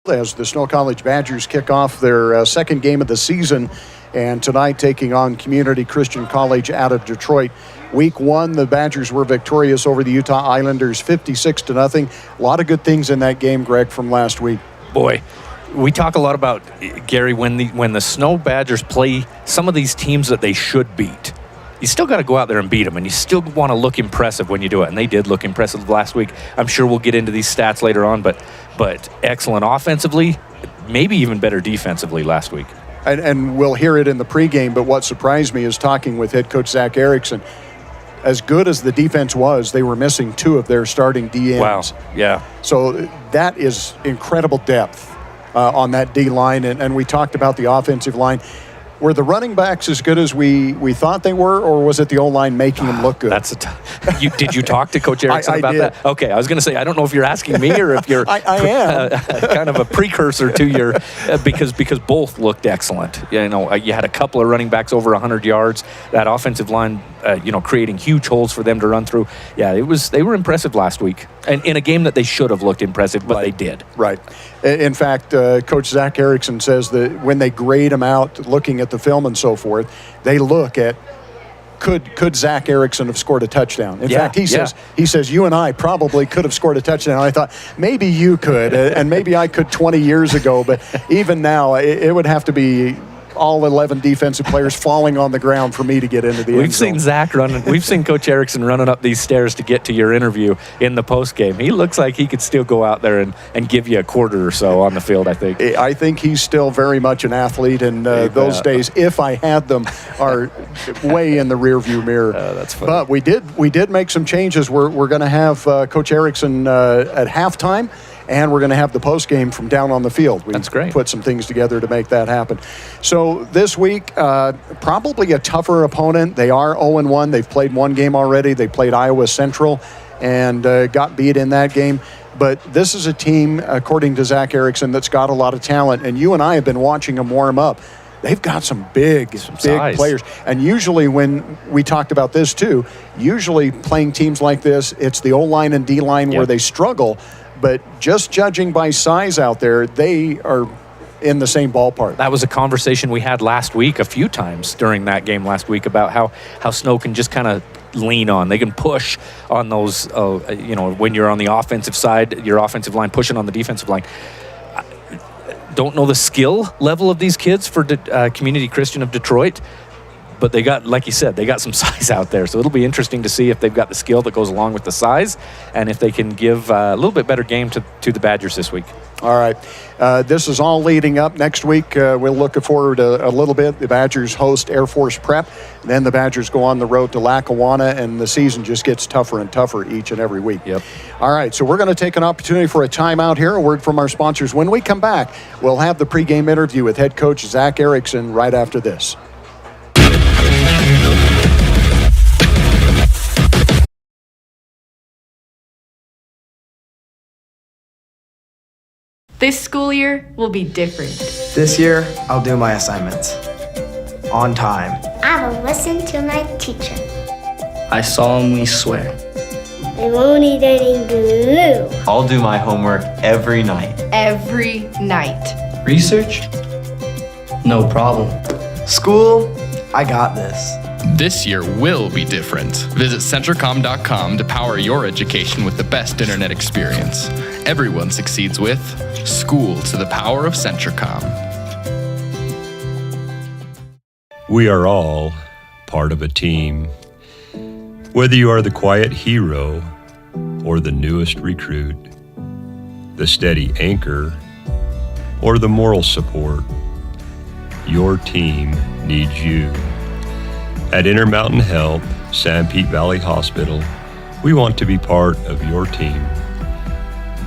As the Snow College Badgers kick off their second game of the season, and tonight taking on Community Christian College out of Detroit. Week one, the Badgers were victorious over the Utah Islanders 56-0. A lot of good things in that game, Greg, from last week. Boy, we talk a lot about, Gary, when the Snow Badgers play some of these teams that they should beat. You still got to go out there and beat them, and you still want to look impressive when you do it. And they did look impressive last week. I'm sure we'll get into these stats later on, but excellent offensively, maybe even better defensively last week. And we'll hear it in the pregame, but what surprised me is talking with head coach Zach Erickson. As good as the defense was, they were missing two of their starting DNs. Wow, yeah. So that is incredible depth on that D-line, and we talked about the offensive line. Were the running backs as good as we thought they were, or was it the O-line making them look good? Did you talk to Coach Erickson about that? Okay, I was going to say, I don't know if you're asking me or if you're I am. kind of a precursor to your because both looked excellent. You know, you had a couple of running backs over 100 yards. That offensive line, creating huge holes for them to run through. Yeah, they were impressive last week, and in a game that they should have looked impressive, but they did. Right. In fact, Coach Zach Erickson says that when they grade them out, looking at the film and so forth, they look at could Zach Erickson have scored a touchdown? In fact, he says you and I probably could have scored a touchdown. I thought maybe you could, and maybe I could 20 years ago, but even now it would have to be all 11 defensive players falling on the ground for me to get into the end zone. We've seen Zach running. We've seen Coach Erickson running up these stairs to get to your interview in the postgame. He looks like he could still go out there and give you a quarter or so on the field, I think. I think he's still very much an athlete, and those days, if I had them, are way in the rearview mirror. That's funny. But we did make some changes. We're going to have Coach Erickson at halftime, and we're going to have the postgame from down on the field. That's great. Put some things together to make that happen. So this week, probably a tougher opponent. They are 0-1. They've played one game already. They played Iowa Central and got beat in that game. But this is a team, according to Zach Erickson, that's got a lot of talent. And you and I have been watching them warm up. They've got some big players. And usually when we talked about this too, usually playing teams like this, it's the O-line and D-line where they struggle. But just judging by size out there, they are in the same ballpark. That was a conversation we had last week a few times during that game last week about how Snow can just kind of lean on. They can push on those, when you're on the offensive side, your offensive line pushing on the defensive line. Don't know the skill level of these kids for Community Christian of Detroit, but they got, like you said, they got some size out there. So it'll be interesting to see if they've got the skill that goes along with the size and if they can give a little bit better game to the Badgers this week. All right. This is all leading up. Next week, we'll look forward a little bit. The Badgers host Air Force Prep. Then the Badgers go on the road to Lackawanna, and the season just gets tougher and tougher each and every week. Yep. All right, so we're going to take an opportunity for a timeout here. A word from our sponsors. When we come back, we'll have the pregame interview with head coach Zach Erickson right after this. This school year will be different. This year, I'll do my assignments on time. I will listen to my teacher. I solemnly swear. I won't eat any glue. I'll do my homework every night. Every night. Research? No problem. School, I got this. This year will be different. Visit Centricom.com to power your education with the best internet experience. Everyone succeeds with School to the Power of Centricom. We are all part of a team. Whether you are the quiet hero or the newest recruit, the steady anchor or the moral support, your team needs you. At Intermountain Health, Sanpete Valley Hospital, we want to be part of your team.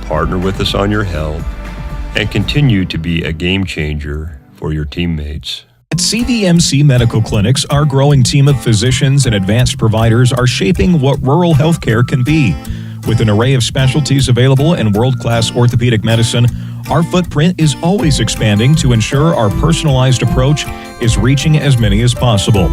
Partner with us on your health and continue to be a game changer for your teammates. At CVMC Medical Clinics, our growing team of physicians and advanced providers are shaping what rural healthcare can be. With an array of specialties available in world-class orthopedic medicine, our footprint is always expanding to ensure our personalized approach is reaching as many as possible.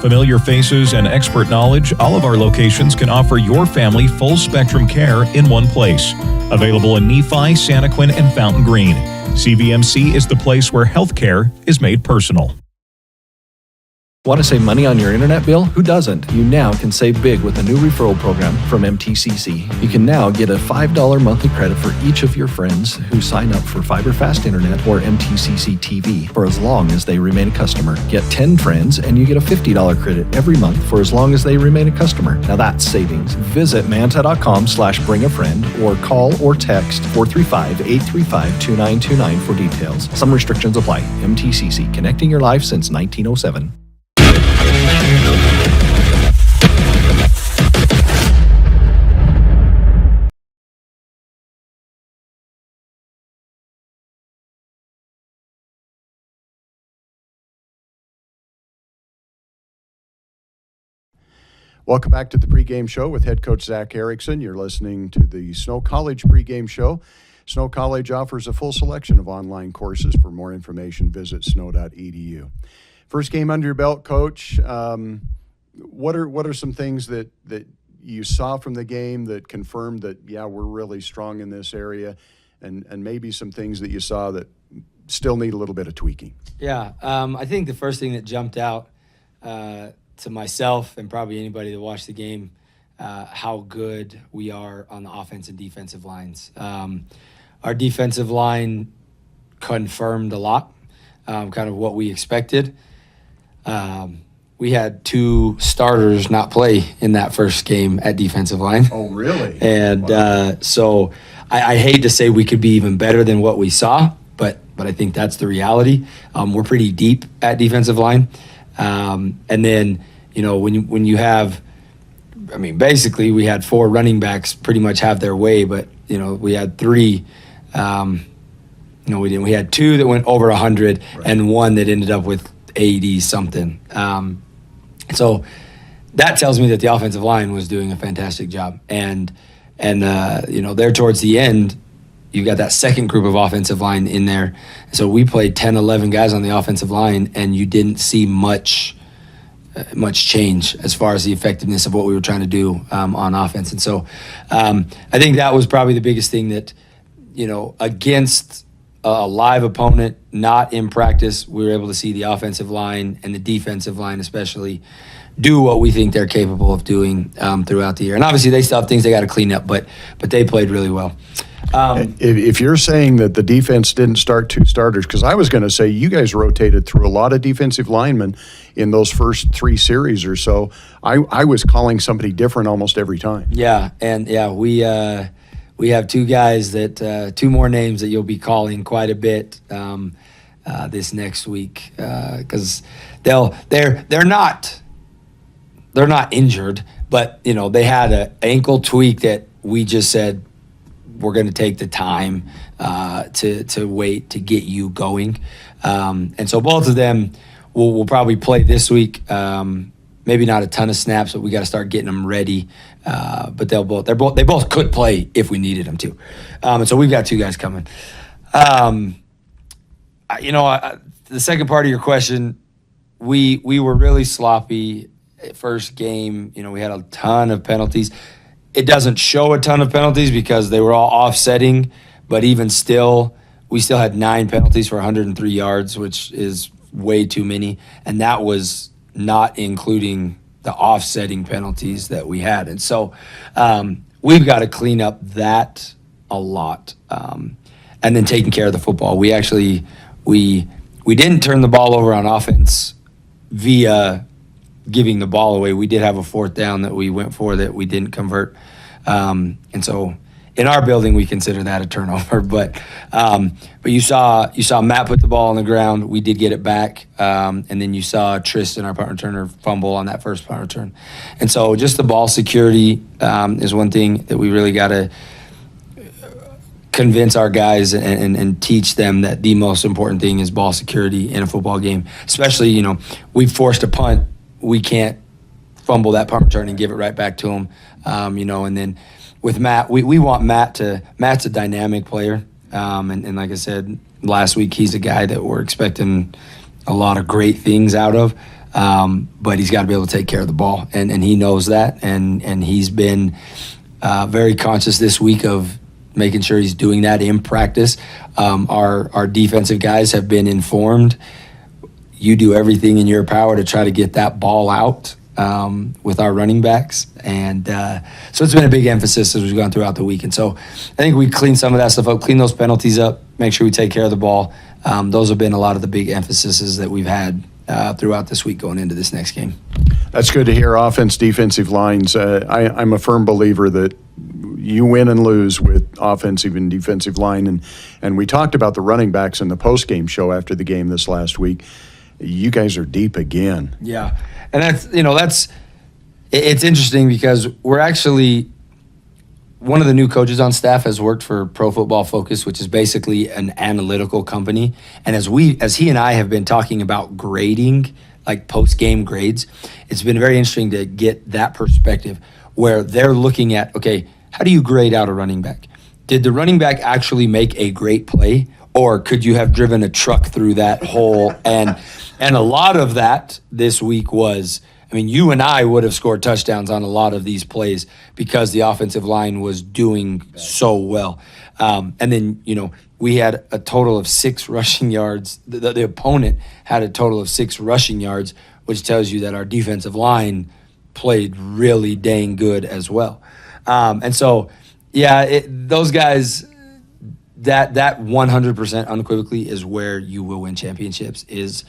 Familiar faces and expert knowledge, all of our locations can offer your family full spectrum care in one place. Available in Nephi, Santaquin, and Fountain Green. CVMC is the place where healthcare is made personal. Want to save money on your internet bill? Who doesn't? You now can save big with a new referral program from MTCC. You can now get a $5 monthly credit for each of your friends who sign up for Fiber Fast Internet or MTCC TV for as long as they remain a customer. Get 10 friends and you get a $50 credit every month for as long as they remain a customer. Now that's savings. Visit manta.com/bringafriend or call or text 435-835-2929 for details. Some restrictions apply. MTCC, connecting your life since 1907. Welcome back to the pregame show with head coach Zach Erickson. You're listening to the Snow College pregame show. Snow College offers a full selection of online courses. For more information, visit snow.edu. First game under your belt, Coach. What are some things that you saw from the game that confirmed that, yeah, we're really strong in this area, and maybe some things that you saw that still need a little bit of tweaking? Yeah, I think the first thing that jumped out to myself and probably anybody that watched the game, how good we are on the offense and defensive lines. Our defensive line confirmed a lot, kind of what we expected. We had 2 starters not play in that first game at defensive line. Oh, really? And so I hate to say we could be even better than what we saw, but I think that's the reality. We're pretty deep at defensive line. And then, when you have, basically we had 4 running backs pretty much have their way, but, we had 3. No, we didn't. We had 2 that went over 100 and 1 that ended up with 80 something. So that tells me that the offensive line was doing a fantastic job. And there towards the end, you got that second group of offensive line in there. So we played 10, 11 guys on the offensive line, and you didn't see much change as far as the effectiveness of what we were trying to do on offense. And so I think that was probably the biggest thing that, against a live opponent, not in practice, we were able to see the offensive line and the defensive line especially do what we think they're capable of doing throughout the year. And obviously they still have things they got to clean up, but they played really well. If you're saying that the defense didn't start 2 starters, because I was going to say you guys rotated through a lot of defensive linemen in those first 3 series or so. I was calling somebody different almost every time. Yeah, and we have 2 guys that 2 more names that you'll be calling quite a bit this next week because they're not injured, but they had an ankle tweak that we just said we're going to take the time to wait to get you going, and so both of them will probably play this week. Maybe not a ton of snaps, but we got to start getting them ready. But they both could play if we needed them to. And so we've got 2 guys coming. The second part of your question, we were really sloppy first game. We had a ton of penalties. It doesn't show a ton of penalties because they were all offsetting, but even still, we still had 9 penalties for 103 yards, which is way too many. And that was not including the offsetting penalties that we had. And so we've got to clean up that a lot. And then taking care of the football. We actually, we didn't turn the ball over on offense via giving the ball away. We did have a 4th down that we went for that we didn't convert. And so in our building, we consider that a turnover. But you saw Matt put the ball on the ground. We did get it back. And then you saw Tristan, our punt returner, fumble on that first punt return. And so just the ball security is one thing that we really got to convince our guys and teach them that the most important thing is ball security in a football game. Especially, we've forced a punt. We can't fumble that punt return and give it right back to him. And then with Matt, we want Matt's a dynamic player. And like I said last week, he's a guy that we're expecting a lot of great things out of. But he's got to be able to take care of the ball. And he knows that. And he's been very conscious this week of making sure he's doing that in practice. Our defensive guys have been informed. You do everything in your power to try to get that ball out with our running backs. And so it's been a big emphasis as we've gone throughout the week. And so I think we clean some of that stuff up, clean those penalties up, make sure we take care of the ball. Those have been a lot of the big emphases that we've had throughout this week going into this next game. That's good to hear. Offense, defensive lines. I'm a firm believer that you win and lose with offensive and defensive line. And we talked about the running backs in the postgame show after the game this last week. You guys are deep again. Yeah. And it's interesting because we're actually, one of the new coaches on staff has worked for Pro Football Focus, which is basically an analytical company. And as he and I have been talking about grading, like post-game grades, it's been very interesting to get that perspective where they're looking at, okay, how do you grade out a running back? Did the running back actually make a great play, or could you have driven a truck through that hole? And a lot of that this week was, you and I would have scored touchdowns on a lot of these plays because the offensive line was doing so well. And then, we had a total of 6 rushing yards. The opponent had a total of 6 rushing yards, which tells you that our defensive line played really dang good as well. And so, those guys, that 100% unequivocally is where you will win championships, is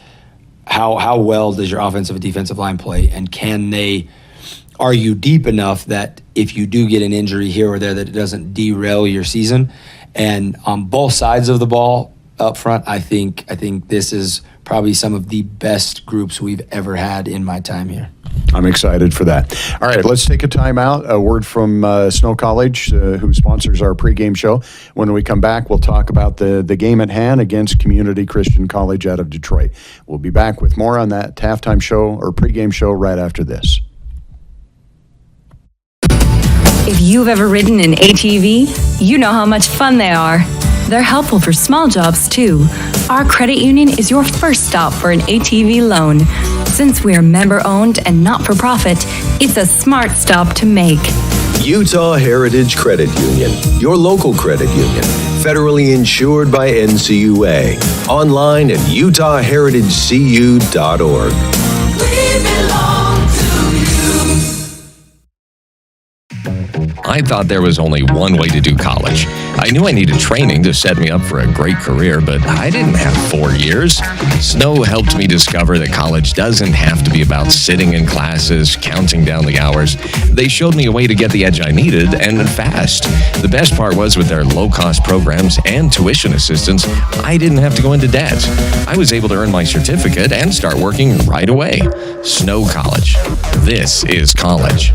how well does your offensive and defensive line play, and are you deep enough that if you do get an injury here or there that it doesn't derail your season? And on both sides of the ball up front, I think this is probably some of the best groups we've ever had in my time here. I'm excited for that. All right, let's take a timeout. A word from Snow College, who sponsors our pregame show. When we come back, we'll talk about the game at hand against Community Christian College out of Detroit. We'll be back with more on that halftime show or pregame show right after this. If you've ever ridden an ATV, you know how much fun they are. They're helpful for small jobs, too. Our credit union is your first stop for an ATV loan. Since we are member-owned and not-for-profit, it's a smart stop to make. Utah Heritage Credit Union, your local credit union, federally insured by NCUA. Online at utahheritagecu.org. We belong to you. I thought there was only one way to do college. I knew I needed training to set me up for a great career, but I didn't have 4 years. Snow helped me discover that college doesn't have to be about sitting in classes, counting down the hours. They showed me a way to get the edge I needed, and fast. The best part was, with their low-cost programs and tuition assistance, I didn't have to go into debt. I was able to earn my certificate and start working right away. Snow College. This is college.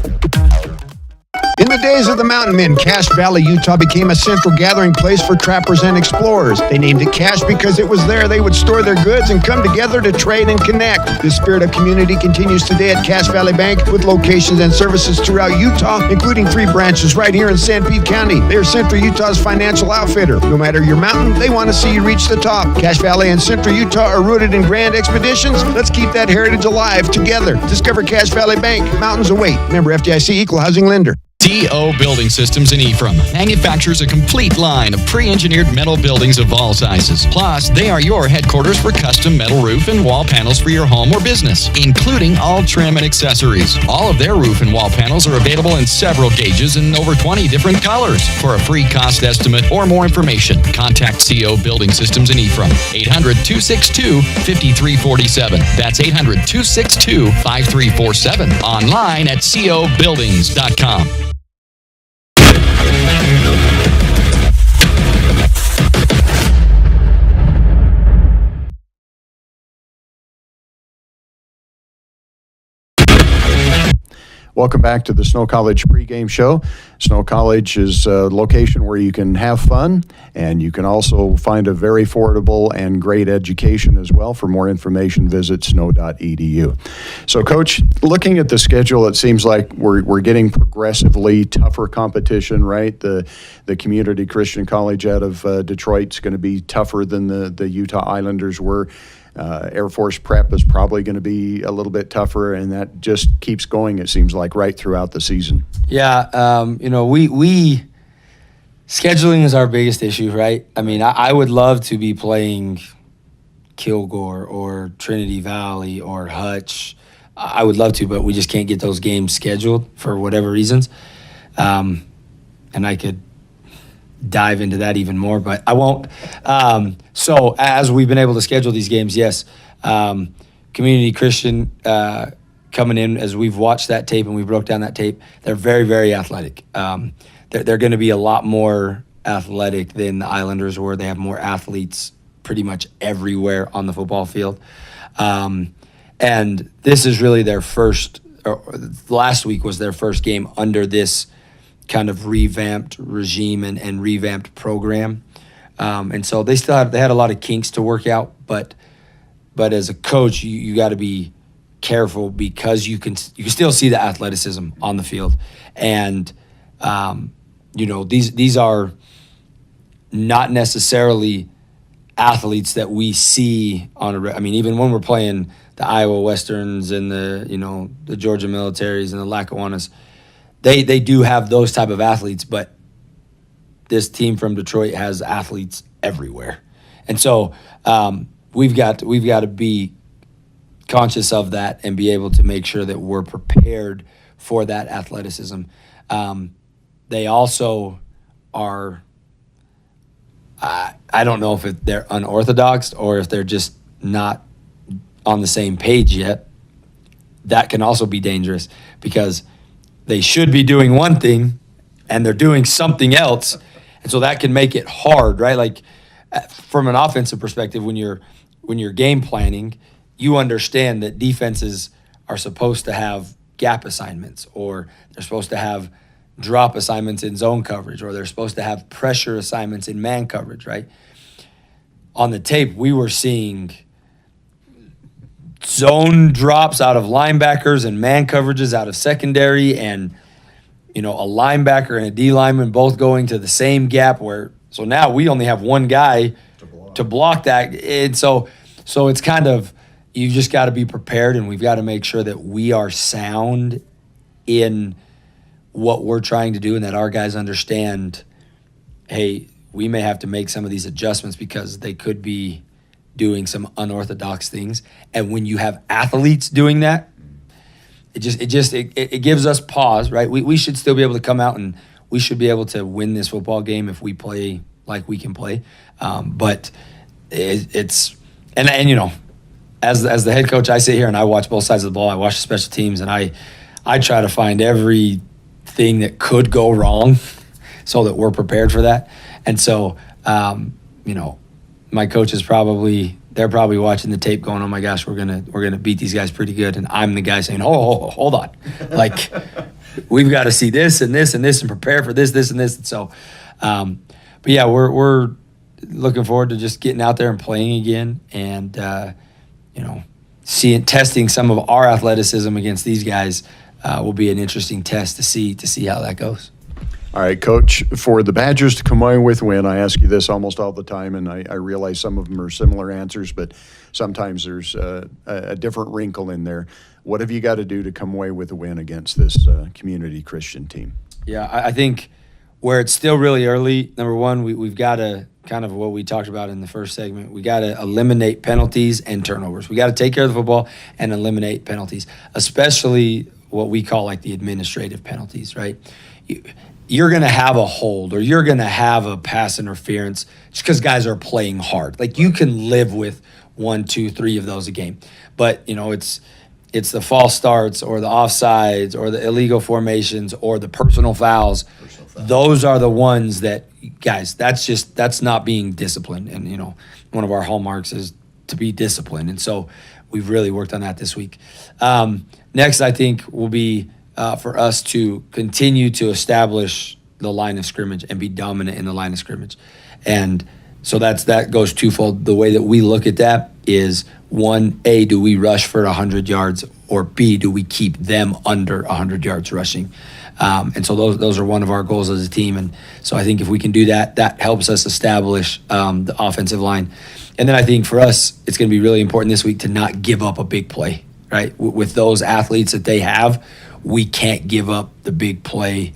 In the days of the mountain men, Cache Valley, Utah became a central gathering place for trappers and explorers. They named it Cache because it was there they would store their goods and come together to trade and connect. This spirit of community continues today at Cache Valley Bank, with locations and services throughout Utah, including 3 branches right here in Sanpete County. They are Central Utah's financial outfitter. No matter your mountain, they want to see you reach the top. Cache Valley and Central Utah are rooted in grand expeditions. Let's keep that heritage alive together. Discover Cache Valley Bank. Mountains await. Member FDIC, Equal Housing Lender. CO Building Systems in Ephraim manufactures a complete line of pre-engineered metal buildings of all sizes. Plus, they are your headquarters for custom metal roof and wall panels for your home or business, including all trim and accessories. All of their roof and wall panels are available in several gauges and over 20 different colors. For a free cost estimate or more information, contact CO Building Systems in Ephraim, 800-262-5347. That's 800-262-5347. Online at cobuildings.com. Welcome back to the Snow College pregame show. Snow College is a location where you can have fun, and you can also find a very affordable and great education as well. For more information, visit snow.edu. So, Coach, looking at the schedule, it seems like we're getting progressively tougher competition, right? The Community Christian College out of Detroit is going to be tougher than the Utah Islanders were. Air Force Prep is probably going to be a little bit tougher, and that just keeps going, it seems like, right throughout the season. Yeah, we Scheduling is our biggest issue, right? I mean, I would love to be playing Kilgore or Trinity Valley or Hutch. I would love to, but we just can't get those games scheduled for whatever reasons. And I could dive into that even more, but I won't. So as we've been able to schedule these games, yes, Community Christian coming in, as we've watched that tape and we broke down that tape, they're very, very athletic. They're going to be a lot more athletic than the Islanders were. They have more athletes pretty much everywhere on the football field. And this is really their first, or last week was their first game under this kind of revamped regime and revamped program. And so they had a lot of kinks to work out, but as a coach, you got to be careful because you can still see the athleticism on the field. And, these are not necessarily athletes that we see even when we're playing the Iowa Westerns and the Georgia Militaries and the Lackawannas, they do have those type of athletes, but this team from Detroit has athletes everywhere. And so we've got to be conscious of that and be able to make sure that we're prepared for that athleticism. They also are, I don't know if they're unorthodox or if they're just not on the same page yet. That can also be dangerous because they should be doing one thing and they're doing something else. And so that can make it hard, right? Like from an offensive perspective, when you're game planning, you understand that defenses are supposed to have gap assignments, or they're supposed to have drop assignments in zone coverage, or they're supposed to have pressure assignments in man coverage, right? On the tape, we were seeing zone drops out of linebackers and man coverages out of secondary, and a linebacker and a D lineman both going to the same gap, so now we only have one guy to block that. And so it's kind of, you just got to be prepared, and we've got to make sure that we are sound in what we're trying to do and that our guys understand, hey, we may have to make some of these adjustments because they could be doing some unorthodox things. And when you have athletes doing that, it gives us pause, right? We should still be able to come out and we should be able to win this football game if we play like we can play. But it's as the head coach, I sit here and I watch both sides of the ball. I watch the special teams, and I try to find everything that could go wrong so that we're prepared for that. And so, my coach is they're probably watching the tape going, oh my gosh, we're gonna beat these guys pretty good. And I'm the guy saying, oh, hold on. Like, we've got to see this and this and this and prepare for this and this. And so, but yeah, we're looking forward to just getting out there and playing again and, testing some of our athleticism against these guys will be an interesting test to see how that goes. All right, Coach, for the Badgers to come away with a win, I ask you this almost all the time, and I realize some of them are similar answers, but sometimes there's a different wrinkle in there. What have you got to do to come away with a win against this Community Christian team? Yeah, I think where it's still really early, number one, we've got to kind of what we talked about in the first segment. We got to eliminate penalties and turnovers. We got to take care of the football and eliminate penalties, especially what we call like the administrative penalties, right? You're going to have a hold or you're going to have a pass interference just because guys are playing hard. Like, you can live with 1, 2, 3 of those a game. But, it's the false starts or the offsides or the illegal formations or the personal fouls. Those are the ones that, guys, that's not being disciplined. And, one of our hallmarks is to be disciplined. And so we've really worked on that this week. Next, I think, will be for us to continue to establish the line of scrimmage and be dominant in the line of scrimmage. And so that goes twofold. The way that we look at that is, one, A, do we rush for 100 yards, or B, do we keep them under 100 yards rushing? And so those are one of our goals as a team. And so I think if we can do that, that helps us establish the offensive line. And then I think for us, it's going to be really important this week to not give up a big play, right? With those athletes that they have, we can't give up the big play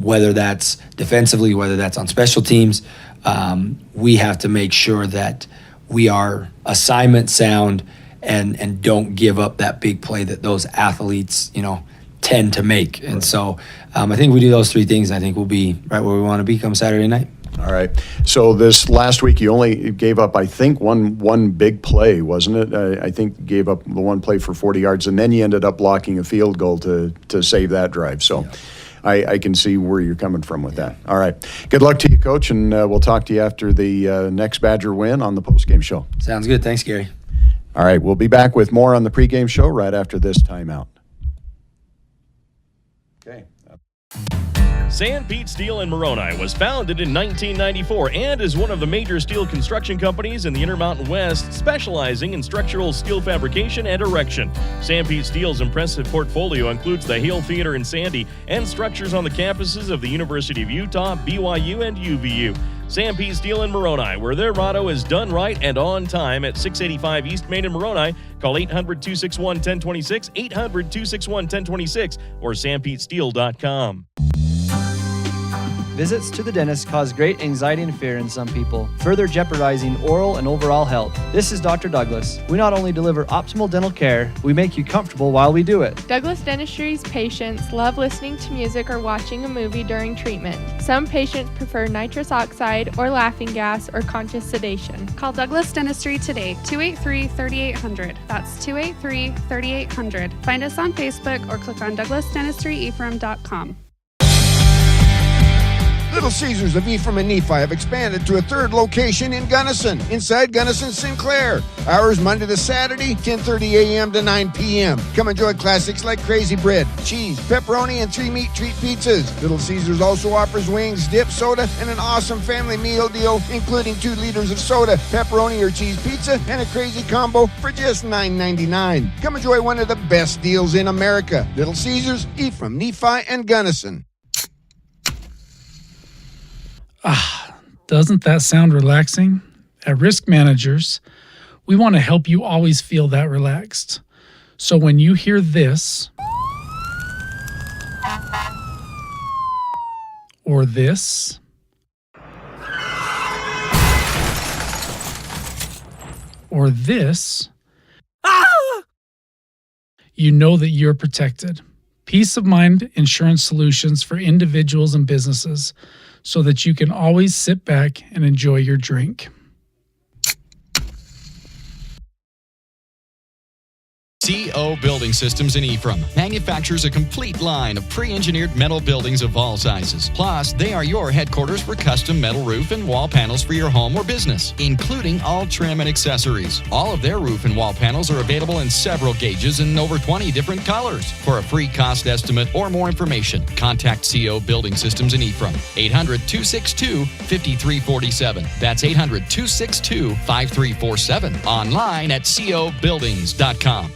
whether that's defensively, whether that's on special teams. We have to make sure that we are assignment sound and don't give up that big play that those athletes, tend to make. And so I think we do those three things. I think we'll be right where we want to be come Saturday night. All right. So this last week, you only gave up, I think, one big play, wasn't it? I think you gave up the one play for 40 yards, and then you ended up blocking a field goal to save that drive. So I can see where you're coming from with that. All right. Good luck to you, Coach, and we'll talk to you after the next Badger win on the postgame show. Sounds good. Thanks, Gary. All right. We'll be back with more on the pregame show right after this timeout. Okay. San Pete Steel in Moroni was founded in 1994 and is one of the major steel construction companies in the Intermountain West, specializing in structural steel fabrication and erection. San Pete Steel's impressive portfolio includes the Hale Theater in Sandy and structures on the campuses of the University of Utah, BYU, and UVU. San Pete Steel in Moroni, where their motto is done right and on time, at 685 East Main in Moroni. Call 800-261-1026, 800-261-1026, or sanpetesteel.com. Visits to the dentist cause great anxiety and fear in some people, further jeopardizing oral and overall health. This is Dr. Douglas. We not only deliver optimal dental care, we make you comfortable while we do it. Douglas Dentistry's patients love listening to music or watching a movie during treatment. Some patients prefer nitrous oxide or laughing gas or conscious sedation. Call Douglas Dentistry today, 283-3800. That's 283-3800. Find us on Facebook or click on douglasdentistryephrem.com. Little Caesars of Ephraim and Nephi have expanded to a third location in Gunnison, inside Gunnison Sinclair. Hours Monday to Saturday, 10:30 a.m. to 9 p.m. Come enjoy classics like crazy bread, cheese, pepperoni, and 3-meat treat pizzas. Little Caesars also offers wings, dip, soda, and an awesome family meal deal, including 2 liters of soda, pepperoni or cheese pizza, and a crazy combo for just $9.99. Come enjoy one of the best deals in America. Little Caesars, Ephraim, Nephi, and Gunnison. Doesn't that sound relaxing? At Risk Managers, we want to help you always feel that relaxed. So when you hear this, or this, or this, you know that you're protected. Peace of mind insurance solutions for individuals and businesses, so that you can always sit back and enjoy your drink. CO Building Systems in Ephraim manufactures a complete line of pre-engineered metal buildings of all sizes. Plus, they are your headquarters for custom metal roof and wall panels for your home or business, including all trim and accessories. All of their roof and wall panels are available in several gauges and over 20 different colors. For a free cost estimate or more information, contact CO Building Systems in Ephraim, 800-262-5347. That's 800-262-5347. Online at cobuildings.com.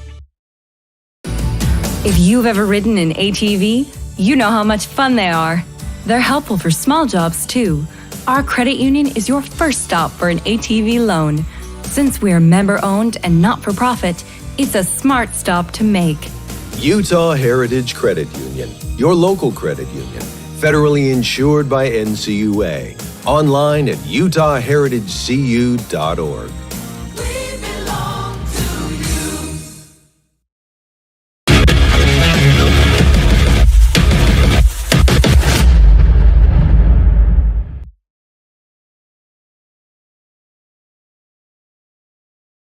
If you've ever ridden an ATV, you know how much fun they are. They're helpful for small jobs, too. Our credit union is your first stop for an ATV loan. Since we're member-owned and not-for-profit, it's a smart stop to make. Utah Heritage Credit Union, your local credit union, federally insured by NCUA. Online at utahheritagecu.org.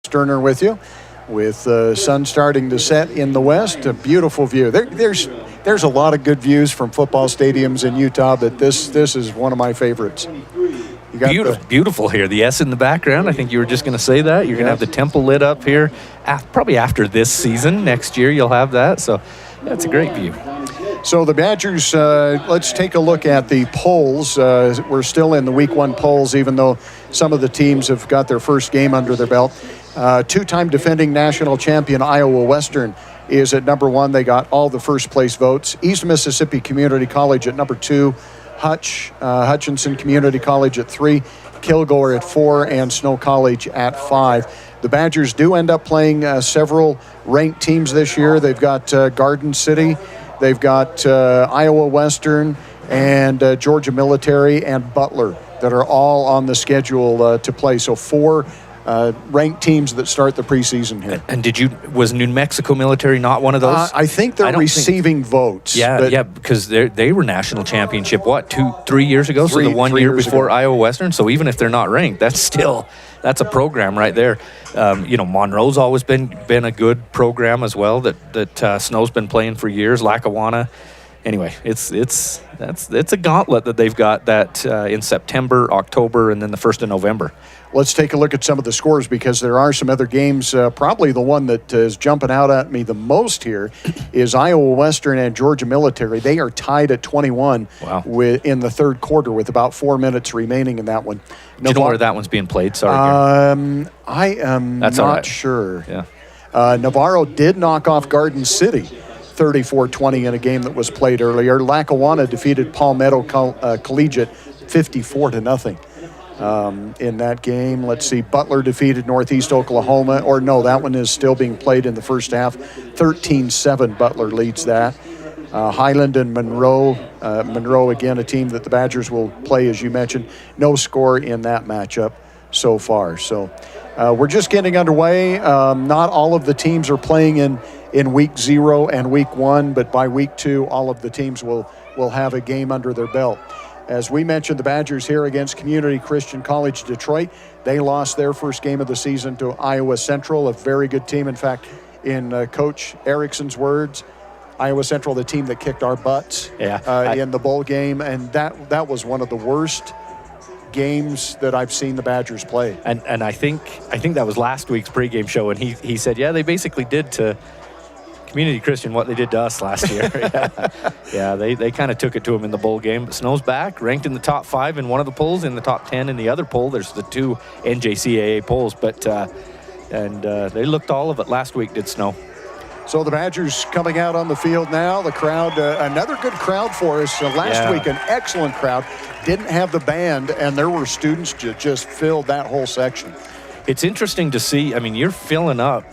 Sterner with you, with the sun starting to set in the west. A beautiful view. There's a lot of good views from football stadiums in Utah, but this is one of my favorites. You got beautiful here. The S in the background. I think you were just going to say that. You're going to have the temple lit up here, probably after this season. Next year you'll have that. So that's a great view. So the Badgers, let's take a look at the polls. We're still in the Week 1 polls, even though some of the teams have got their first game under their belt. Two-time defending national champion Iowa Western is at number 1. They got all the first-place votes. East Mississippi Community College at number 2. Hutchinson Community College at 3. Kilgore at 4. And Snow College at 5. The Badgers do end up playing several ranked teams this year. They've got Garden City they've got Iowa Western and Georgia Military and Butler that are all on the schedule to play. So 4 ranked teams that start the preseason here. And was New Mexico Military not one of those? I think they're receiving votes. Yeah, because they were national championship, 2-3 years ago? So the 1 year before Iowa Western. So even if they're not ranked, that's a program right there. Monroe's always been a good program as well that Snow's been playing for years. Lackawanna. Anyway, it's a gauntlet that they've got that in September, October, and then the 1st of November. Let's take a look at some of the scores because there are some other games. Probably the one that is jumping out at me the most here is Iowa Western and Georgia Military. They are tied at 21 in the third quarter with about 4 minutes remaining in that one. Do you know where that one's being played? Sorry, I am not sure. Yeah. Navarro did knock off Garden City 34-20 in a game that was played earlier. Lackawanna defeated Palmetto Collegiate 54-0 in that game. Let's see, Butler defeated Northeast Oklahoma. Or no, that one is still being played in the first half. 13-7, Butler leads that. Highland and Monroe. Monroe, again, a team that the Badgers will play, as you mentioned. No score in that matchup so far. So we're just getting underway. Not all of the teams are playing in week 0 and week 1, but by week 2, all of the teams will have a game under their belt. As we mentioned, the Badgers here against Community Christian College Detroit. They lost their first game of the season to Iowa Central, a very good team. In fact, in Coach Erickson's words, Iowa Central, the team that kicked our butts in the bowl game, and that was one of the worst games that I've seen the Badgers play. And I think that was last week's pregame show, and he said, they basically did to Community Christian what they did to us last year. They kind of took it to them in the bowl game. But Snow's back, ranked in the top 5 in one of the polls, in the top 10 in the other poll. There's the 2 NJCAA polls, but they looked all of it last week, did Snow. So the Badgers coming out on the field now. The crowd, another good crowd for us. Last week, an excellent crowd. Didn't have the band, and there were students just filled that whole section. It's interesting to see. I mean, you're filling up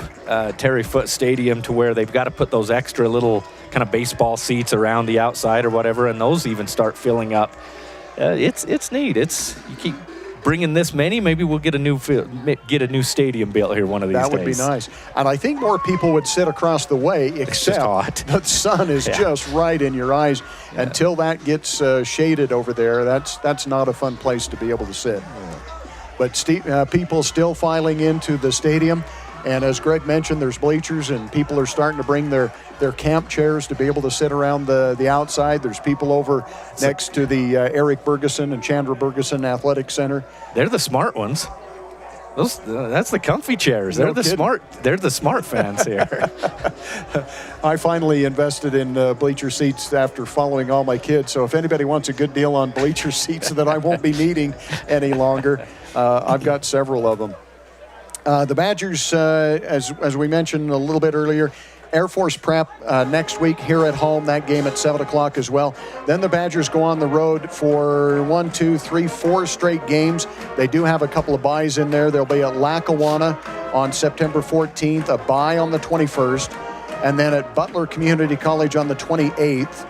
Terry Foote Stadium to where they've got to put those extra little kind of baseball seats around the outside or whatever, and those even start filling up. It's neat. You keep bringing this many, maybe we'll get a new stadium built here one of these days. That would be nice. And I think more people would sit across the way, except the sun is just right in your eyes. Until that gets shaded over there, that's not a fun place to be able to sit. But people still filing into the stadium. And as Greg mentioned, there's bleachers, and people are starting to bring their camp chairs to be able to sit around the outside. There's people over next to the Eric Bergeson and Chandra Bergeson Athletic Center. They're the smart ones. That's the comfy chairs. They're the smart fans here. I finally invested in bleacher seats after following all my kids. So if anybody wants a good deal on bleacher seats that I won't be needing any longer, I've got several of them. The Badgers, as we mentioned a little bit earlier, Air Force Prep next week here at home, that game at 7 o'clock as well. Then the Badgers go on the road for 4 straight games. They do have a couple of byes in there. They'll be at Lackawanna on September 14th, a bye on the 21st, and then at Butler Community College on the 28th.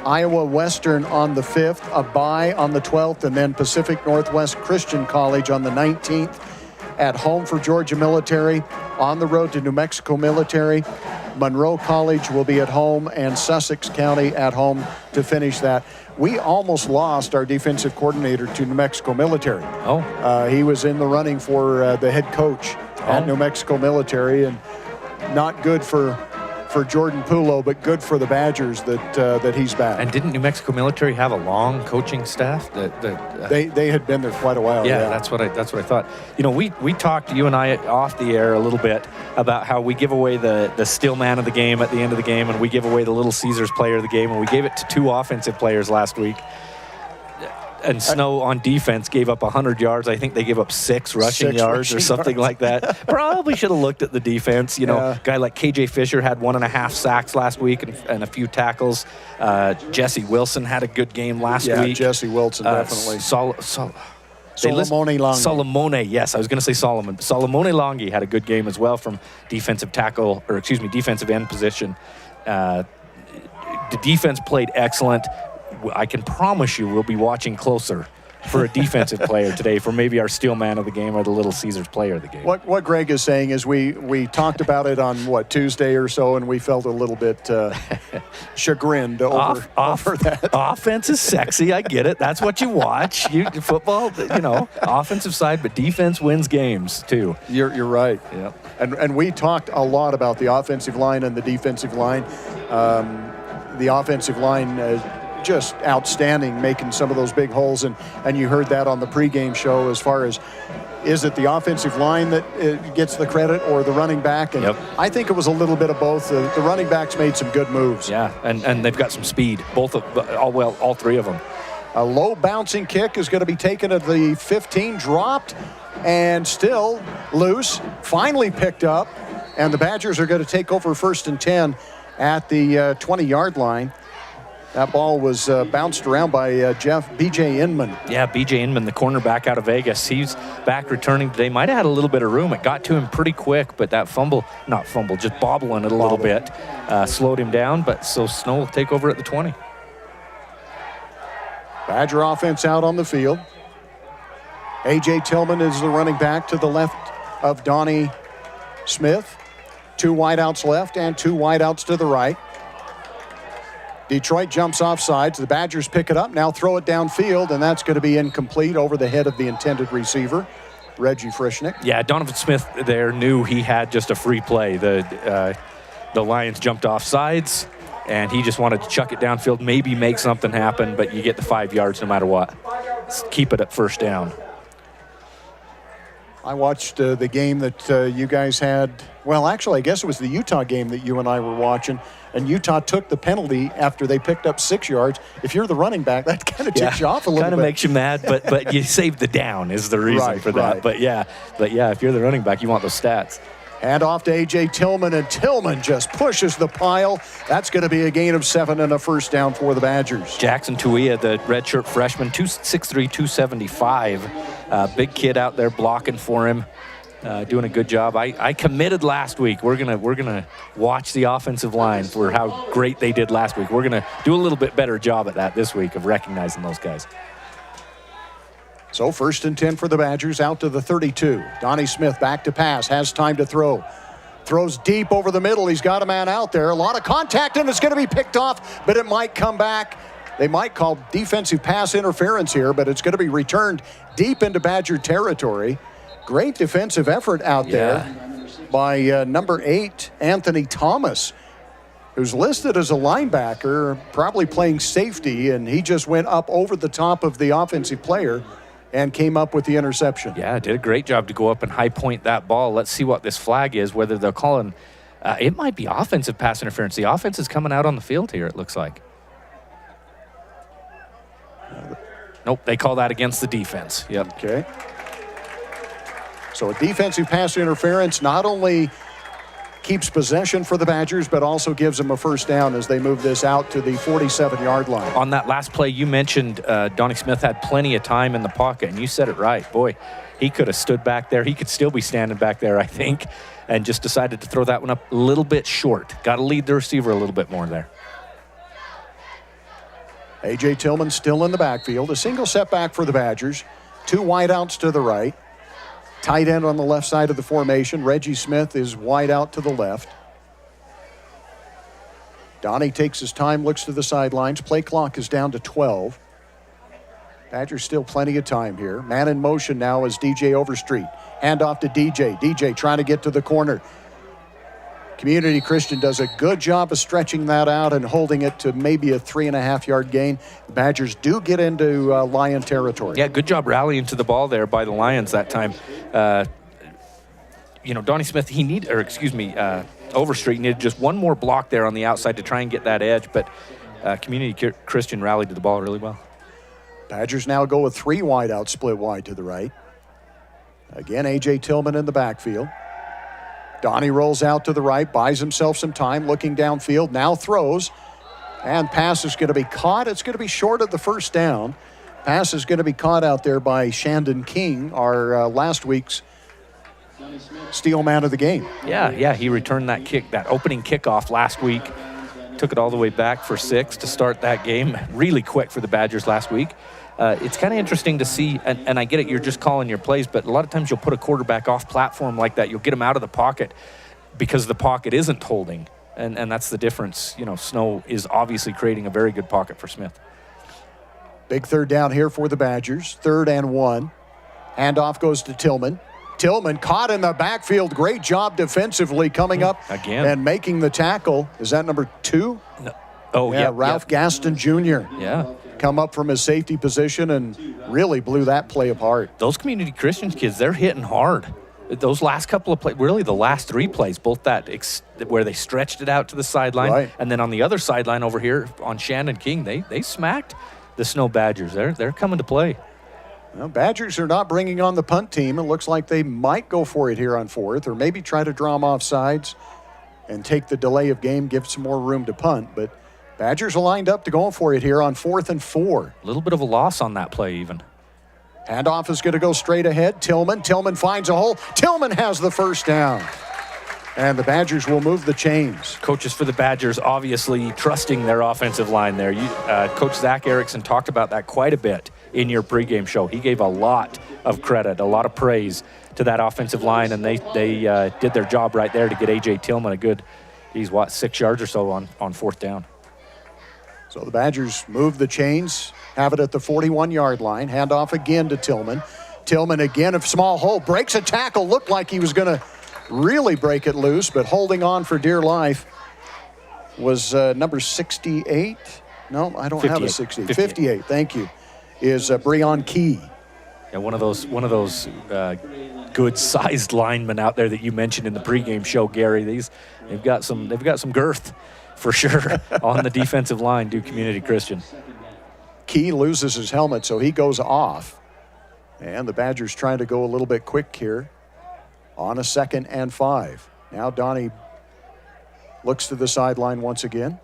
Iowa Western on the 5th, a bye on the 12th, and then Pacific Northwest Christian College on the 19th. At home for Georgia Military, on the road to New Mexico Military. Monroe College will be at home, and Sussex County at home to finish that. We almost lost our defensive coordinator to New Mexico Military. He was in the running for the head coach at New Mexico Military, and not good for Jordan Pulo, but good for the Badgers that he's back. And didn't New Mexico Military have a long coaching staff? They had been there quite a while. Yeah, that's what I thought. You know, we talked, you and I, off the air a little bit about how we give away the still man of the game at the end of the game, and we give away the Little Caesars player of the game, and we gave it to 2 offensive players last week. And Snow on defense gave up 100 yards. I think they gave up 6 rushing yards or something like that. Probably should have looked at the defense. You know, a guy like KJ Fisher had 1.5 sacks last week and a few tackles. Jesse Wilson had a good game last week. Jesse Wilson, definitely. Solomone Longi. Solomone, yes, I was going to say Solomon. Solomone Longi had a good game as well from defensive end position. the defense played excellent. I can promise you we'll be watching closer for a defensive player today, for maybe our steel man of the game or the Little Caesars player of the game. What Greg is saying is we talked about it on, Tuesday or so, and we felt a little bit chagrined over that. Offense is sexy. I get it. That's what you watch. Football, offensive side, but defense wins games too. You're right. Yeah. And we talked a lot about the offensive line and the defensive line. The offensive line just outstanding, making some of those big holes, and you heard that on the pregame show as far as, is it the offensive line that gets the credit or the running back? And I think it was a little bit of both. The running backs made some good moves. Yeah, and they've got some speed, all three of them. A low bouncing kick is going to be taken at the 15, dropped, and still loose, finally picked up, and the Badgers are going to take over 1st and 10 at the 20-yard line. That ball was bounced around by B.J. Inman. Yeah, B.J. Inman, the cornerback out of Vegas. He's back returning today. Might have had a little bit of room. It got to him pretty quick, but that just bobbling it a little bit, slowed him down. But so Snow will take over at the 20. Badger offense out on the field. A.J. Tillman is the running back to the left of Donnie Smith. 2 wideouts left and 2 wideouts to the right. Detroit jumps off sides. The Badgers pick it up, now throw it downfield, and that's going to be incomplete over the head of the intended receiver, Reggie Frischnick. Yeah, Donovan Smith there knew he had just a free play. The Lions jumped off sides, and he just wanted to chuck it downfield, maybe make something happen, but you get the 5 yards no matter what. Keep it at 1st down. I watched the game that you guys had. Well, actually, I guess it was the Utah game that you and I were watching, and Utah took the penalty after they picked up 6 yards. If you're the running back, that kind of ticks you off a little bit. Kind of makes you mad, but you saved the down is the reason for that. Right. But yeah, if you're the running back, you want those stats. Hand off to A.J. Tillman, and Tillman just pushes the pile. That's going to be a gain of 7 and a 1st down for the Badgers. Jackson Tuia, the redshirt freshman, 6'3", 275. Big kid out there blocking for him, doing a good job. I committed last week. We're gonna watch the offensive line for how great they did last week. We're gonna do a little bit better job at that this week of recognizing those guys. So 1st and 10 for the Badgers, out to the 32. Donnie Smith back to pass, has time to throw. Throws deep over the middle. He's got a man out there. A lot of contact, and it's going to be picked off, but it might come back. They might call defensive pass interference here, but it's going to be returned deep into Badger territory. Great defensive effort out there by number 8, Anthony Thomas, who's listed as a linebacker, probably playing safety, and he just went up over the top of the offensive player and came up with the interception. Yeah, did a great job to go up and high point that ball. Let's see what this flag is, whether they're calling. It might be offensive pass interference. The offense is coming out on the field here, it looks like. Nope, they call that against the defense. Yep. Okay. So a defensive pass interference not only keeps possession for the Badgers, but also gives them a 1st down as they move this out to the 47-yard line. On that last play, you mentioned Donnie Smith had plenty of time in the pocket, and you said it right. Boy, he could have stood back there. He could still be standing back there, I think, and just decided to throw that one up a little bit short. Got to lead the receiver a little bit more there. A.J. Tillman still in the backfield. A single setback for the Badgers. 2 wideouts to the right. Tight end on the left side of the formation. Reggie Smith is wide out to the left. Donnie takes his time, looks to the sidelines. Play clock is down to 12. Badgers still plenty of time here. Man in motion now is DJ Overstreet. Hand off to DJ. DJ trying to get to the corner. Community Christian does a good job of stretching that out and holding it to maybe a 3.5-yard gain. The Badgers do get into Lion territory. Yeah, good job rallying to the ball there by the Lions that time. Donnie Smith, Overstreet needed just one more block there on the outside to try and get that edge, but Community Christian rallied to the ball really well. Badgers now go with 3 wideouts split wide to the right. Again, A.J. Tillman in the backfield. Donnie rolls out to the right, buys himself some time, looking downfield, now throws, and pass is going to be caught. It's going to be short of the 1st down. Pass is going to be caught out there by Shandon King, our last week's steel man of the game. Yeah, he returned that kick, that opening kickoff last week. took it all the way back for 6 to start that game. Really quick for the Badgers last week. It's kind of interesting to see, and I get it, you're just calling your plays, but a lot of times you'll put a quarterback off platform like that. You'll get him out of the pocket because the pocket isn't holding, and that's the difference. You know, Snow is obviously creating a very good pocket for Smith. Big third down here for the Badgers. 3rd and 1. Handoff goes to Tillman. Tillman caught in the backfield. Great job defensively coming up again and making the tackle. Is that number 2? No. Oh, yeah. Ralph Gaston Jr. Yeah. Come up from his safety position and really blew that play apart. Those Community Christian kids, they're hitting hard. Those last couple of plays, really the last 3 plays, both that where they stretched it out to the sideline, and then on the other sideline over here on Shannon King, they smacked the Snow Badgers. They're coming to play. Well, Badgers are not bringing on the punt team. It looks like they might go for it here on 4th, or maybe try to draw them off sides and take the delay of game, give some more room to punt. But Badgers are lined up to go for it here on 4th and 4. A little bit of a loss on that play even. Handoff is going to go straight ahead. Tillman finds a hole. Tillman has the first down. And the Badgers will move the chains. Coaches for the Badgers obviously trusting their offensive line there. Coach Zach Erickson talked about that quite a bit in your pregame show. He gave a lot of credit, a lot of praise to that offensive line, and they did their job right there to get A.J. Tillman a good, 6 yards or so on 4th down. So the Badgers move the chains, have it at the 41-yard line. Handoff again to Tillman. Tillman again, a small hole, breaks a tackle. Looked like he was going to really break it loose, but holding on for dear life was number 68. No, I don't have a 68. 58, thank you, is Breon Key. Yeah, one of those good-sized linemen out there that you mentioned in the pregame show, Gary. They've got some girth for sure on the defensive line. Do Community Christian. Key loses his helmet, so he goes off, and the Badgers trying to go a little bit quick here on a 2nd and 5. Now Donnie looks to the sideline once again.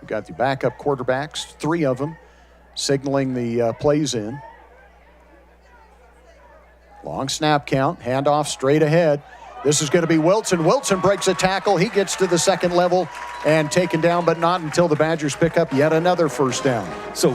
We've got the backup quarterbacks, 3 of them, signaling the plays in. Long snap count, handoff straight ahead. This is going to be Wilson. Wilson breaks a tackle. He gets to the 2nd level and taken down, but not until the Badgers pick up yet another first down. So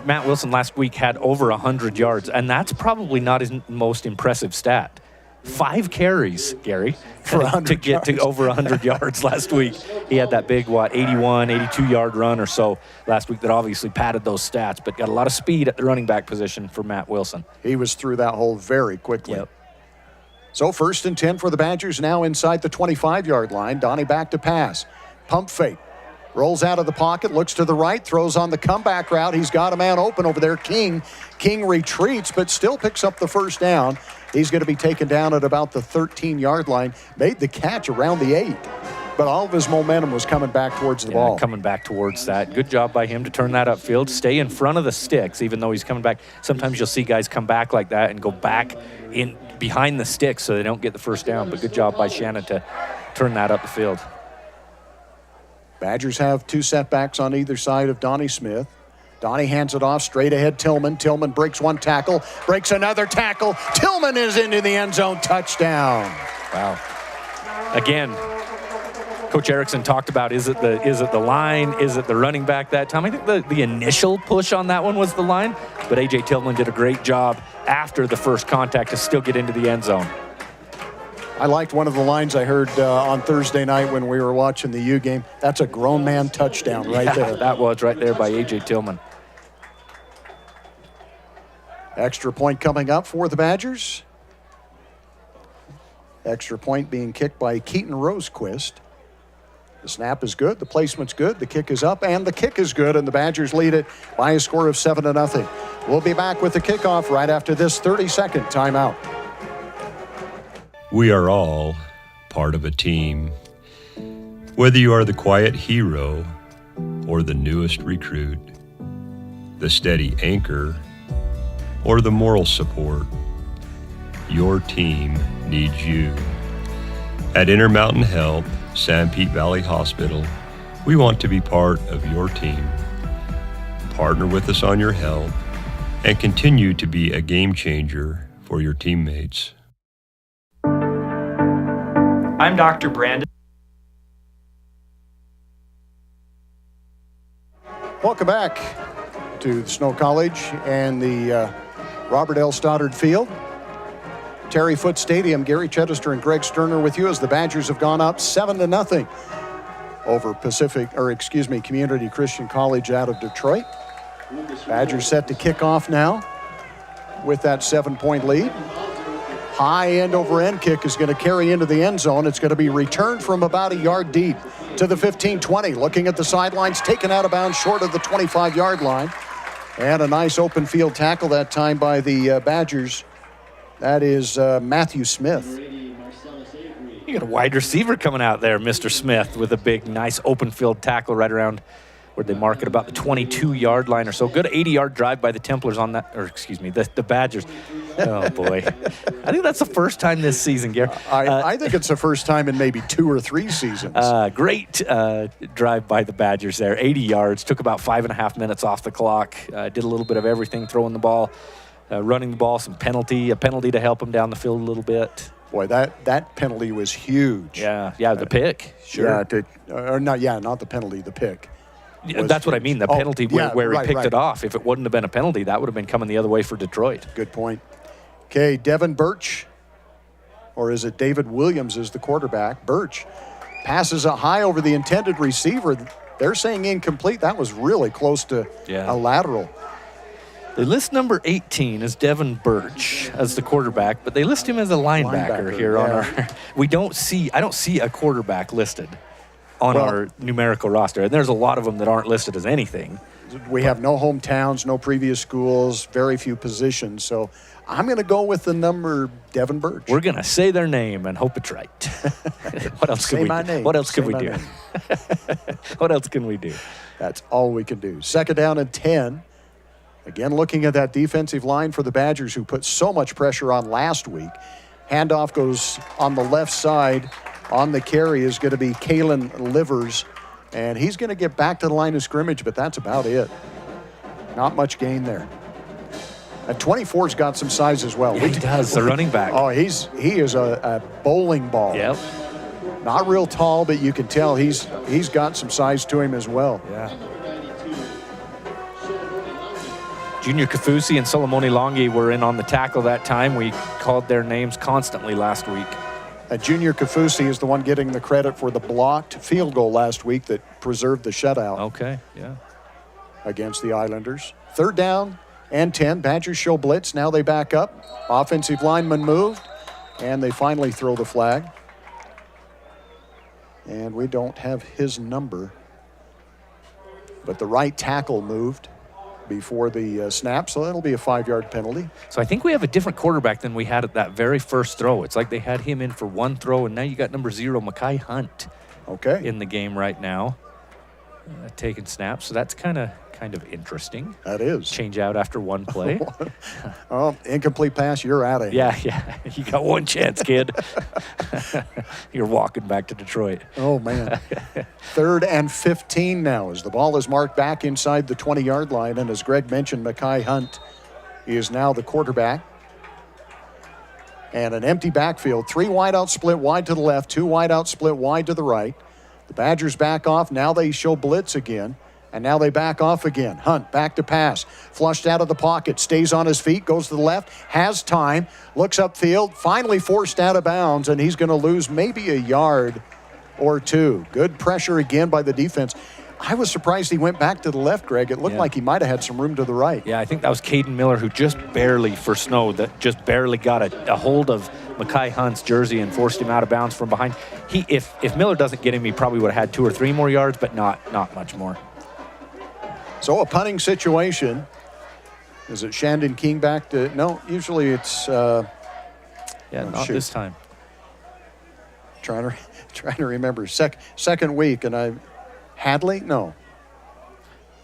Matt Wilson last week had over 100 yards, and that's probably not his most impressive stat. 5 carries, Gary, to get to over 100 yards last week. He had that big, 81, 82-yard run or so last week that obviously padded those stats, but got a lot of speed at the running back position for Matt Wilson. He was through that hole very quickly. Yep. So 1st and 10 for the Badgers, now inside the 25-yard line. Donnie back to pass. Pump fake. Rolls out of the pocket, looks to the right, throws on the comeback route. He's got a man open over there, King. King retreats, but still picks up the first down. He's going to be taken down at about the 13-yard line. Made the catch around the 8. But all of his momentum was coming back towards the ball. Coming back towards that. Good job by him to turn that upfield, stay in front of the sticks, even though he's coming back. Sometimes you'll see guys come back like that and go back in behind the sticks so they don't get the first down. But good job by Shannon to turn that up the field. Badgers have 2 setbacks on either side of Donnie Smith. Donnie hands it off straight ahead. Tillman breaks 1 tackle, breaks another tackle. Tillman is into the end zone. Touchdown. Wow. Again, Coach Erickson talked about, is it the line? Is it the running back that time? I think the initial push on that one was the line, but A.J. Tillman did a great job after the first contact to still get into the end zone. I liked one of the lines I heard on Thursday night when we were watching the U game. That's a grown man touchdown right there. That was right there by A.J. Tillman. Extra point coming up for the Badgers. Extra point being kicked by Keaton Rosequist. The snap is good, the placement's good, the kick is up, and the kick is good, and the Badgers lead it by a score of 7-0. We'll be back with the kickoff right after this 30-second timeout. We are all part of a team. Whether you are the quiet hero or the newest recruit, the steady anchor or the moral support, your team needs you. At Intermountain Health, San Pete Valley Hospital, we want to be part of your team. Partner with us on your health and continue to be a game changer for your teammates. I'm Dr. Brandon. Welcome back to the Snow College and the Robert L. Stoddard Field. Terry Foote Stadium. Gary Chedester and Greg Sterner with you as the Badgers have gone up 7-0 over Community Christian College out of Detroit. Badgers set to kick off now with that 7-point lead. High end over end kick is going to carry into the end zone. It's going to be returned from about a yard deep to the 15-20. Looking at the sidelines, taken out of bounds short of the 25-yard line. And a nice open field tackle that time by the Badgers. That is Matthew Smith. You got a wide receiver coming out there, Mr. Smith, with a big, nice open field tackle right around where they mark it about the 22-yard line or so. Good 80-yard drive by the Templars on that, the Badgers. Oh, boy. I think that's the first time this season, Gary. I think it's the first time in maybe 2 or 3 seasons. Great drive by the Badgers there. 80 yards, took about 5.5 minutes off the clock. Did a little bit of everything, throwing the ball, running the ball, a penalty to help them down the field a little bit. Boy, that penalty was huge. Yeah, the pick. Sure. Not the penalty, the pick. Yeah, that's what I mean, the penalty where he picked it off. If it wouldn't have been a penalty, that would have been coming the other way for Detroit. Good point. Okay, Devin Birch, or is it David Williams is the quarterback. Birch passes it high over the intended receiver. They're saying incomplete. That was really close to a lateral. They list number 18 as Devin Birch as the quarterback, but they list him as a linebacker here on our. I don't see a quarterback listed on our numerical roster, and there's a lot of them that aren't listed as anything. We have no hometowns, no previous schools, very few positions. So I'm going to go with the number Devin Birch. We're going to say their name and hope it's right. What else could we do? What else could we do? What else can we do? That's all we can do. 2nd down and 10. Again, looking at that defensive line for the Badgers who put so much pressure on last week. Handoff goes on the left side. On the carry is going to be Kalen Livers, and he's going to get back to the line of scrimmage, but that's about it. Not much gain there. And 24's got some size as well. Yeah, he does, the running back. Oh, he is a bowling ball. Yep. Not real tall, but you can tell he's got some size to him as well. Yeah. Junior Kafusi and Solomoni Longi were in on the tackle that time. We called their names constantly last week. Junior Kafusi is the one getting the credit for the blocked field goal last week that preserved the shutout. Okay, yeah. Against the Islanders. 3rd down and 10. Badgers show blitz. Now they back up. Offensive lineman moved, and they finally throw the flag. And we don't have his number. But the right tackle moved before the snap, so that'll be a 5-yard penalty. So I think we have a different quarterback than we had at that very first throw. It's like they had him in for one throw, and now you got number 0, Mekhi Hunt, in the game right now, taking snaps. So that's kind of interesting. That is. Change out after one play. Incomplete pass, you're out of here. Yeah. You got one chance, kid. You're walking back to Detroit. Oh, man. 3rd and 15 now as the ball is marked back inside the 20-yard line. And as Greg mentioned, Mekhi Hunt is now the quarterback. And an empty backfield. 3 wideouts split wide to the left, 2 wideouts split wide to the right. The Badgers back off. Now they show blitz again. And now they back off again. Hunt back to pass. Flushed out of the pocket. Stays on his feet. Goes to the left. Has time. Looks upfield. Finally forced out of bounds. And he's going to lose maybe a yard or 2. Good pressure again by the defense. I was surprised he went back to the left, Greg. It looked like he might have had some room to the right. Yeah, I think that was Caden Miller who just barely, for Snow, that just barely got a hold of Mekhi Hunt's jersey and forced him out of bounds from behind. If Miller doesn't get him, he probably would have had 2 or 3 more yards, but not much more. So a punting situation. Is it Shandon King back to? No, usually it's. Not this time. Trying to remember. Second week, and Hadley? No.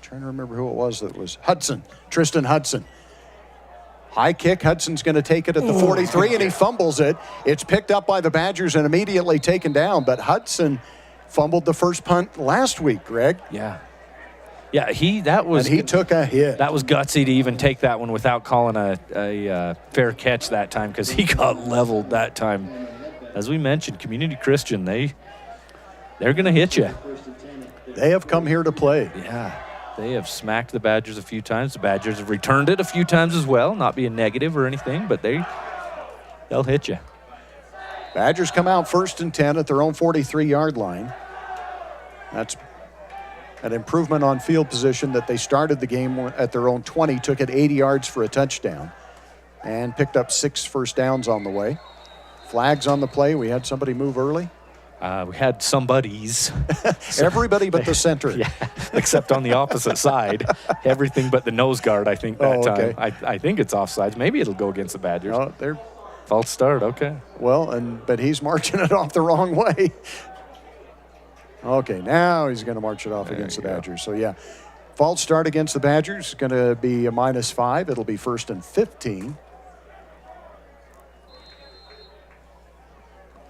Trying to remember who it was that was Hudson. Tristan Hudson. High kick. Hudson's going to take it at the 43, and he fumbles it. It's picked up by the Badgers and immediately taken down. But Hudson fumbled the first punt last week, Greg. Yeah, he took a hit. That was gutsy to even take that one without calling a fair catch that time because he got leveled that time. As we mentioned, Community Christian, they're going to hit you. They have come here to play. Yeah. They have smacked the Badgers a few times. The Badgers have returned it a few times as well, not being negative or anything, but they'll hit you. Badgers come out 1st and 10 at their own 43-yard line. That's an improvement on field position that they started the game at their own 20, took it 80 yards for a touchdown, and picked up 6 first downs on the way. Flags on the play. We had somebody move early. We had somebody's. Everybody but the center. Yeah, except on the opposite side. Everything but the nose guard, I think, that okay. time. I think it's offsides. Maybe it'll go against the Badgers. Oh, they're false start, okay. Well, but he's marching it off the wrong way. Okay, now he's going to march it off against the Badgers. So, yeah, false start against the Badgers. Going to be a -5. It'll be 1st and 15.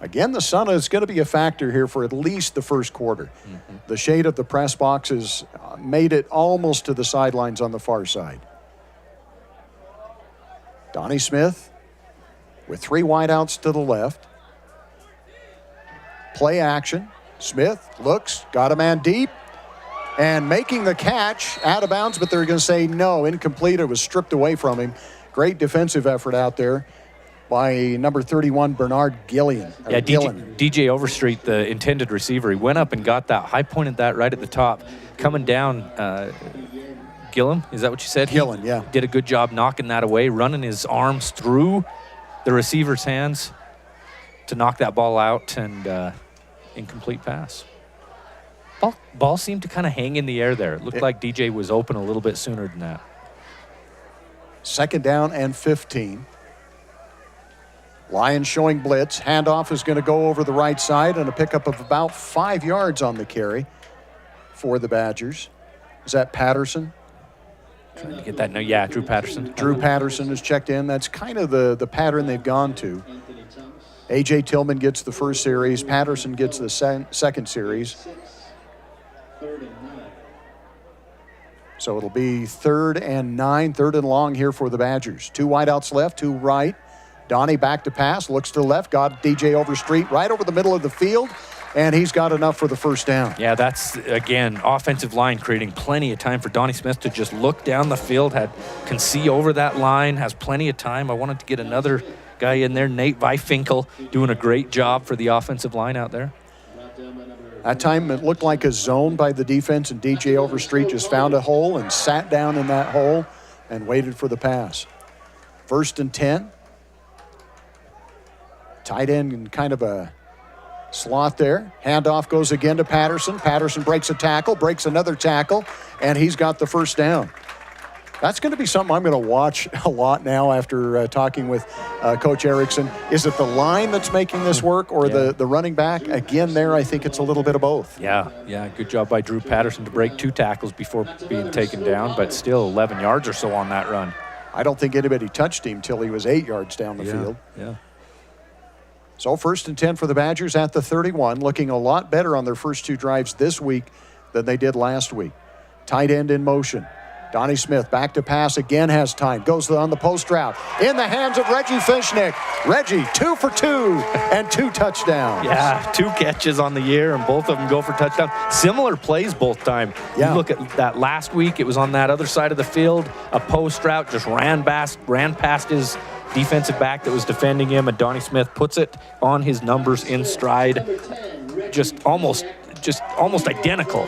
Again, the sun is going to be a factor here for at least the first quarter. Mm-hmm. The shade of the press box has made it almost to the sidelines on the far side. Donnie Smith with 3 wideouts to the left. Play action. Smith looks, got a man deep, and making the catch out of bounds, but they're going to say no, incomplete. It was stripped away from him. Great defensive effort out there by number 31, Bernard Gillian. Yeah, DJ Overstreet, the intended receiver, he went up and got that, high-pointed that right at the top. Coming down, Gilliam, is that what you said? Gillian, yeah. Did a good job knocking that away, running his arms through the receiver's hands to knock that ball out, and incomplete pass. Ball seemed to kind of hang in the air there. It looked like DJ was open a little bit sooner than that. 2nd down and 15. Lions showing blitz. Handoff is going to go over the right side, and a pickup of about 5 yards on the carry for the Badgers. Is that Patterson? Trying to get that. No, yeah, Drew Patterson. Drew Patterson is checked in. That's kind of the pattern they've gone to. A.J. Tillman gets the first series. Patterson gets the second series. So it'll be 3rd and 9, 3rd and long here for the Badgers. 2 wideouts left, 2 right. Donnie back to pass, looks to the left, got DJ Overstreet right over the middle of the field, and he's got enough for the first down. Yeah, that's, again, offensive line creating plenty of time for Donnie Smith to just look down the field, can see over that line, has plenty of time. I wanted to get another guy in there, Nate Weifinkel, doing a great job for the offensive line out there. That time it looked like a zone by the defense, and DJ Overstreet just found a hole and sat down in that hole and waited for the pass. 1st and 10. Tight end in kind of a slot there. Handoff goes again to Patterson. Patterson breaks a tackle, breaks another tackle, and he's got the first down. That's going to be something I'm going to watch a lot now after talking with Coach Erickson. Is it the line that's making this work, or the running back? Again, there, I think it's a little bit of both. Yeah, good job by Drew Patterson to break 2 tackles before being taken down, but still 11 yards or so on that run. I don't think anybody touched him till he was 8 yards down the field. Yeah. So 1st and 10 for the Badgers at the 31, looking a lot better on their first 2 drives this week than they did last week. Tight end in motion. Donnie Smith back to pass again, has time. Goes on the post route. In the hands of Reggie Fishnick. Reggie, 2 for 2 and 2 touchdowns. Yeah, 2 catches on the year, and both of them go for touchdown. Similar plays both time. Yeah. You look at that last week, it was on that other side of the field. A post route, just ran past his defensive back that was defending him, and Donnie Smith puts it on his numbers in stride. Just almost identical.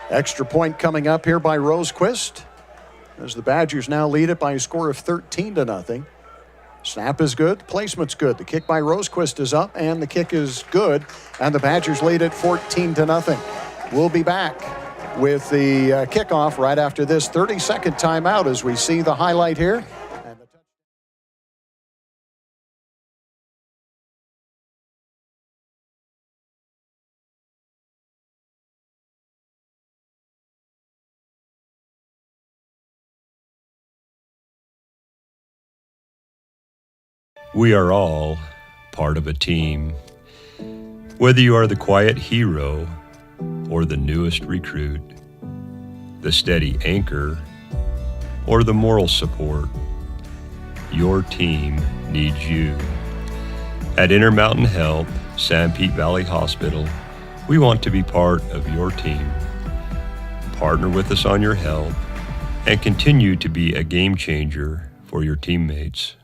Extra point coming up here by Rosequist, as the Badgers now lead it by a score of 13-0. Snap is good, placement's good. The kick by Rosequist is up, and the kick is good, and the Badgers lead it 14-0. We'll be back with the kickoff right after this 30-second timeout as we see the highlight here. We are all part of a team. Whether you are the quiet hero or the newest recruit, the steady anchor or the moral support, your team needs you. At Intermountain Health, San Pete Valley Hospital, we want to be part of your team. partner with us on your health, and continue to be a game changer for your teammates.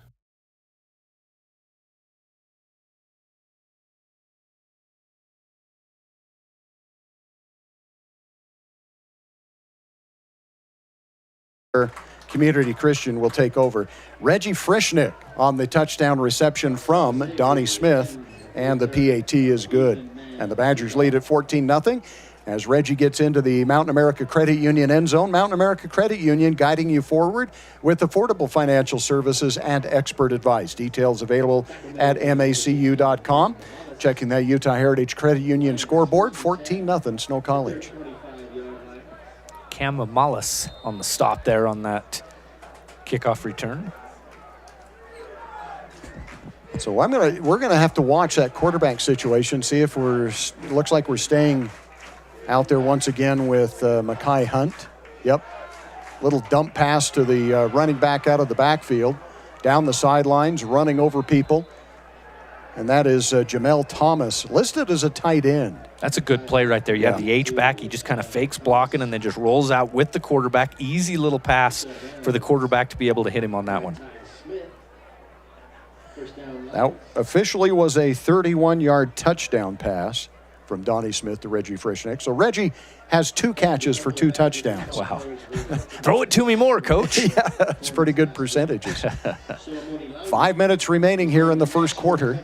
Community Christian will take over. Reggie Frischnick on the touchdown reception from Donnie Smith, and the PAT is good. And the Badgers lead at 14-0 as Reggie gets into the Mountain America Credit Union end zone. Mountain America Credit Union guiding you forward with affordable financial services and expert advice. Details available at macu.com. Checking that Utah Heritage Credit Union scoreboard, 14-0 Snow College. Cam Amalis on the stop there on that kickoff return. So we're gonna have to watch that quarterback situation, see if it looks like we're staying out there once again with Mekhi Hunt. Yep, little dump pass to the running back out of the backfield, down the sidelines, running over people. And that is Jamel Thomas, listed as a tight end. That's a good play right there. You have the H-back. He just kind of fakes blocking and then just rolls out with the quarterback. Easy little pass for the quarterback to be able to hit him on that one. That officially was a 31-yard touchdown pass from Donnie Smith to Reggie Frischnick. So Reggie has 2 catches for 2 touchdowns. Wow. Throw it to me more, Coach. Yeah, it's pretty good percentages. 5 minutes remaining here in the first quarter.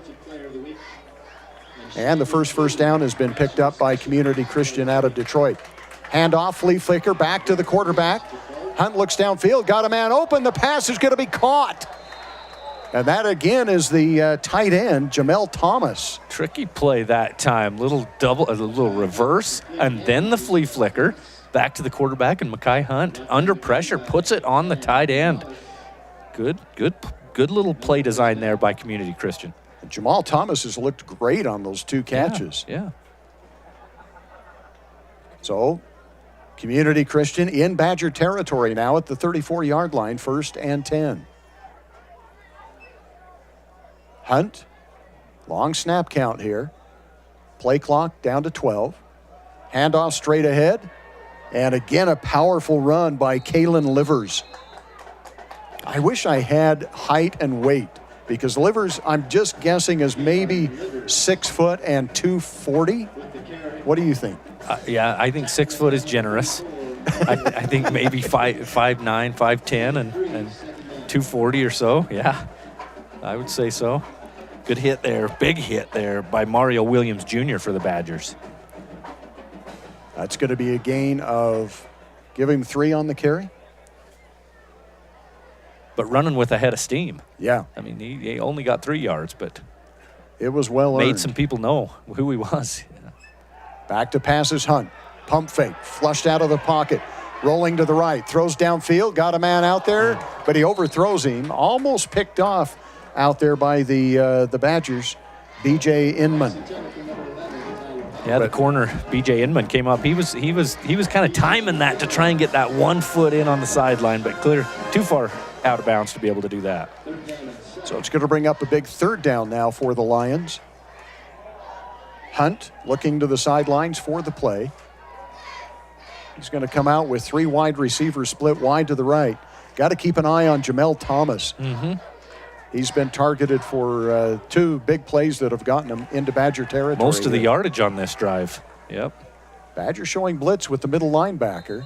And the first down has been picked up by Community Christian out of Detroit. Handoff, flea flicker, back to the quarterback. Hunt looks downfield, got a man open. The pass is going to be caught. And that again is the tight end, Jamel Thomas. Tricky play that time. A little reverse, and then the flea flicker. Back to the quarterback, and Mekhi Hunt, under pressure, puts it on the tight end. Good little play design there by Community Christian. Jamal Thomas has looked great on those 2 catches. Yeah. So, Community Christian in Badger territory now at the 34-yard line, 1st and 10. Hunt, long snap count here. Play clock down to 12. Handoff straight ahead. And again, a powerful run by Kalen Livers. I wish I had height and weight, because Livers, I'm just guessing, is maybe 6 foot and 240. What do you think? Yeah, I think 6 foot is generous. I think maybe 5'9", 5'10", and 240 or so. Yeah, I would say so. Good hit there, big hit there by Mario Williams Jr. for the Badgers. That's going to be a gain of, give him 3 on the carry. But running with a head of steam. Yeah. I mean, he only got 3 yards, but it was well earned. Made some people know who he was. Yeah. Back to passes Hunt. Pump fake, flushed out of the pocket. Rolling to the right, throws downfield, got a man out there, but he overthrows him. Almost picked off out there by the Badgers, B.J. Inman. Yeah, the corner, B.J. Inman came up. He was kind of timing that to try and get that 1 foot in on the sideline, but clear too far out of bounds to be able to do that. So it's going to bring up a big 3rd down now for the Lions. Hunt looking to the sidelines for the play. He's going to come out with 3 wide receivers split wide to the right. Got to keep an eye on Jamel Thomas. Mm-hmm. He's been targeted for 2 big plays that have gotten him into Badger territory. Most of the yardage on this drive. Yep. Badger showing blitz with the middle linebacker.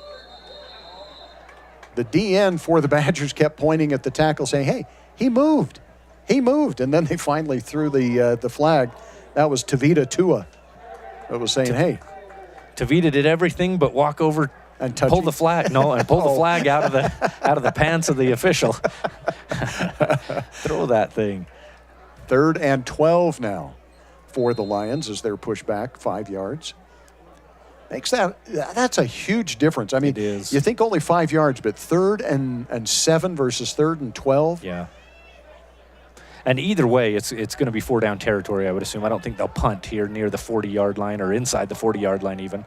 The DN for the Badgers kept pointing at the tackle saying, hey, he moved. He moved. And then they finally threw the flag. That was Tavita Tua that was saying, hey. Tavita did everything but walk over and pull the flag. No, and pull the flag out of the pants of the official. Throw that thing. 3rd and 12 now for the Lions as they're pushed back 5 yards. That's a huge difference. I mean, it is. You think only 5 yards, but 3rd and 7 versus 3rd and 12. Yeah. And either way, it's going to be 4 down territory, I would assume. I don't think they'll punt here near the 40-yard line or inside the 40-yard line even.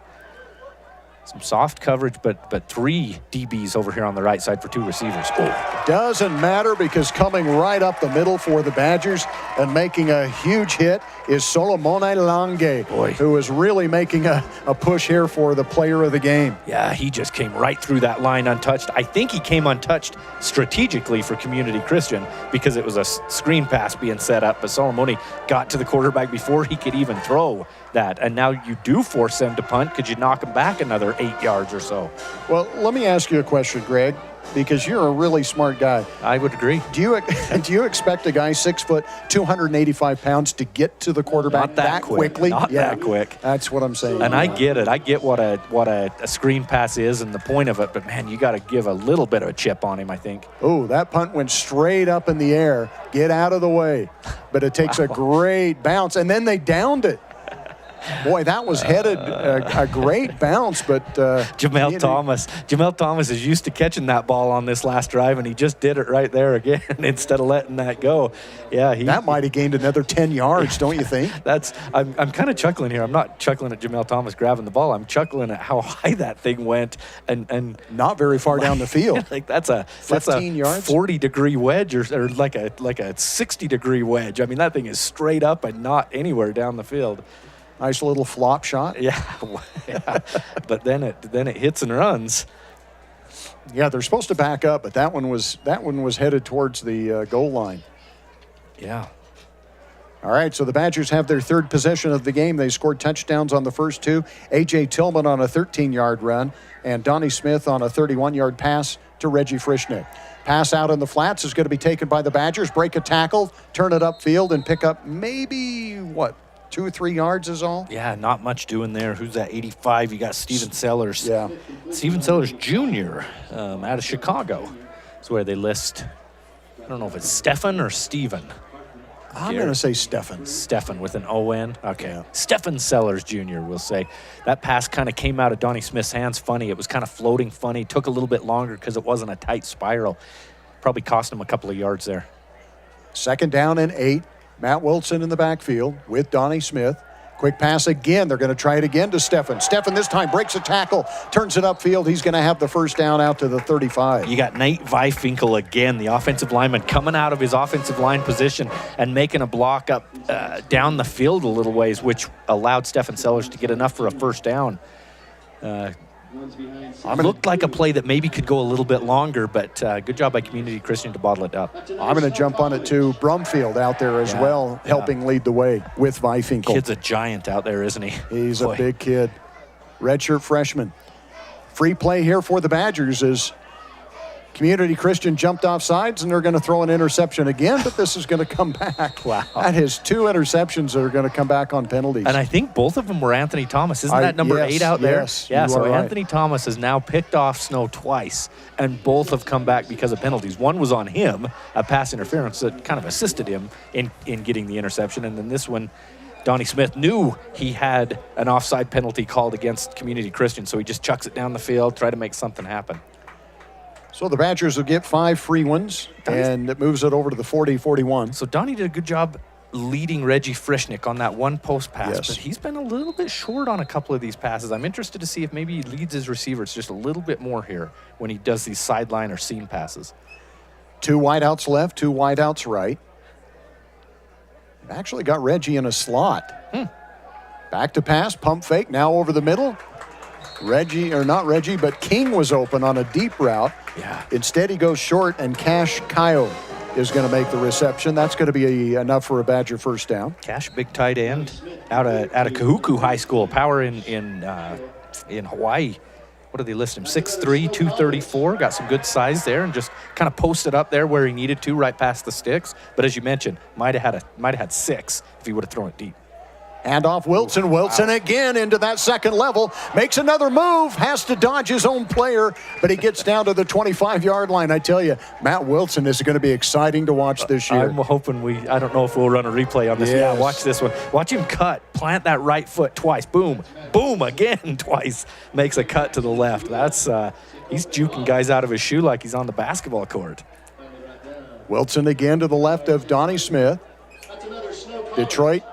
Some soft coverage, but 3 DBs over here on the right side for 2 receivers. Oh. Doesn't matter because coming right up the middle for the Badgers and making a huge hit is Solomon Lange, who is really making a push here for the player of the game. Yeah, he just came right through that line untouched. I think he came untouched strategically for Community Christian because it was a screen pass being set up, but Solomon got to the quarterback before he could even throw that. And now you do force them to punt. Could you knock them back another 8 yards or so? Well, let me ask you a question, Greg, because you're a really smart guy. I would agree. Do you expect a guy 6 foot, 285 pounds to get to the quarterback Not that quickly? Not that quick. That's what I'm saying. And I get it. I get what a screen pass is and the point of it, but man, you got to give a little bit of a chip on him, I think. Oh, that punt went straight up in the air. Get out of the way. But it takes a great bounce, and then they downed it. Boy, that was headed a great bounce, but Jamel Thomas is used to catching that ball on this last drive, and he just did it right there again instead of letting that go. Yeah, that might have gained another 10 yards, don't you think? I'm kind of chuckling here. I'm not chuckling at Jamel Thomas grabbing the ball. I'm chuckling at how high that thing went, and not very far down the field. Like that's a 40-degree wedge or like a 60-degree wedge. I mean, that thing is straight up and not anywhere down the field. Nice little flop shot. Yeah. But then it hits and runs. Yeah, they're supposed to back up, but that one was headed towards the goal line. Yeah. All right, so the Badgers have their 3rd possession of the game. They scored touchdowns on the first 2. A.J. Tillman on a 13-yard run, and Donnie Smith on a 31-yard pass to Reggie Frischnick. Pass out in the flats is going to be taken by the Badgers. Break a tackle, turn it upfield, and pick up maybe, 2 or 3 yards is all? Yeah, not much doing there. Who's that, 85? You got Steven Sellers. Yeah. Steven Sellers Jr. Out of Chicago. That's where they list, I don't know if it's Stefan or Steven. I'm going to say Stefan. Stefan with an O-N. Okay. Yeah. Stefan Sellers Jr., we'll say. That pass kind of came out of Donnie Smith's hands funny. It was kind of floating funny. Took a little bit longer because it wasn't a tight spiral. Probably cost him a couple of yards there. 2nd down and 8. Matt Wilson in the backfield with Donnie Smith. Quick pass again. They're going to try it again to Stefan. Stefan this time breaks a tackle, turns it upfield. He's going to have the first down out to the 35. You got Nate Weifinkel again, the offensive lineman, coming out of his offensive line position and making a block up down the field a little ways, which allowed Stefan Sellers to get enough for a first down. Looked like a play that maybe could go a little bit longer, but good job by Community Christian to bottle it up. I'm going to jump on it too. Brumfield out there as well, helping lead the way with Weifinkel. Kid's a giant out there, isn't he? He's a big kid. Redshirt freshman. Free play here for the Badgers is Community Christian jumped off sides, and they're going to throw an interception again, but this is going to come back. Wow. That is 2 interceptions that are going to come back on penalties. And I think both of them were Anthony Thomas. Isn't that number 8 out there? Yes, yeah, so right. Anthony Thomas has now picked off Snow twice, and both have come back because of penalties. One was on him, a pass interference that kind of assisted him in getting the interception, and then this one, Donnie Smith knew he had an offside penalty called against Community Christian, so he just chucks it down the field, try to make something happen. So the Badgers will get 5 free ones, and it moves it over to the 40-41. So Donnie did a good job leading Reggie Frischnick on that one post pass, Yes. but he's been a little bit short on a couple of these passes. I'm interested to see if maybe he leads his receivers just a little bit more here when he does these sideline or seam passes. 2 wideouts left, 2 wideouts right. Actually got Reggie in a slot. Back to pass, pump fake, now over the middle. But King was open on a deep route. Yeah. Instead, he goes short, and Cash Kyle is going to make the reception. That's going to be enough for a Badger first down. Cash, big tight end, out of Kahuku High School. Power in Hawaii. What did they list him? 6'3", 234. Got some good size there, and just kind of posted up there where he needed to, right past the sticks. But as you mentioned, might have had 6 if he would have thrown it deep. Hand off Wilson. Wilson again into that second level. Makes another move. Has to dodge his own player, but he gets down to the 25-yard line. I tell you, Matt Wilson is going to be exciting to watch this year. I'm hoping I don't know if we'll run a replay on this. Yes. Yeah, watch this one. Watch him cut. Plant that right foot twice. Boom. Boom again twice. Makes a cut to the left. That's he's juking guys out of his shoe like he's on the basketball court. Wilson again to the left of Donnie Smith. Detroit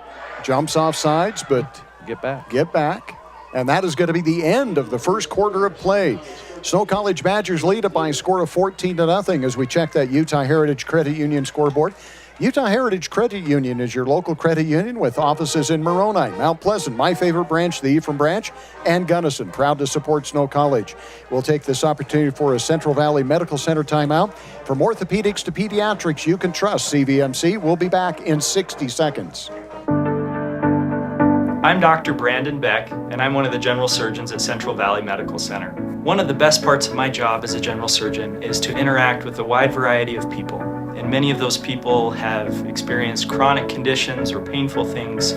jumps off sides, but get back. And that is going to be the end of the first quarter of play. Snow College Badgers lead it by a score of 14-0 as we check that Utah Heritage Credit Union scoreboard. Utah Heritage Credit Union is your local credit union with offices in Moroni, Mount Pleasant, my favorite branch, the Ephraim branch, and Gunnison. Proud to support Snow College. We'll take this opportunity for a Central Valley Medical Center timeout. From orthopedics to pediatrics, you can trust CVMC. We'll be back in 60 seconds. I'm Dr. Brandon Beck, and I'm one of the general surgeons at Central Valley Medical Center. One of the best parts of my job as a general surgeon is to interact with a wide variety of people. And many of those people have experienced chronic conditions or painful things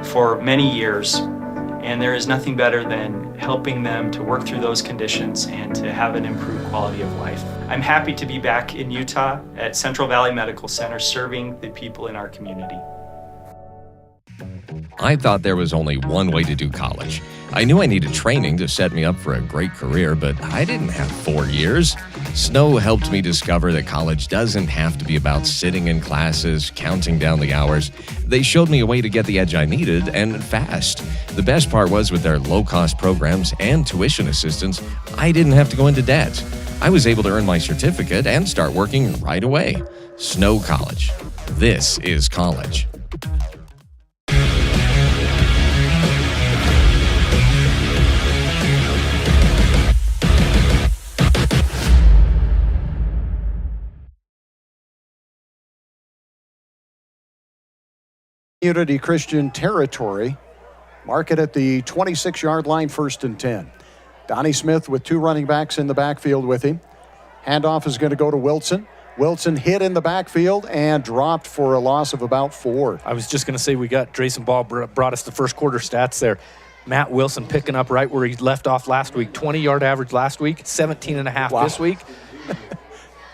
for many years. And there is nothing better than helping them to work through those conditions and to have an improved quality of life. I'm happy to be back in Utah at Central Valley Medical Center serving the people in our community. I thought there was only one way to do college. I knew I needed training to set me up for a great career, but I didn't have 4 years. Snow helped me discover that college doesn't have to be about sitting in classes, counting down the hours. They showed me a way to get the edge I needed, and fast. The best part was with their low-cost programs and tuition assistance, I didn't have to go into debt. I was able to earn my certificate and start working right away. Snow College. This is college. Community Christian territory. Mark it at the 26-yard line, 1st and 10. Donnie Smith with 2 running backs in the backfield with him. Handoff is going to go to Wilson. Wilson hit in the backfield and dropped for a loss of about 4. I was just going to say we got Drayson Ball brought us the first quarter stats there. Matt Wilson picking up right where he left off last week. 20-yard average last week, 17.5 this week.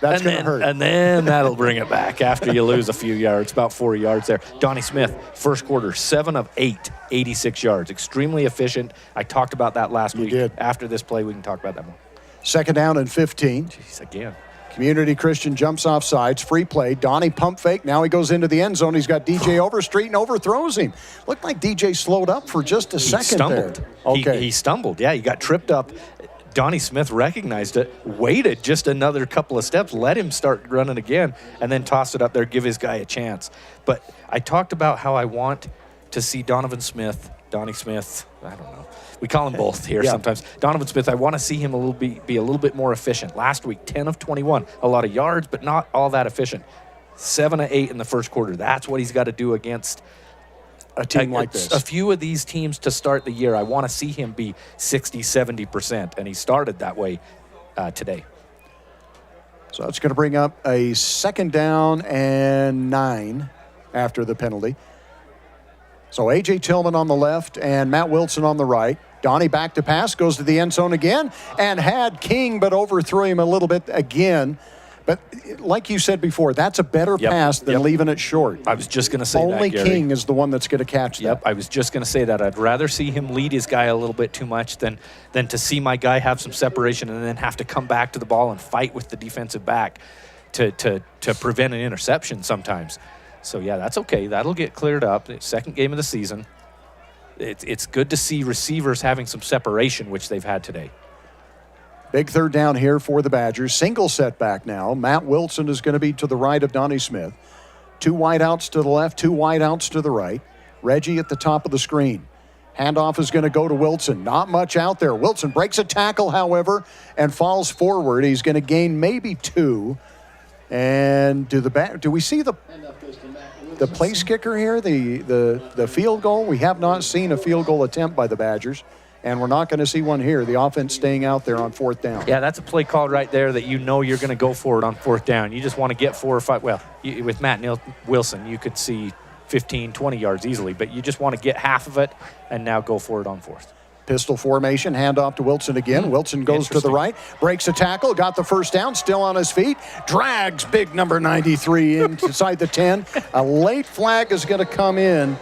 That's going to hurt. And then that'll bring it back after you lose a few yards, about 4 yards there. Donnie Smith, first quarter, 7 of 8, 86 yards. Extremely efficient. I talked about that last week. Did. After this play, we can talk about that more. 2nd down and 15. Jeez, again. Community Christian jumps off sides, free play. Donnie pump fake. Now he goes into the end zone. He's got DJ Overstreet and overthrows him. Looked like DJ slowed up for just a second stumbled. there. Okay. He stumbled. Yeah, he got tripped up. Donnie Smith recognized it, waited just another couple of steps, let him start running again, and then tossed it up there, give his guy a chance. But I talked about how I want to see Donnie Smith, I don't know. We call him both here sometimes. Donovan Smith, I want to see him be a little bit more efficient. Last week, 10 of 21. A lot of yards, but not all that efficient. 7 of 8 in the first quarter. That's what he's got to do against a team like this. A few of these teams to start the year. I want to see him be 60, 70%, and he started that way today. So it's going to bring up a 2nd down and 9 after the penalty. So A.J. Tillman on the left and Matt Wilson on the right. Donnie back to pass, goes to the end zone again, and had King, but overthrew him a little bit again. But like you said before, that's a better pass than leaving it short. I was just going to say Only that, Gary. King is the one that's going to catch that. I was just going to say that. I'd rather see him lead his guy a little bit too much than to see my guy have some separation and then have to come back to the ball and fight with the defensive back to prevent an interception sometimes. So, yeah, that's okay. That'll get cleared up. Second game of the season. It's good to see receivers having some separation, which they've had today. Big 3rd down here for the Badgers. Single setback now. Matt Wilson is going to be to the right of Donnie Smith. 2 wideouts to the left, 2 wideouts to the right. Reggie at the top of the screen. Handoff is going to go to Wilson. Not much out there. Wilson breaks a tackle, however, and falls forward. He's going to gain maybe 2. And do we see the place kicker here, the field goal? We have not seen a field goal attempt by the Badgers. And we're not going to see one here. The offense staying out there on 4th down. Yeah, that's a play call right there that you know you're going to go for it on 4th down. You just want to get 4 or 5. Well, with Matt Wilson, you could see 15, 20 yards easily, but you just want to get half of it and now go for it on 4th. Pistol formation, handoff to Wilson again. Wilson goes to the right, breaks a tackle, got the 1st down, still on his feet, drags big number 93 inside the 10. A late flag is going to come in,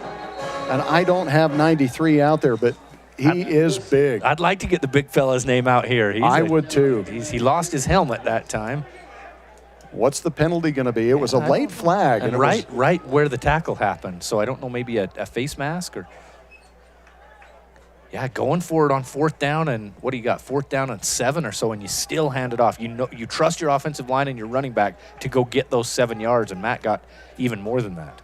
and I don't have 93 out there, but he is big. I'd like to get the big fella's name out here. I would too. He lost his helmet that time. What's the penalty going to be? It was a late flag. And right where the tackle happened. So I don't know, maybe a face mask or... Yeah, going for it on 4th down, and what do you got? 4th down and 7 or so, and you still hand it off. You trust your offensive line and your running back to go get those 7 yards, and Matt got even more than that.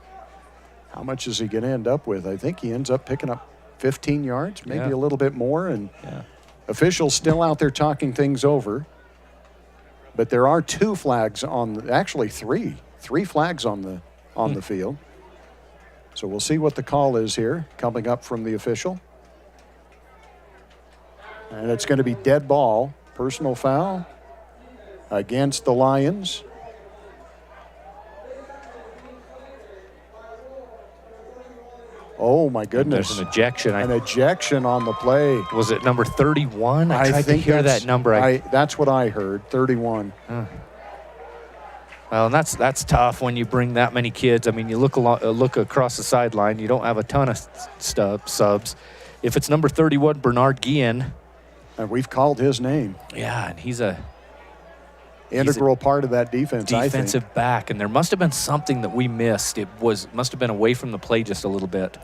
How much is he going to end up with? I think he ends up picking up 15 yards, maybe a little bit more, and officials still out there talking things over. But there are 2 flags actually 3 flags on the field. So we'll see what the call is here coming up from the official. And it's going to be dead ball, personal foul against the Lions. Oh, my goodness. There's an ejection. An ejection on the play. Was it number 31? I tried to hear that number. That's what I heard, 31. Well, and that's tough when you bring that many kids. I mean, you look across the sideline, you don't have a ton of subs. If it's number 31, Bernard Guillen. And we've called his name. Yeah, and he's a integral part of that defense, I think. Defensive back, and there must have been something that we missed. Must have been away from the play just a little bit.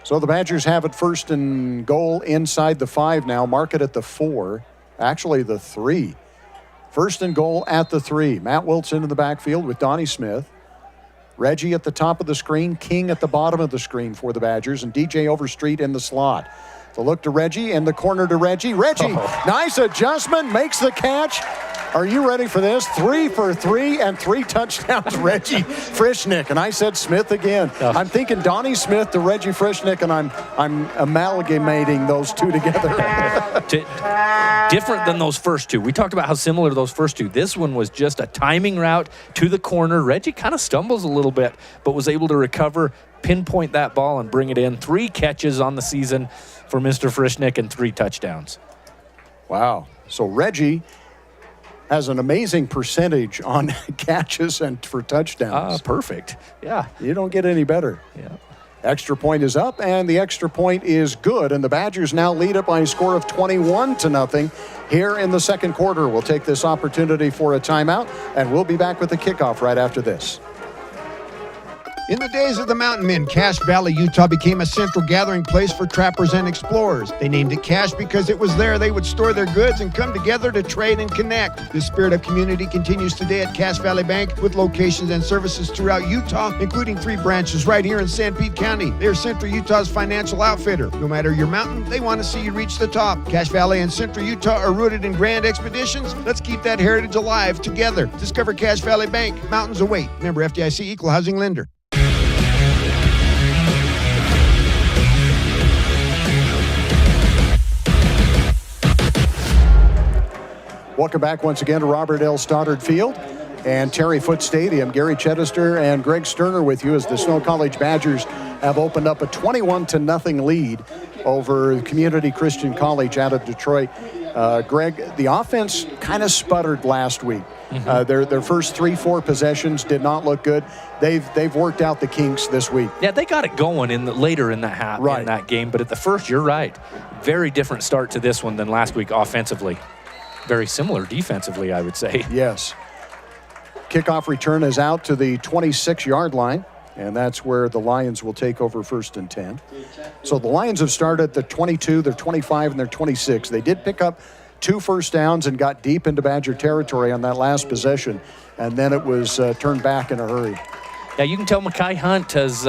So the Badgers have it 1st and goal inside the 5 now. Mark it at the 4. Actually, the 3. 1st and goal at the 3. Matt Wilson in the backfield with Donnie Smith. Reggie at the top of the screen. King at the bottom of the screen for the Badgers. And DJ Overstreet in the slot. The look to Reggie and the corner to Reggie. Reggie, nice adjustment, makes the catch. Are you ready for this? 3 for 3 and 3 touchdowns, Reggie Frischnick. And I said Smith again. I'm thinking Donnie Smith to Reggie Frischnick, and I'm amalgamating those 2 together. Different than those first 2. We talked about how similar those first 2. This one was just a timing route to the corner. Reggie kind of stumbles a little bit, but was able to recover, pinpoint that ball, and bring it in. 3 catches on the season for Mr. Frischnick and 3 touchdowns. Wow. So Reggie has an amazing percentage on catches and for touchdowns. Perfect. Yeah. You don't get any better. Yeah. Extra point is up, and the extra point is good. And the Badgers now lead it by a score of 21-0 here in the 2nd quarter. We'll take this opportunity for a timeout, and we'll be back with the kickoff right after this. In the days of the mountain men, Cache Valley, Utah became a central gathering place for trappers and explorers. They named it Cache because it was there they would store their goods and come together to trade and connect. The spirit of community continues today at Cache Valley Bank with locations and services throughout Utah, including 3 branches right here in St. Pete County. They're Central Utah's financial outfitter. No matter your mountain, they want to see you reach the top. Cache Valley and Central Utah are rooted in grand expeditions. Let's keep that heritage alive together. Discover Cache Valley Bank. Mountains await. Member FDIC, Equal Housing Lender. Welcome back once again to Robert L. Stoddard Field and Terry Foote Stadium. Gary Chedester and Greg Sterner with you as the Snow College Badgers have opened up a 21-0 lead over Community Christian College out of Detroit. Greg, the offense kind of sputtered last week. Their first 3-4 possessions did not look good. They've worked out the kinks this week. Yeah, they got it going later in that game. But at the first, you're right. Very different start to this one than last week offensively. Very similar defensively, I would say. Yes. Kickoff return is out to the 26-yard line, and that's where the Lions will take over 1st and 10. So the Lions have started at the 22, their 25, and their 26. They did pick up 2 first downs and got deep into Badger territory on that last possession, and then it was turned back in a hurry. Yeah, you can tell Mekhi Hunt has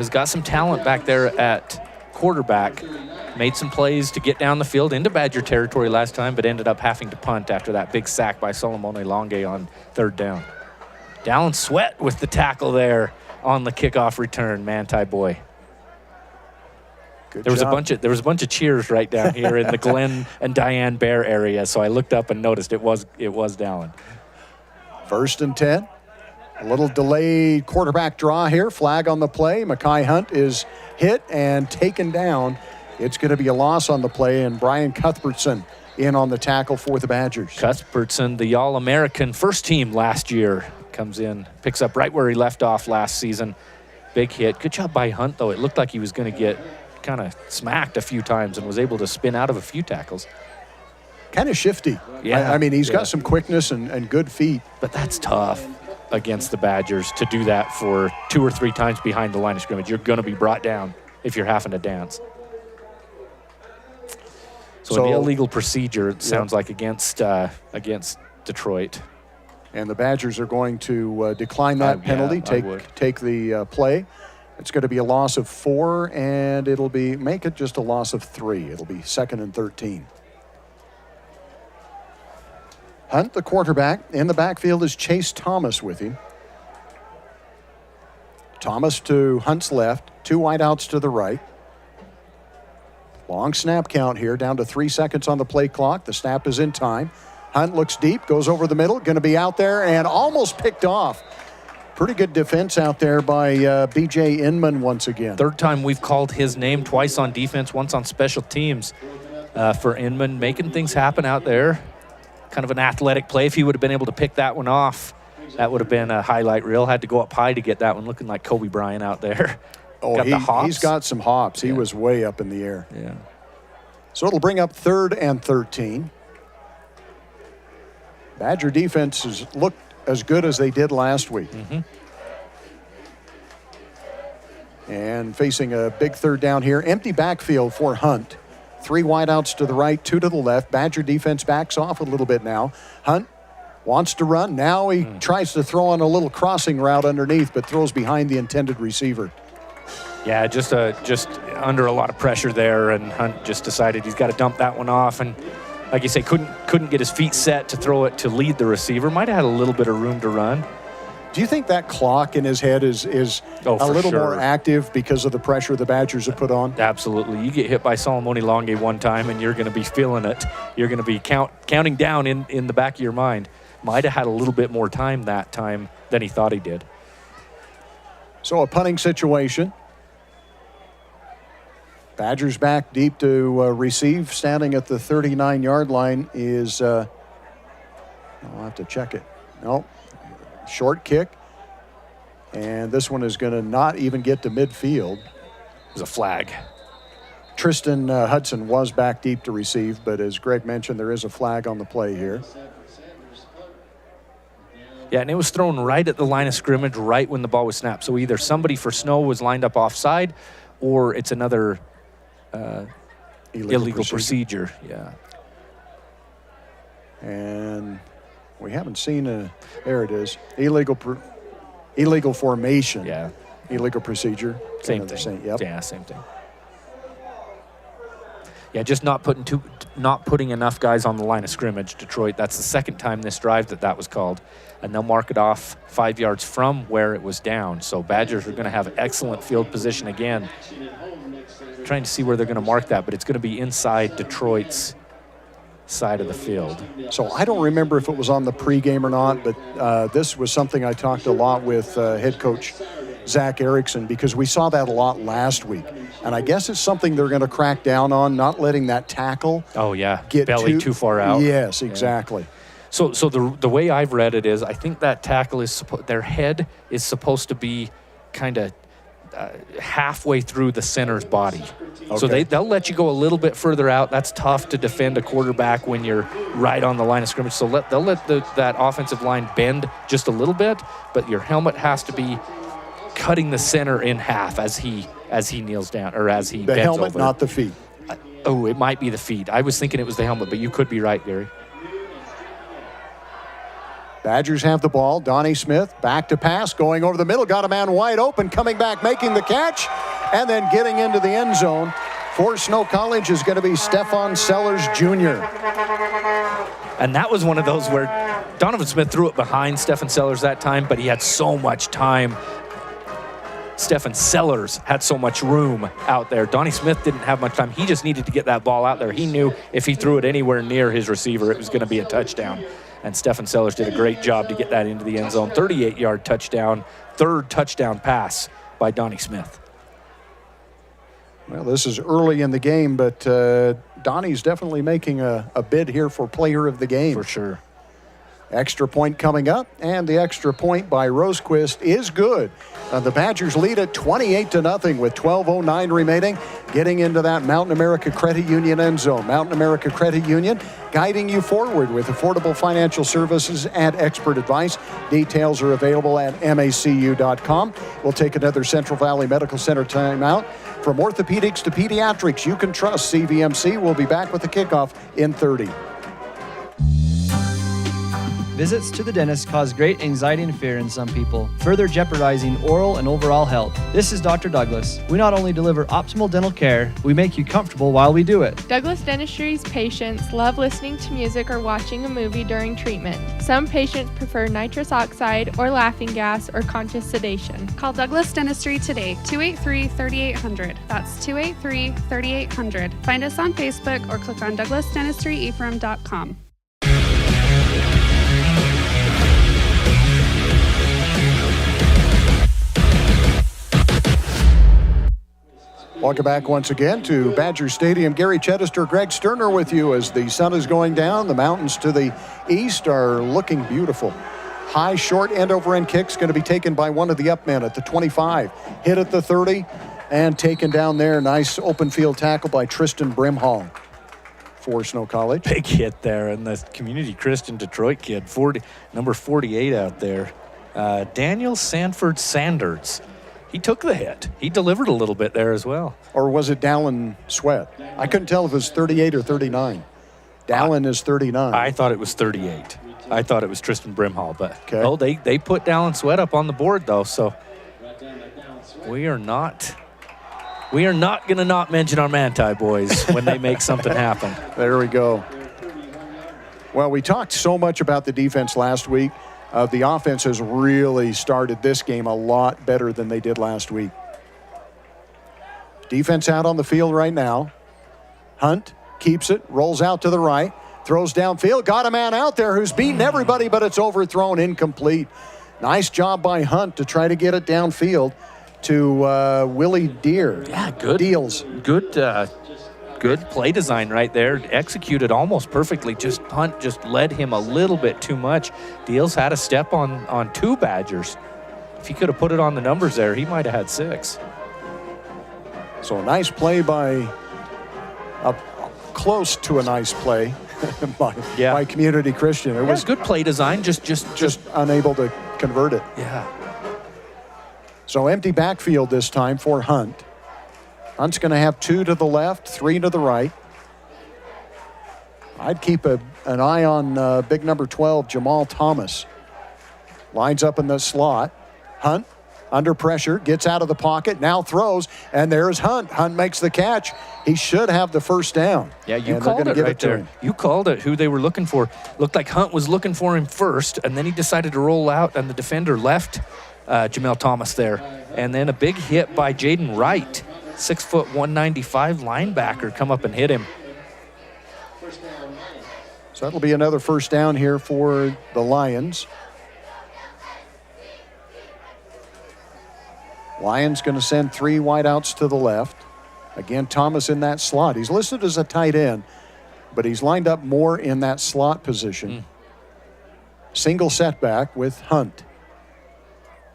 got some talent back there at quarterback. Made some plays to get down the field into Badger territory last time, but ended up having to punt after that big sack by Solomone Longe on 3rd down. Dallin Sweat with the tackle there on the kickoff return, Manti boy. There was a bunch of cheers right down here in the Glenn and Diane Bear area, so I looked up and noticed it was Dallin. 1st and 10. A little delayed quarterback draw here. Flag on the play. Mekhi Hunt is hit and taken down. It's going to be a loss on the play, and Brian Cuthbertson in on the tackle for the Badgers. Cuthbertson, the All-American first team last year, comes in, picks up right where he left off last season. Big hit. Good job by Hunt, though. It looked like he was going to get kind of smacked a few times and was able to spin out of a few tackles. Kind of shifty. Yeah. I mean, he's got some quickness and good feet. But that's tough against the Badgers to do that for 2 or 3 times behind the line of scrimmage. You're going to be brought down if you're having to dance. So an illegal procedure, it sounds like, against Detroit. And the Badgers are going to decline that penalty, take the play. It's going to be a loss of 4, and make it just a loss of 3. It'll be 2nd and 13. Hunt, the quarterback. In the backfield is Chase Thomas with him. Thomas to Hunt's left, 2 wideouts to the right. Long snap count here, down to 3 seconds on the play clock. The snap is in time. Hunt looks deep, goes over the middle, going to be out there and almost picked off. Pretty good defense out there by B.J. Inman once again. 3rd time we've called his name, twice on defense, once on special teams for Inman, making things happen out there. Kind of an athletic play. If he would have been able to pick that one off, that would have been a highlight reel. Had to go up high to get that one, looking like Kobe Bryant out there. Oh, he's got some hops. He was way up in the air. Yeah. So it'll bring up 3rd and 13. Badger defense has looked as good as they did last week. And facing a big 3rd down here. Empty backfield for Hunt. 3 wideouts to the right, 2 to the left. Badger defense backs off a little bit now. Hunt wants to run. Now he tries to throw on a little crossing route underneath, but throws behind the intended receiver. Yeah, just under a lot of pressure there, and Hunt just decided he's got to dump that one off. And like you say, couldn't get his feet set to throw it to lead the receiver. Might have had a little bit of room to run. Do you think that clock in his head is a little more active because of the pressure the Badgers have put on? Absolutely. You get hit by Solomoni Longue one time, and you're going to be feeling it. You're going to be counting down in the back of your mind. Might have had a little bit more time that time than he thought he did. So a punting situation. Badgers back deep to receive. Standing at the 39-yard line is, I'll have to check it. Nope. Short kick. And this one is going to not even get to midfield. It was a flag. Tristan Hudson was back deep to receive, but as Greg mentioned, there is a flag on the play here. Yeah, and it was thrown right at the line of scrimmage, right when the ball was snapped. So either somebody for Snow was lined up offside, or it's another illegal procedure. Yeah. And we haven't seen there it is. Illegal formation. Yeah. Illegal procedure. Same thing. Yep. Yeah, same thing. Yeah, just not putting enough guys on the line of scrimmage, Detroit. That's the 2nd time this drive that was called. And they'll mark it off 5 yards from where it was down. So Badgers are going to have excellent field position again. Trying to see where they're going to mark that, but it's going to be inside Detroit's side of the field. So I don't remember if it was on the pregame or not, but this was something I talked a lot with head coach Zach Erickson, because we saw that a lot last week. And I guess it's something they're going to crack down on, not letting that tackle get belly too far out. Yes, exactly. Yeah. So the way I've read it is, I think that tackle is their head is supposed to be kind of halfway through the center's body. Okay. So they'll let you go a little bit further out. That's tough to defend a quarterback when you're right on the line of scrimmage. So they'll let that offensive line bend just a little bit, but your helmet has to be cutting the center in half as he kneels down, or as he bends over. The helmet, not the feet. It might be the feet. I was thinking it was the helmet, but you could be right, Gary. Badgers have the ball. Donnie Smith back to pass, going over the middle, got a man wide open, coming back, making the catch, and then getting into the end zone. For Snow College is going to be Stefan Sellers Jr. And that was one of those where Donovan Smith threw it behind Stefan Sellers that time, but he had so much time. Stefan Sellers had so much room out there. Donnie Smith didn't have much time. He just needed to get that ball out there. He knew if he threw it anywhere near his receiver, it was going to be a touchdown. And Stefan Sellers did a great job to get that into the end zone. 38-yard touchdown, 3rd touchdown pass by Donnie Smith. Well, this is early in the game, but Donnie's definitely making a bid here for player of the game. For sure. Extra point coming up, and the extra point by Rosequist is good. The Badgers lead at 28-0 with 12:09 remaining, getting into that Mountain America Credit Union end zone. Mountain America Credit Union guiding you forward with affordable financial services and expert advice. Details are available at macu.com. We'll take another Central Valley Medical Center timeout. From orthopedics to pediatrics, you can trust CVMC. We'll be back with the kickoff in 30. Visits to the dentist cause great anxiety and fear in some people, further jeopardizing oral and overall health. This is Dr. Douglas. We not only deliver optimal dental care, we make you comfortable while we do it. Douglas Dentistry's patients love listening to music or watching a movie during treatment. Some patients prefer nitrous oxide or laughing gas or conscious sedation. Call Douglas Dentistry today, 283-3800. That's 283-3800. Find us on Facebook or click on douglasdentistryephrem.com. Welcome back once again to Badger Stadium. Gary Chedester, Greg Sterner with you as the sun is going down. The mountains to the east are looking beautiful. High, short, end-over-end kicks going to be taken by one of the up men at the 25. Hit at the 30 and taken down there. Nice open field tackle by Tristan Brimhall for Snow College. Big hit there, and the Community Christian Detroit kid, number 48 out there. Daniel Sanford Sanders. He took the hit. He delivered a little bit there as well. Or was it Dallin Sweat? I couldn't tell if it was 38 or 39. Dallin is 39. I thought it was 38. I thought it was Tristan Brimhall, but they put Dallin Sweat up on the board though, so we are not going to not mention our Manti boys when they make something happen. There we go. Well, we talked so much about the defense last week. The offense has really started this game a lot better than they did last week. Defense out on the field right now. Hunt keeps it, rolls out to the right, throws downfield, got a man out there who's beaten everybody, but it's overthrown, incomplete. Nice job by Hunt to try to get it downfield to Willie Deere. Yeah, good. Deals. Good play design right there. Executed almost perfectly. Hunt just led him a little bit too much. Deals had a step on two Badgers. If he could have put it on the numbers there, he might have had 6. So a nice play by, close to a nice play by Community Christian. It was good play design, just unable to convert it. Yeah. So empty backfield this time for Hunt. Hunt's going to have 2 to the left, 3 to the right. I'd keep an eye on big number 12, Jamal Thomas. Lines up in the slot. Hunt, under pressure, gets out of the pocket, now throws, and there's Hunt. Hunt makes the catch. He should have the first down. Yeah, you called it right there. You called it who they were looking for. Looked like Hunt was looking for him first, and then he decided to roll out, and the defender left Jamel Thomas there. And then a big hit by Jaden Wright. 6', 195 linebacker come up and hit him. So that'll be another first down here for the Lions. Lions going to send 3 wideouts to the left. Again, Thomas in that slot. He's listed as a tight end, but he's lined up more in that slot position. Single setback with Hunt.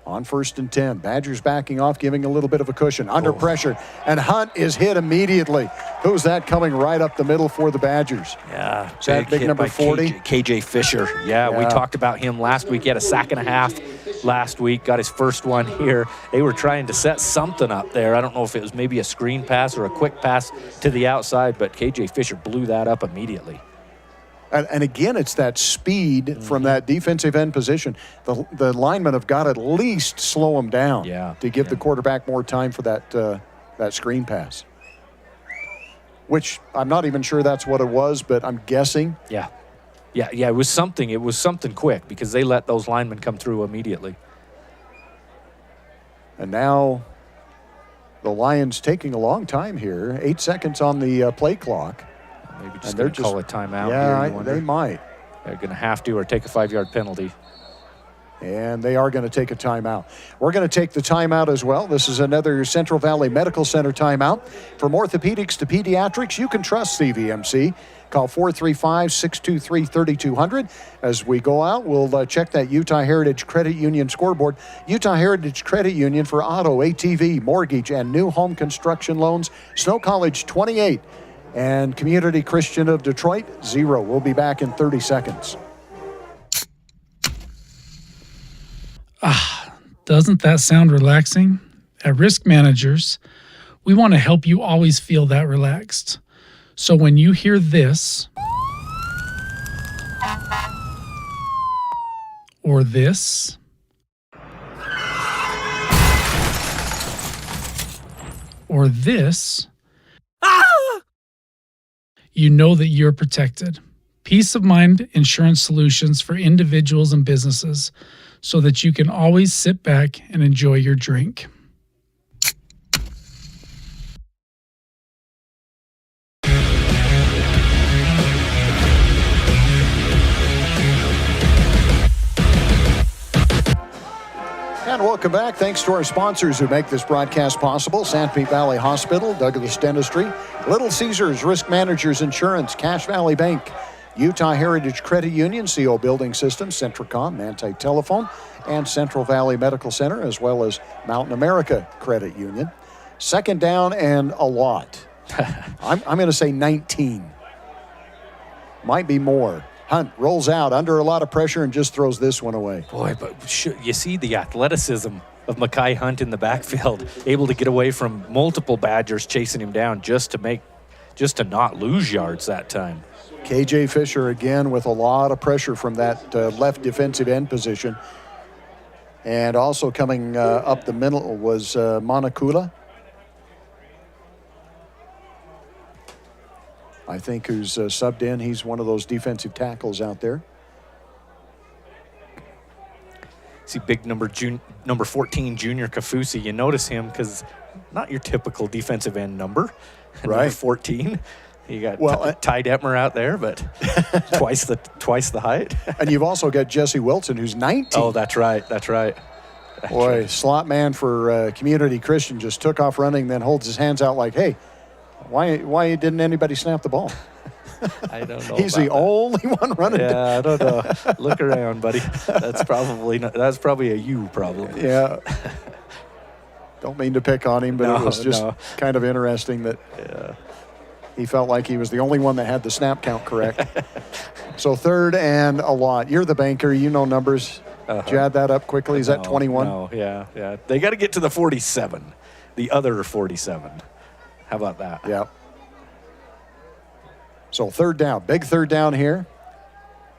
On 1st and 10, Badgers backing off, giving a little bit of a cushion. Under pressure, and Hunt is hit immediately. Who's that coming right up the middle for the Badgers? Yeah. Is that big number 40? KJ Fisher. Yeah, we talked about him last week. He had a sack and a half last week, got his first one here. They were trying to set something up there. I don't know if it was maybe a screen pass or a quick pass to the outside, but KJ Fisher blew that up immediately. And again, it's that speed from that defensive end position. The linemen have got to at least slow him down to give the quarterback more time for that screen pass. Which I'm not even sure that's what it was, but I'm guessing. Yeah, it was something. It was something quick because they let those linemen come through immediately. And now the Lions taking a long time here. 8 seconds on the play clock. Maybe just going to call a timeout. Yeah, here, they might. They're going to have to, or take a 5-yard penalty. And they are going to take a timeout. We're going to take the timeout as well. This is another Central Valley Medical Center timeout. From orthopedics to pediatrics, you can trust CVMC. Call 435-623-3200. As we go out, we'll check that Utah Heritage Credit Union scoreboard. Utah Heritage Credit Union for auto, ATV, mortgage, and new home construction loans. Snow College 28 and Community Christian of Detroit 0. We'll be back in 30 seconds. Doesn't that sound relaxing? At Risk Managers, we want to help you always feel that relaxed. So when you hear this, or this, or this, you know that you're protected. Peace of mind insurance solutions for individuals and businesses, so that you can always sit back and enjoy your drink. And welcome back. Thanks to our sponsors who make this broadcast possible. Sanpete Valley Hospital, Douglas Dentistry, Little Caesars Risk Managers Insurance, Cache Valley Bank, Utah Heritage Credit Union, CO Building Systems, Centricom, Manti Telephone, and Central Valley Medical Center, as well as Mountain America Credit Union. Second down and a lot. I'm going to say 19. Might be more. Hunt rolls out under a lot of pressure and just throws this one away. Boy, but you see the athleticism of Mackay Hunt in the backfield, able to get away from multiple Badgers chasing him down just to not lose yards that time. KJ Fisher again with a lot of pressure from that left defensive end position. And also coming up the middle was Monakula, I think, who's subbed in. He's one of those defensive tackles out there. See big number 14, Junior Kafusi. You notice him because not your typical defensive end number. Right. Number 14. You got Ty Detmer out there, but twice the height. And you've also got Jesse Wilson, who's 19. Oh, that's right. Boy, slot man for Community Christian just took off running, then holds his hands out like, hey, why didn't anybody snap the ball? I don't know. He's the only one running. Yeah, I don't know. Look around, buddy. That's probably a you problem. Yeah. Don't mean to pick on him, but it was just kind of interesting that he felt like he was the only one that had the snap count correct. So third and a lot. You're the banker. You know numbers. Did you add that up quickly? Is that 21? No, yeah. They got to get to the 47, the other 47. How about that? Yeah. So third down, big third down here.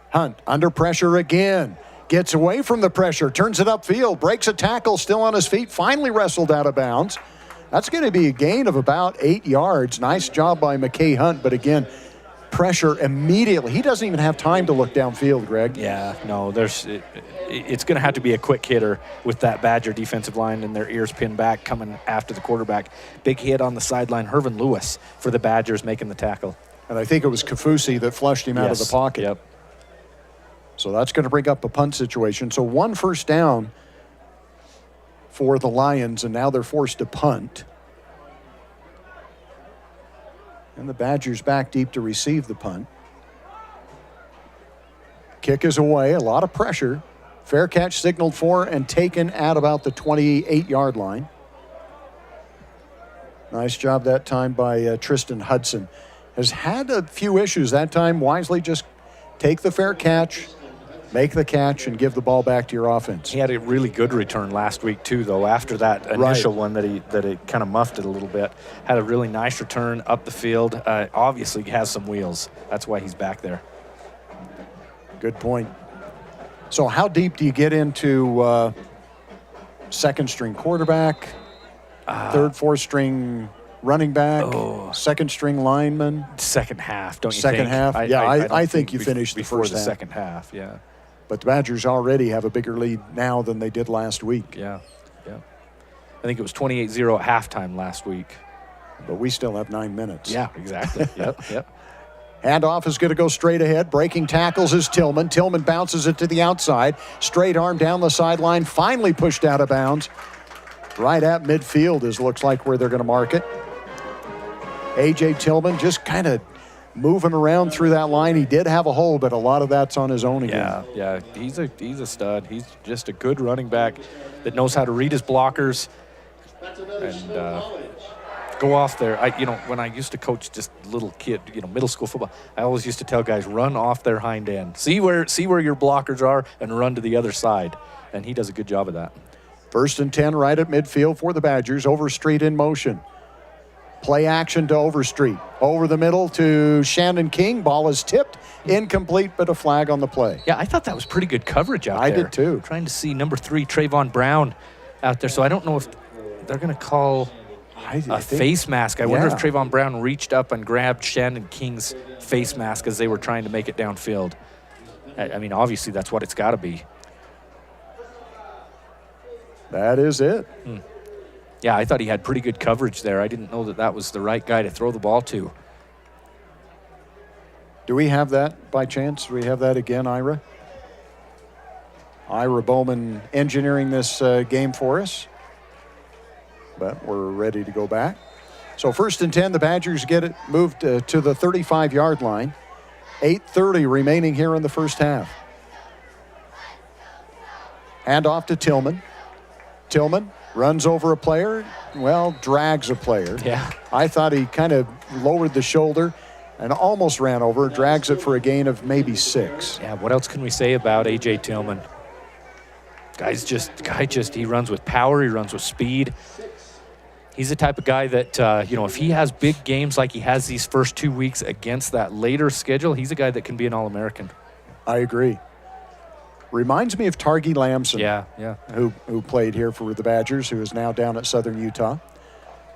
Hunt under pressure again. Gets away from the pressure, turns it upfield, breaks a tackle, still on his feet, finally wrestled out of bounds. That's going to be a gain of about 8 yards. Nice job by McKay Hunt, but again, pressure immediately. He doesn't even have time to look downfield, Greg. Yeah, no, it's going to have to be a quick hitter with that Badger defensive line and their ears pinned back coming after the quarterback. Big hit on the sideline, Hervin Lewis for the Badgers making the tackle. And I think it was Kafusi that flushed him out of the pocket. Yep. So that's going to bring up a punt situation. So one first down for the Lions, and now they're forced to punt. And the Badgers back deep to receive the punt. Kick is away, a lot of pressure. Fair catch signaled for and taken at about the 28-yard line. Nice job that time by Tristan Hudson. Has had a few issues that time. Wisely just take the fair catch, make the catch, and give the ball back to your offense. He had a really good return last week too, though. After that initial one that it kind of muffed it a little bit, had a really nice return up the field. Obviously, he has some wheels. That's why he's back there. Good point. So, how deep do you get into second string quarterback, third, fourth string running back, second string lineman? Second half, don't you think? Second half? I think you before, finished the before first the half. second half, yeah. But the Badgers already have a bigger lead now than they did last week. Yeah. I think it was 28-0 at halftime last week. But we still have 9 minutes. Yeah, exactly. Yep. Handoff is going to go straight ahead. Breaking tackles is Tillman. Tillman bounces it to the outside. Straight arm down the sideline. Finally pushed out of bounds. Right at midfield looks like where they're going to mark it. A.J. Tillman just kind of moving around through that line. He did have a hole, but a lot of that's on his own again. Yeah. He's a stud. He's just a good running back that knows how to read his blockers and go off there. When I used to coach just little kid, middle school football, I always used to tell guys, run off their hind end. See where your blockers are and run to the other side. And he does a good job of that. 1st and 10 right at midfield for the Badgers. Overstreet in motion. Play action to Overstreet. Over the middle to Shannon King. Ball is tipped. Incomplete, but a flag on the play. Yeah, I thought that was pretty good coverage out there. I did too. Trying to see number 3, Trayvon Brown, out there. So I don't know if they're going to call a face mask. I wonder if Trayvon Brown reached up and grabbed Shannon King's face mask as they were trying to make it downfield. I mean, obviously that's what it's got to be. That is it. Yeah, I thought he had pretty good coverage there. I didn't know that was the right guy to throw the ball to. Do we have that by chance? Do we have that again, Ira? Ira Bowman engineering this game for us. But we're ready to go back. So 1st and 10, the Badgers get it moved to the 35-yard line. 8:30 remaining here in the first half. Handoff to Tillman. Tillman runs over a player, drags a player. Yeah. I thought he kind of lowered the shoulder and almost ran over, drags it for a gain of maybe 6. Yeah, what else can we say about A.J. Tillman? Guy just he runs with power, he runs with speed. He's the type of guy that, if he has big games like he has these first 2 weeks against that later schedule, he's a guy that can be an All-American. I agree. Reminds me of Targi Lamson. Yeah. Who played here for the Badgers, who is now down at Southern Utah.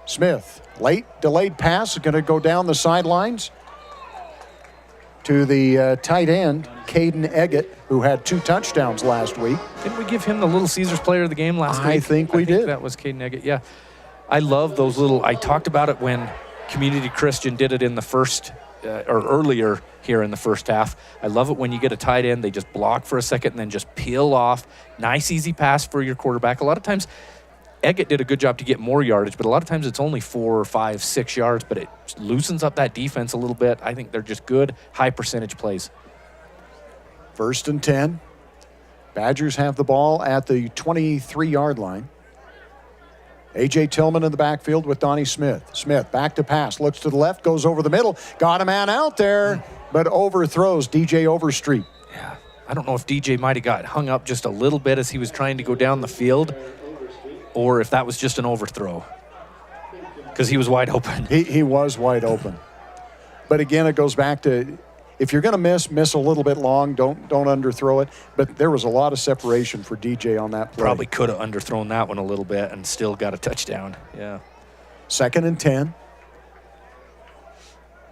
Smith, late delayed pass, is going to go down the sidelines to the tight end, Caden Eggett, who had 2 touchdowns last week. Didn't we give him the Little Caesars Player of the Game last week? I think we did. That was Caden Eggett, yeah. I love those I talked about it when Community Christian did it in the first, or earlier here in the first half. I love it when you get a tight end, they just block for a second and then just peel off. Nice, easy pass for your quarterback. A lot of times, Eggett did a good job to get more yardage, but a lot of times it's only 4, 5, 6 yards, but it loosens up that defense a little bit. I think they're just good, high percentage plays. 1st and 10. Badgers have the ball at the 23-yard line. A.J. Tillman in the backfield with Donnie Smith. Smith back to pass, looks to the left, goes over the middle, got a man out there, but overthrows DJ Overstreet. Yeah, I don't know if DJ might have got hung up just a little bit as he was trying to go down the field, or if that was just an overthrow, because he was wide open. He was wide open. But again, it goes back to, if you're going to miss a little bit long, don't underthrow it. But there was a lot of separation for DJ on that play. Probably could have underthrown that one a little bit and still got a touchdown. Yeah. 2nd and 10.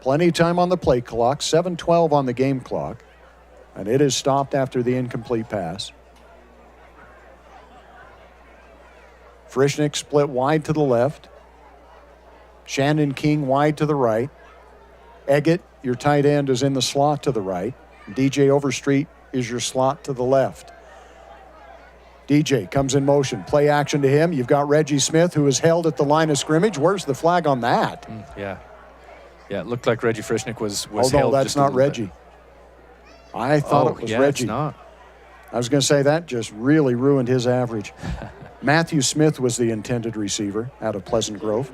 Plenty of time on the play clock. 7:12 on the game clock. And it is stopped after the incomplete pass. Frischnick split wide to the left. Shannon King wide to the right. Eggett, your tight end, is in the slot to the right. DJ Overstreet is your slot to the left. DJ comes in motion. Play action to him. You've got Reggie Smith, who is held at the line of scrimmage. Where's the flag on that? Yeah, it looked like Reggie Frischnick was held. Oh, no, that's not Reggie. Bit. I thought it was Reggie. It's not. I was going to say that just really ruined his average. Matthew Smith was the intended receiver out of Pleasant Grove.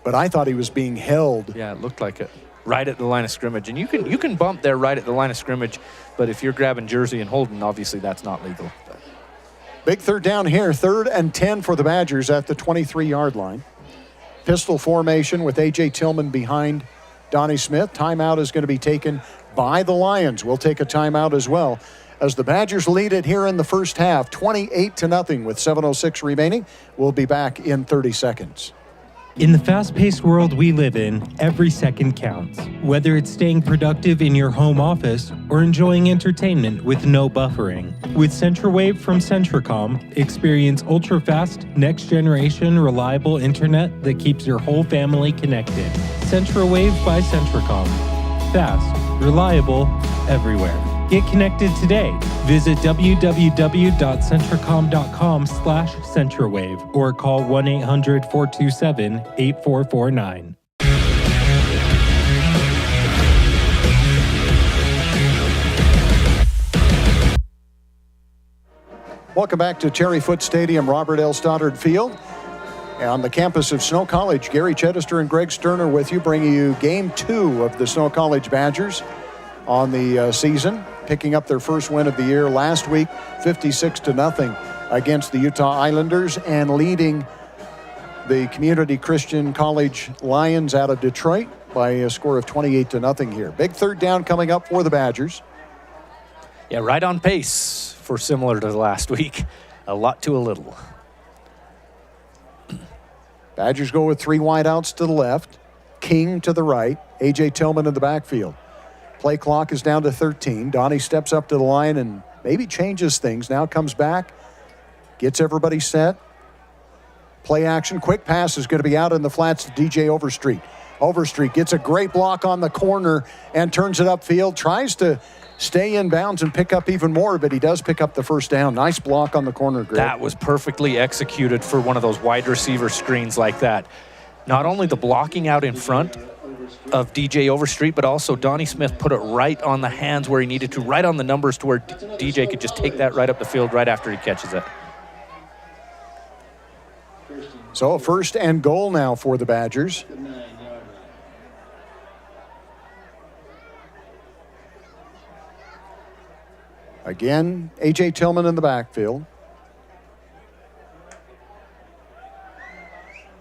But I thought he was being held. Yeah, it looked like it. Right at the line of scrimmage. And you can bump there right at the line of scrimmage, but if you're grabbing jersey and holding, obviously that's not legal. Big 3rd down here. 3rd and 10 for the Badgers at the 23-yard line. Pistol formation with A.J. Tillman behind Donnie Smith. Timeout is going to be taken by the Lions. We'll take a timeout as well, as the Badgers lead it here in the first half, 28-0 with 7:06 remaining. We'll be back in 30 seconds. In the fast-paced world we live in, every second counts. Whether it's staying productive in your home office or enjoying entertainment with no buffering. With CentraWave from Centracom, experience ultra-fast, next-generation, reliable internet that keeps your whole family connected. CentraWave by Centracom. Fast, reliable, everywhere. Get connected today. Visit www.centracom.com/CentraWave or call 1-800-427-8449. Welcome back to Terry Foote Stadium, Robert L. Stoddard Field. On the campus of Snow College, Gary Chedester and Greg Sterner with you, bringing you Game 2 of the Snow College Badgers on the season, picking up their first win of the year last week, 56-0 against the Utah Islanders, and leading the Community Christian College Lions out of Detroit by a score of 28-0 here. Big third down coming up for the Badgers. Yeah, right on pace for similar to last week. A lot to a little. Badgers go with 3 wideouts to the left, King to the right, A.J. Tillman in the backfield. Play clock is down to 13. Donnie steps up to the line and maybe changes things. Now comes back, gets everybody set. Play action, quick pass is going to be out in the flats to DJ Overstreet. Overstreet gets a great block on the corner and turns it upfield, tries to stay in bounds and pick up even more, but he does pick up the first down. Nice block on the corner, Greg. That was perfectly executed for one of those wide receiver screens like that. Not only the blocking out in front of DJ Overstreet, but also Donnie Smith put it right on the hands where he needed to, right on the numbers to where DJ could just take that right up the field right after he catches it. So 1st and goal now for the Badgers. Again, A.J. Tillman in the backfield.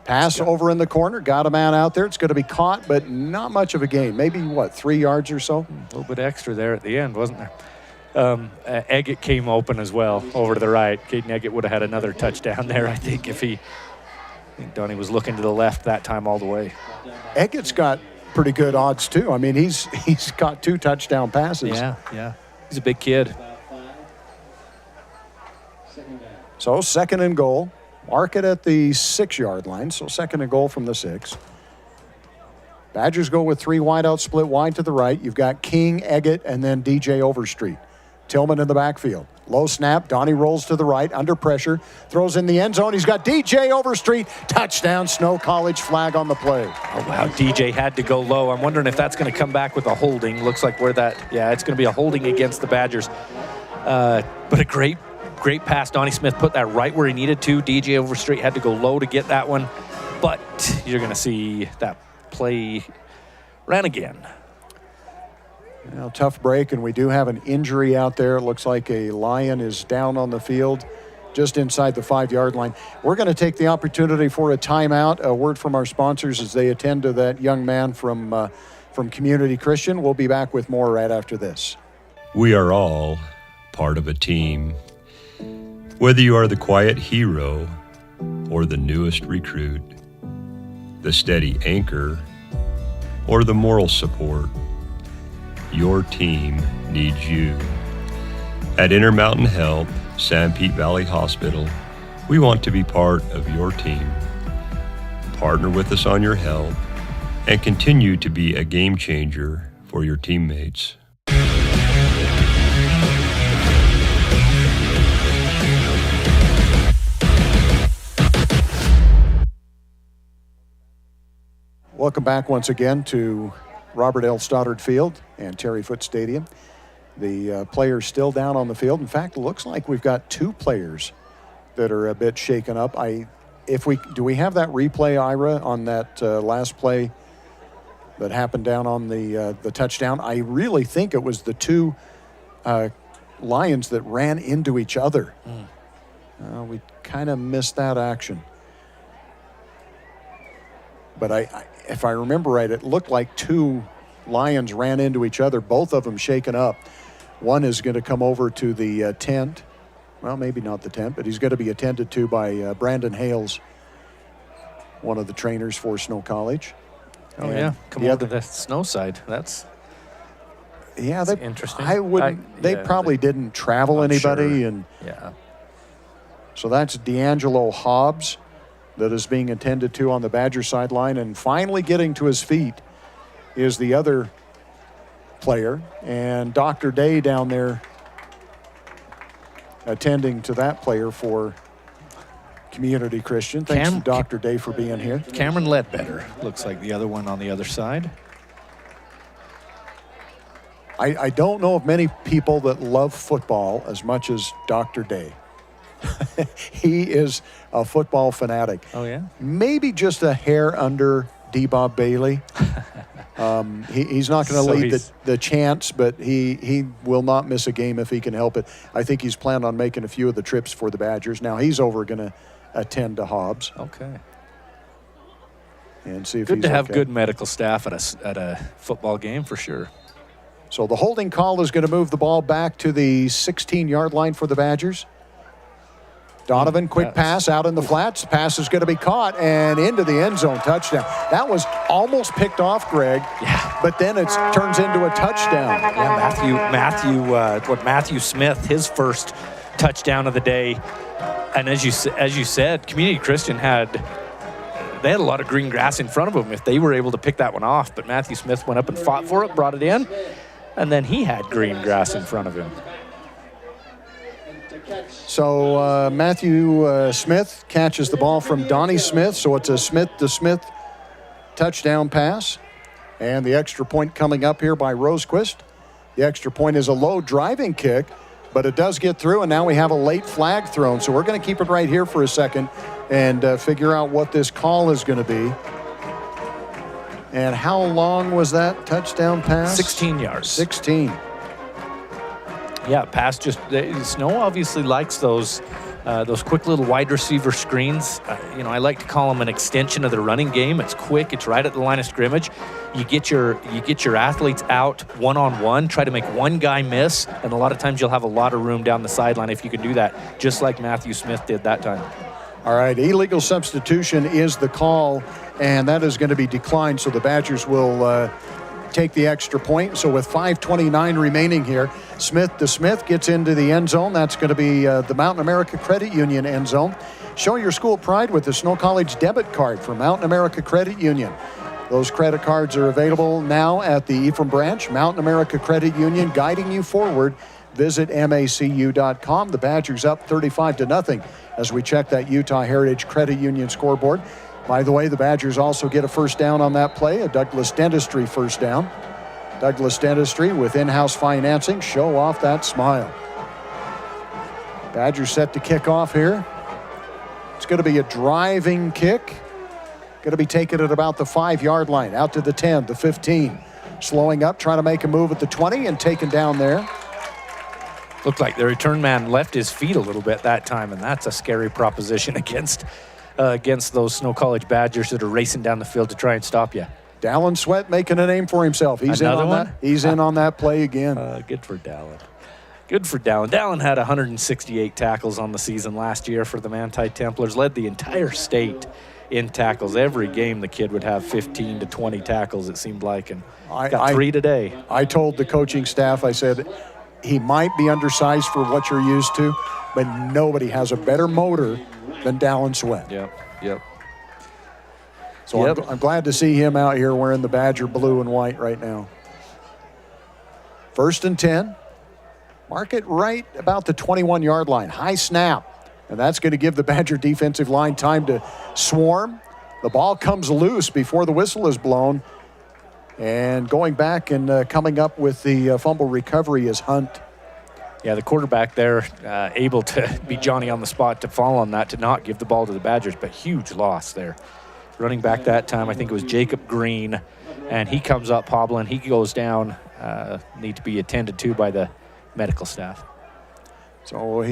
Pass over in the corner, got a man out there. It's going to be caught, but not much of a gain. Maybe, 3 yards or so? A little bit extra there at the end, wasn't there? Eggett came open as well over to the right. Caden Eggett would have had another touchdown there, I think, I think Donnie was looking to the left that time all the way. Eggett's got pretty good odds, too. I mean, he's got 2 touchdown passes. Yeah. He's a big kid. So 2nd and goal. Mark it at the 6-yard line. So 2nd and goal from the 6. Badgers go with 3 wideouts split wide to the right. You've got King, Eggett, and then DJ Overstreet. Tillman in the backfield. Low snap. Donnie rolls to the right under pressure. Throws in the end zone. He's got DJ Overstreet. Touchdown, Snow College, flag on the play. Oh, wow. DJ had to go low. I'm wondering if that's going to come back with a holding. Looks like it's going to be a holding against the Badgers. But a great pass. Donnie Smith put that right where he needed to. DJ Overstreet had to go low to get that one. But you're going to see that play ran again. Well, tough break, and we do have an injury out there. It looks like a Lion is down on the field just inside the 5-yard line. We're going to take the opportunity for a timeout. A word from our sponsors as they attend to that young man from Community Christian. We'll be back with more right after this. We are all part of a team. Whether you are the quiet hero or the newest recruit, the steady anchor or the moral support, your team needs you. At Intermountain Health, San Pete Valley Hospital, we want to be part of your team. Partner with us on your health and continue to be a game changer for your teammates. Welcome back once again to Robert L. Stoddard Field and Terry Foote Stadium. The players still down on the field. In fact, it looks like we've got 2 players that are a bit shaken up. Do we have that replay, Ira, on that last play that happened down on the touchdown? I really think it was the 2 Lions that ran into each other. We kind of missed that action. But if I remember right, it looked like 2 Lions ran into each other, both of them shaken up. One is going to come over to the tent. Well, maybe not the tent, but he's going to be attended to by Brandon Hales, one of the trainers for Snow College. Oh, yeah. Come over to the snow side. That's interesting. They probably didn't travel anybody. Sure. And so that's D'Angelo Hobbs. that is being attended to on the Badger sideline. And finally getting to his feet is the other player, and Dr. Day down there attending to that player for Community Christian. Thanks to Dr. Day for being here. Cameron Ledbetter looks like the other one on the other side. I don't know of many people that love football as much as Dr. Day. He is a football fanatic. Oh, yeah? Maybe just a hair under D. Bob Bailey. He's not going to lead the chants, but he will not miss a game if he can help it. I think he's planned on making a few of the trips for the Badgers. Now he's going to attend to Hobbs. Okay. And see if good he's to have okay. good medical staff at a football game for sure. So the holding call is going to move the ball back to the 16-yard line for the Badgers. Donovan, quick pass out in the flats. The pass is going to be caught and into the end zone, touchdown. That was almost picked off, Greg. Yeah. But then it turns into a touchdown. Yeah, Matthew Smith, his first touchdown of the day. And as you said, Community Christian had a lot of green grass in front of them if they were able to pick that one off. But Matthew Smith went up and fought for it, brought it in, and then he had green grass in front of him. So Matthew Smith catches the ball from Donnie Smith, so it's a Smith-to-Smith touchdown pass. And the extra point coming up here by Rosequist. The extra point is a low driving kick, but it does get through, and now we have a late flag thrown. So we're going to keep it right here for a second and figure out what this call is going to be. And how long was that touchdown pass? 16 yards. 16. Yeah, pass just Snow obviously likes those quick little wide receiver screens. I like to call them an extension of the running game. It's quick. It's right at the line of scrimmage. You get your athletes out one-on-one, try to make one guy miss, and a lot of times you'll have a lot of room down the sideline if you can do that, just like Matthew Smith did that time. All right, illegal substitution is the call, and that is going to be declined, so the Badgers will take the extra point. So with 5:29 remaining here, Smith to Smith gets into the end zone. That's going to be the Mountain America Credit Union end zone. Show your school pride with the Snow College debit card from Mountain America Credit Union. Those credit cards are available now at the Ephraim branch. Mountain America Credit Union, guiding you forward. Visit macu.com. The Badgers up 35-0 as we check that Utah Heritage Credit Union scoreboard. By the way, the Badgers also get a first down on that play, a Douglas Dentistry first down. Douglas Dentistry with in-house financing. Show off that smile. Badgers set to kick off here. It's going to be a driving kick. Going to be taken at about the 5-yard line, out to the 10, the 15. Slowing up, trying to make a move at the 20 and taken down there. Looked like the return man left his feet a little bit that time, and that's a scary proposition against those Snow College Badgers that are racing down the field to try and stop you. Dallin Sweat making a name for himself. He's Another in on one? that. He's in on that play again. Good for Dallin. Good for Dallin. Dallin had 168 tackles on the season last year for the Manti Templars, led the entire state in tackles. Every game the kid would have 15 to 20 tackles, it seemed like, and got 3 today. I told the coaching staff, I said, he might be undersized for what you're used to, but nobody has a better motor than Dallin Sweat. Yep. So I'm glad to see him out here wearing the Badger blue and white right now. 1st and 10. Mark it right about the 21-yard line. High snap. And that's going to give the Badger defensive line time to swarm. The ball comes loose before the whistle is blown. And going back and coming up with the fumble recovery is Hunt. Yeah, the quarterback there able to be Johnny on the spot to fall on that, to not give the ball to the Badgers, but huge loss there. Running back that time, I think it was Jacob Green, and he comes up hobbling. He goes down, need to be attended to by the medical staff. So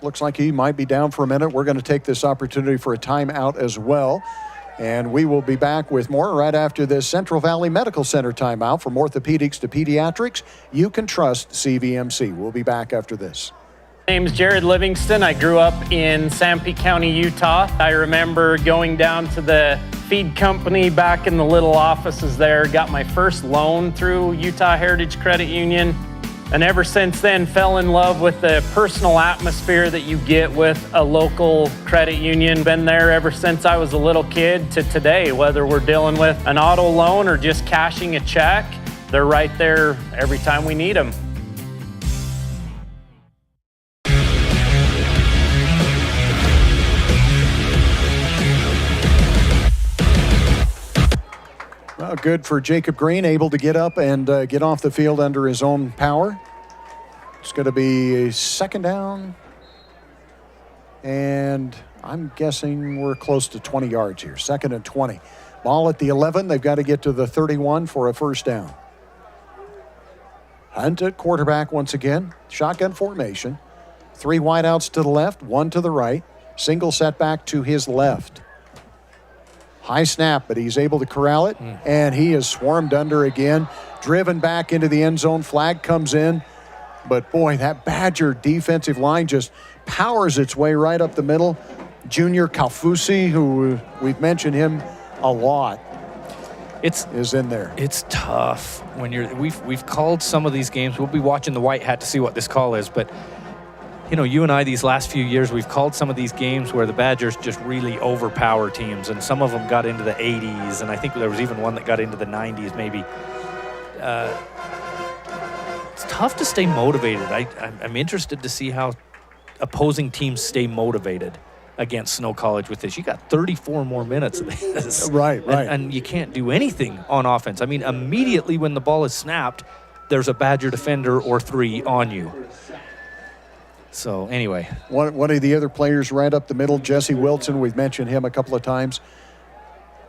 looks like he might be down for a minute. We're going to take this opportunity for a timeout as well. And we will be back with more right after this Central Valley Medical Center timeout. From orthopedics to pediatrics, you can trust CVMC. We'll be back after this. My name's Jared Livingston. I grew up in Sanpete County, Utah. I remember going down to the feed company back in the little offices there. Got my first loan through Utah Heritage Credit Union. And ever since then, fell in love with the personal atmosphere that you get with a local credit union. Been there ever since I was a little kid to today, whether we're dealing with an auto loan or just cashing a check, they're right there every time we need them. Well, good for Jacob Green, able to get up and get off the field under his own power. It's going to be a second down, and I'm guessing we're close to 20 yards here. 2nd and 20. Ball at the 11. They've got to get to the 31 for a first down. Hunt at quarterback once again. Shotgun formation. 3 wideouts to the left, 1 to the right. Single setback to his left. High snap, but he's able to corral it, and he is swarmed under again. Driven back into the end zone. Flag comes in. But, boy, that Badger defensive line just powers its way right up the middle. Junior Kalfusi, who we've mentioned him a lot, is in there. It's tough when we've called some of these games. We'll be watching the white hat to see what this call is, but you and I, these last few years, we've called some of these games where the Badgers just really overpower teams, and some of them got into the 80s, and I think there was even one that got into the 90s maybe. It's tough to stay motivated. I'm interested to see how opposing teams stay motivated against Snow College with this. You got 34 more minutes of this. Right. And you can't do anything on offense. I mean, immediately when the ball is snapped, there's a Badger defender or 3 on you. So, anyway. One of the other players right up the middle, Jesse Wilson, we've mentioned him a couple of times.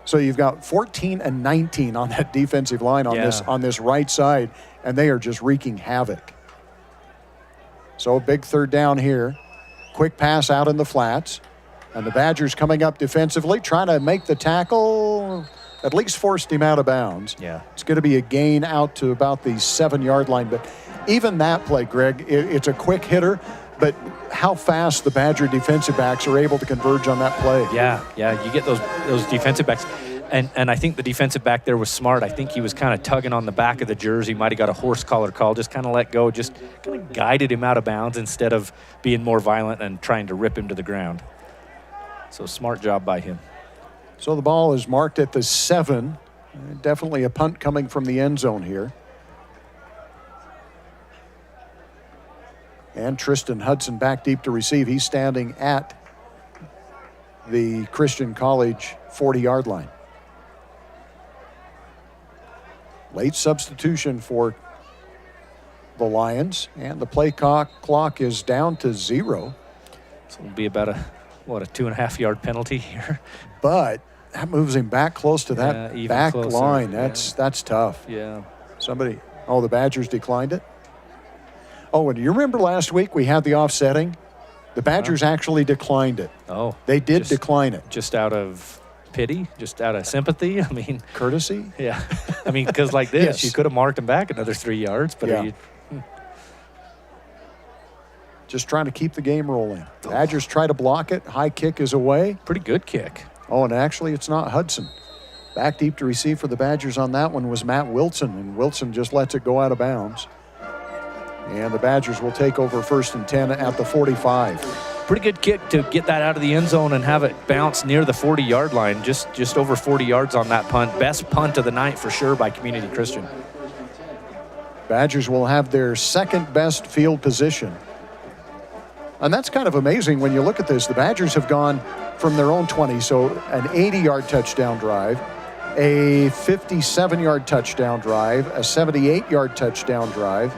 So you've got 14 and 19 on that defensive line on this right side, and they are just wreaking havoc. So big third down here. Quick pass out in the flats. And the Badgers coming up defensively, trying to make the tackle, at least forced him out of bounds. Yeah. It's going to be a gain out to about the 7-yard line. But even that play, Greg, it's a quick hitter, but how fast the Badger defensive backs are able to converge on that play. Yeah, you get those defensive backs. And I think the defensive back there was smart. I think he was kind of tugging on the back of the jersey, might have got a horse collar call, just kind of let go, just kind of guided him out of bounds instead of being more violent and trying to rip him to the ground. So smart job by him. So the ball is marked at the 7. Definitely a punt coming from the end zone here. And Tristan Hudson back deep to receive. He's standing at the Christian College 40-yard line. Late substitution for the Lions, and the play clock is down to 0. So it'll be about a 2.5-yard penalty here. But that moves him back close to that back closer. line. That's tough. Yeah. The Badgers declined it. Oh, and you remember last week we had the offsetting? The Badgers actually declined it. Oh. They did decline it. Just out of pity? Just out of sympathy? I mean. Courtesy? Yeah. I mean, because like this, Yes. you could have marked him back another 3 yards, but Yeah. Just trying to keep the game rolling. Badgers try to block it. High kick is away. Pretty good kick. Oh, and actually it's not Hudson. Back deep to receive for the Badgers on that one was Matt Wilson, and Wilson just lets it go out of bounds. And the Badgers will take over 1st and 10 at the 45. Pretty good kick to get that out of the end zone and have it bounce near the 40-yard line. Just over 40 yards on that punt. Best punt of the night for sure by Community Christian. Badgers will have their 2nd best field position. And that's kind of amazing when you look at this. The Badgers have gone from their own 20, so an 80-yard touchdown drive, a 57-yard touchdown drive, a 78-yard touchdown drive,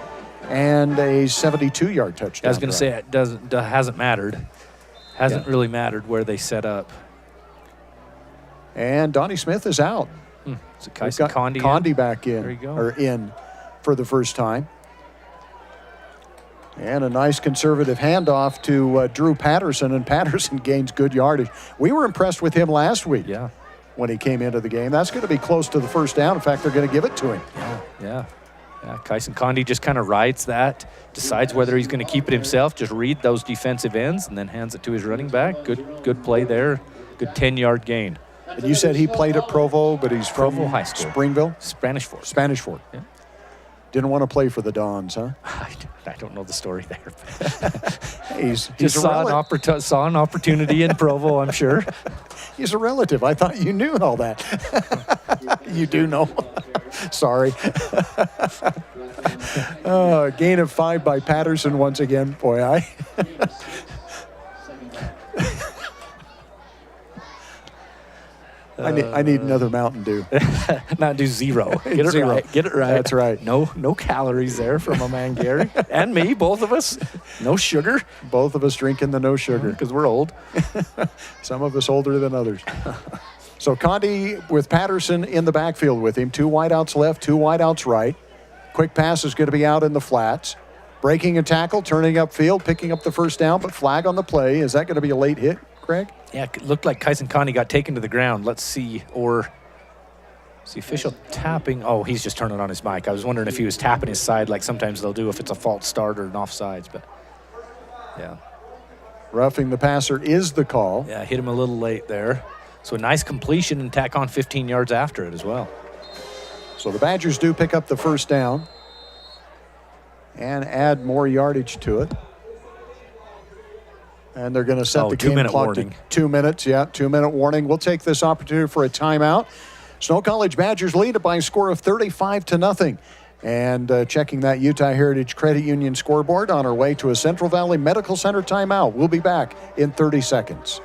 and a 72-yard touchdown. I was going to say it hasn't mattered. Hasn't really mattered where they set up. And Donnie Smith is out. So Kyson Condi back in. There you go. Or in for the first time. And a nice conservative handoff to Drew Patterson, and Patterson gains good yardage. We were impressed with him last week when he came into the game. That's going to be close to the first down. In fact, they're going to give it to him. Yeah, Kyson Condi just kind of rides that, decides whether he's going to keep it himself, just read those defensive ends, and then hands it to his running back. Good play there. Good 10-yard gain. And you said he played at Provo, but he's from Provo High School. Springville? Spanish Fort. Spanish Fort. Yeah. Didn't want to play for the Dons, huh? I don't know the story there. He's Just saw an opportunity in Provo, I'm sure. He's a relative. I thought you knew all that. You do know. Sorry. Gain of 5 by Patterson once again. Boy, I need another Mountain Dew. Mountain Dew 0. Get it Zero. right. Get it right. That's right. No calories there from my man Gary and me, both of us. No sugar. Both of us drinking the no sugar because we're old. Some of us older than others. So Condi with Patterson in the backfield with him. 2 wideouts left, 2 wideouts right. Quick pass is going to be out in the flats. Breaking a tackle, turning upfield, picking up the first down, but flag on the play. Is that going to be a late hit, Craig? Yeah, it looked like Kyson Condi got taken to the ground. Let's see. Or is the official tapping? Oh, he's just turning on his mic. I was wondering if he was tapping his side like sometimes they'll do if it's a false start or an offsides. But, yeah. Roughing the passer is the call. Yeah, hit him a little late there. So a nice completion and tack on 15 yards after it as well. So the Badgers do pick up the first down and add more yardage to it. And they're going to set the game clock warning. to 2 minutes. Yeah, 2-minute warning. We'll take this opportunity for a timeout. Snow College Badgers lead it by a score of 35-0. And checking that Utah Heritage Credit Union scoreboard on our way to a Central Valley Medical Center timeout. We'll be back in 30 seconds.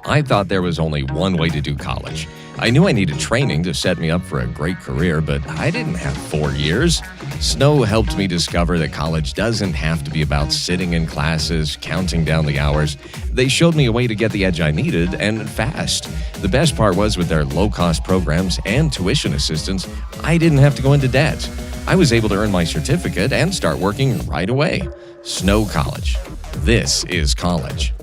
I thought there was only one way to do college. I knew I needed training to set me up for a great career, but I didn't have 4 years. Snow helped me discover that college doesn't have to be about sitting in classes, counting down the hours. They showed me a way to get the edge I needed, and fast. The best part was with their low-cost programs and tuition assistance, I didn't have to go into debt. I was able to earn my certificate and start working right away. Snow College. This is college.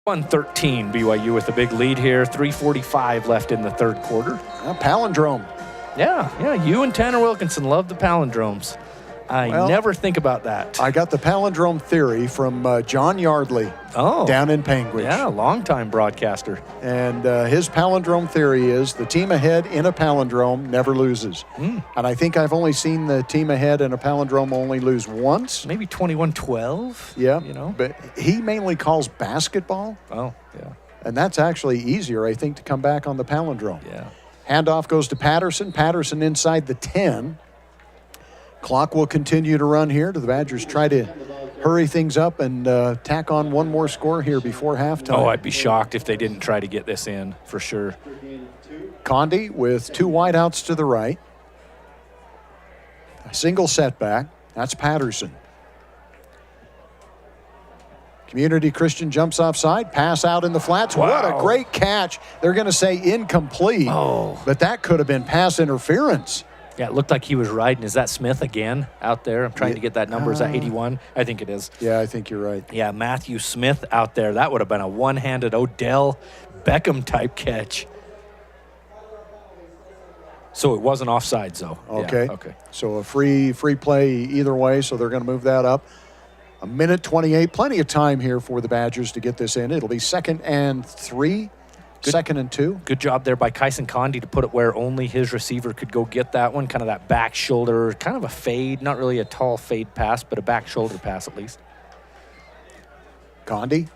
(1-13) BYU with a big lead here. 3:45 left in the third quarter. Palindrome. Yeah. You and Tanner Wilkinson love the palindromes. I never think about that. I got the palindrome theory from John Yardley down in Panguitch. Yeah, longtime broadcaster. And his palindrome theory is the team ahead in a palindrome never loses. And I think I've only seen the team ahead in a palindrome only lose once. Maybe 21-12. Yeah, but he mainly calls basketball. Oh, yeah. And that's actually easier, I think, to come back on the palindrome. Yeah. Handoff goes to Patterson. Patterson inside the 10. Clock will continue to run here. The Badgers try to hurry things up and tack on one more score here before halftime. Oh, I'd be shocked if they didn't try to get this in, for sure. Condi with 2 wideouts to the right. A single setback. That's Patterson. Community Christian jumps offside. Pass out in the flats. Wow. What a great catch. They're going to say incomplete. But that could have been pass interference. Yeah, it looked like he was riding. Is that Smith again out there? I'm trying to get that number. Is that 81? I think it is. Yeah, I think you're right. Yeah, Matthew Smith out there. That would have been a one-handed Odell Beckham-type catch. So it wasn't offsides, though. Okay. Yeah, okay. So a free play either way, so they're going to move that up. 1:28, plenty of time here for the Badgers to get this in. It'll be 2nd and 3. Second and 2. Good job there by Kyson Condi to put it where only his receiver could go get that one. Kind of that back shoulder, kind of a fade, not really a tall fade pass, but a back shoulder pass at least. Condi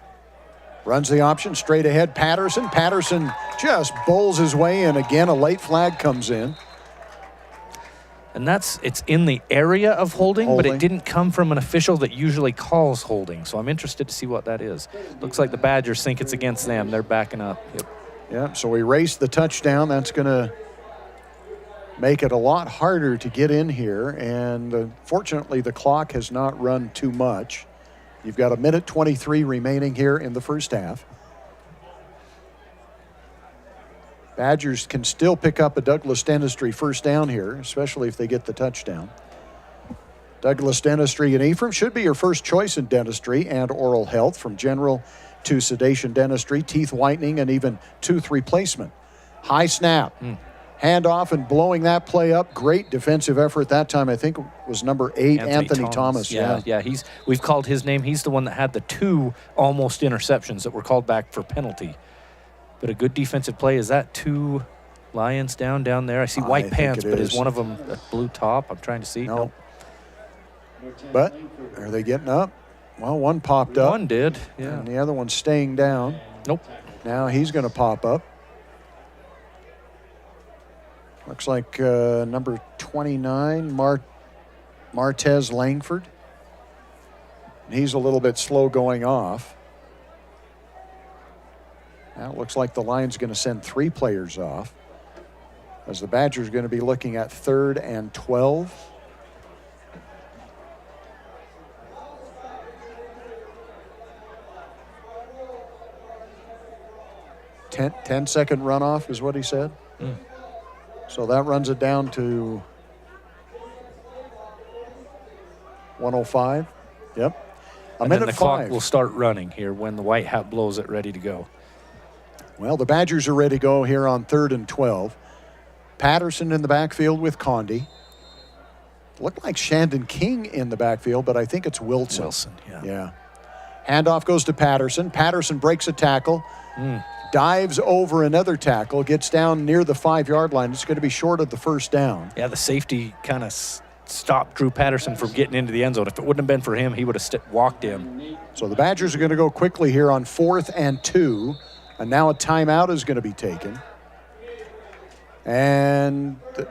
runs the option straight ahead. Patterson just bowls his way in. Again, a late flag comes in. And it's in the area of holding, but it didn't come from an official that usually calls holding. So I'm interested to see what that is. Looks like the Badgers think it's against them. They're backing up. Yep. Yeah, so we race the touchdown. That's going to make it a lot harder to get in here. And fortunately, the clock has not run too much. You've got 1:23 remaining here in the first half. Badgers can still pick up a Douglas Dentistry first down here, especially if they get the touchdown. Douglas Dentistry in Ephraim should be your first choice in dentistry and oral health, from general to sedation dentistry, teeth whitening, and even tooth replacement. High snap. Handoff and blowing that play up. Great defensive effort that time. I think it was number 8, Anthony Thomas. Yeah. We've called his name. He's the one that had the 2 almost interceptions that were called back for penalty. But a good defensive play. Is that 2 Lions down there? I see white pants, but is one of them a blue top? I'm trying to see. Nope. But are they getting up? Well, one popped up. One did, yeah. And the other one's staying down. Nope. Now he's going to pop up. Looks like number 29, Martez Langford. He's a little bit slow going off. Now it looks like the Lions going to send 3 players off, as the Badgers are going to be looking at 3rd and 12. Ten-second runoff is what he said. So that runs it down to 105. Yep. And then the clock will start running here when the white hat blows it ready to go. Well, the Badgers are ready to go here on 3rd and 12. Patterson in the backfield with Condi. Looked like Shandon King in the backfield, but I think it's Wilson. Yeah. Handoff goes to Patterson. Patterson breaks a tackle. Dives over another tackle, gets down near the 5-yard line. It's going to be short of the first down. Yeah, the safety kind of stopped Drew Patterson from getting into the end zone. If it wouldn't have been for him, he would have walked in. So the Badgers are going to go quickly here on 4th and 2. And now a timeout is going to be taken. And the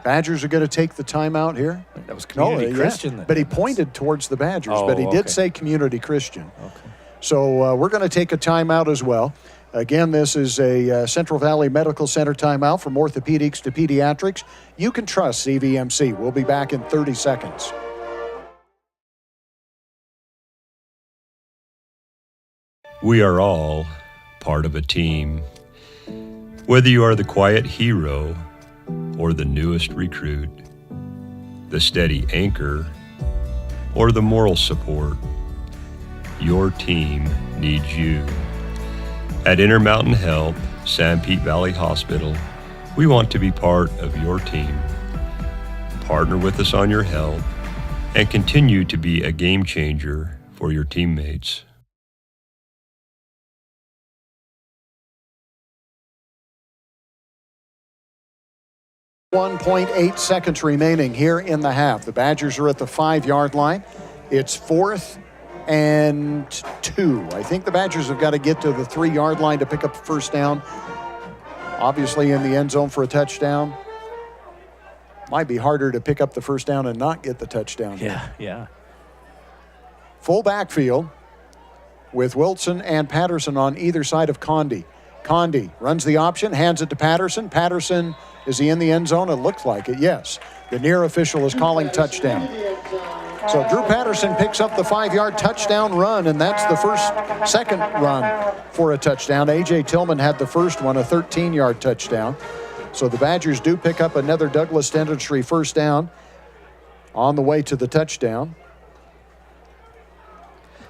Badgers are going to take the timeout here. That was Community Christian. But he pointed towards the Badgers, but he did say Community Christian. Okay. So we're going to take a timeout as well. Again, this is a Central Valley Medical Center timeout from orthopedics to pediatrics. You can trust CVMC. We'll be back in 30 seconds. We are all part of a team. Whether you are the quiet hero or the newest recruit, the steady anchor or the moral support, your team needs you. At Intermountain Health, San Pete Valley Hospital, we want to be part of your team. Partner with us on your health and continue to be a game changer for your teammates. .8 seconds remaining here in the half. The Badgers are at the 5-yard line. It's 4th and 2. I think the Badgers have got to get to the 3-yard line to pick up the first down. Obviously in the end zone for a touchdown. Might be harder to pick up the first down and not get the touchdown. Yeah. Full backfield with Wilson and Patterson on either side of Condi. Condi runs the option, hands it to Patterson. Patterson, is he in the end zone? It looks like it, yes. The near official is calling touchdown. So Drew Patterson picks up the 5-yard touchdown run, and that's the second run for a touchdown. A.J. Tillman had the first one, a 13-yard touchdown. So the Badgers do pick up another Douglas Dentistry first down on the way to the touchdown.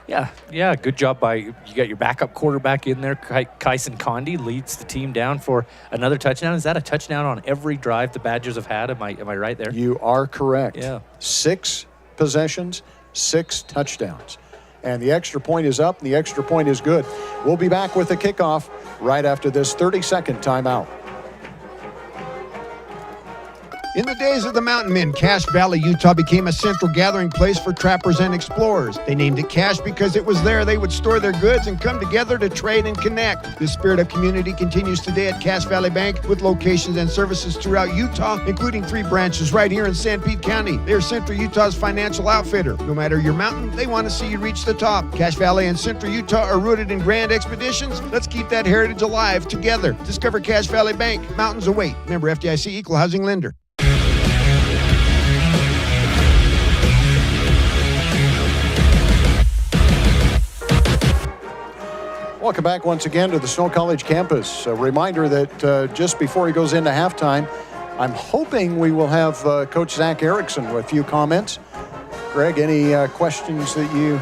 Yeah, good job by, you got your backup quarterback in there. Kyson Condi leads the team down for another touchdown. Is that a touchdown on every drive the Badgers have had? Am I right there? You are correct. Yeah. 6 possessions, 6 touchdowns. And the extra point is up, and the extra point is good. We'll be back with the kickoff right after this 30-second timeout. In the days of the mountain men, Cache Valley, Utah became a central gathering place for trappers and explorers. They named it Cache because it was there they would store their goods and come together to trade and connect. The spirit of community continues today at Cache Valley Bank with locations and services throughout Utah, including 3 branches right here in San Pete County. They're Central Utah's financial outfitter. No matter your mountain, they want to see you reach the top. Cache Valley and Central Utah are rooted in grand expeditions. Let's keep that heritage alive together. Discover Cache Valley Bank. Mountains await. Member FDIC, Equal Housing Lender. Welcome back once again to the Snow College campus. A reminder that just before he goes into halftime, I'm hoping we will have Coach Zach Erickson with a few comments. Greg, any questions that you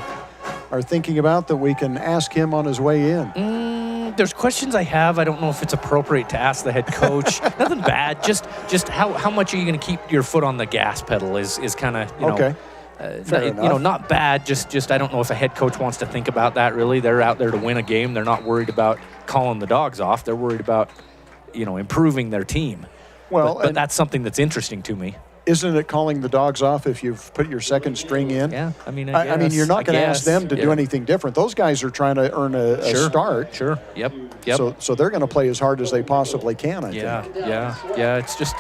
are thinking about that we can ask him on his way in? there's questions I have. I don't know if it's appropriate to ask the head coach. Nothing bad. Just how much are you going to keep your foot on the gas pedal is kind of, Okay. Not bad. Just I don't know if a head coach wants to think about that really. They're out there to win a game. They're not worried about calling the dogs off. They're worried about, improving their team. Well, but that's something that's interesting to me. Isn't it calling the dogs off if you've put your second string in? Yeah, I mean, you're not going to ask them to do anything different. Those guys are trying to earn a start. Sure. Yep. So they're going to play as hard as they possibly can. I think. Yeah. It's just.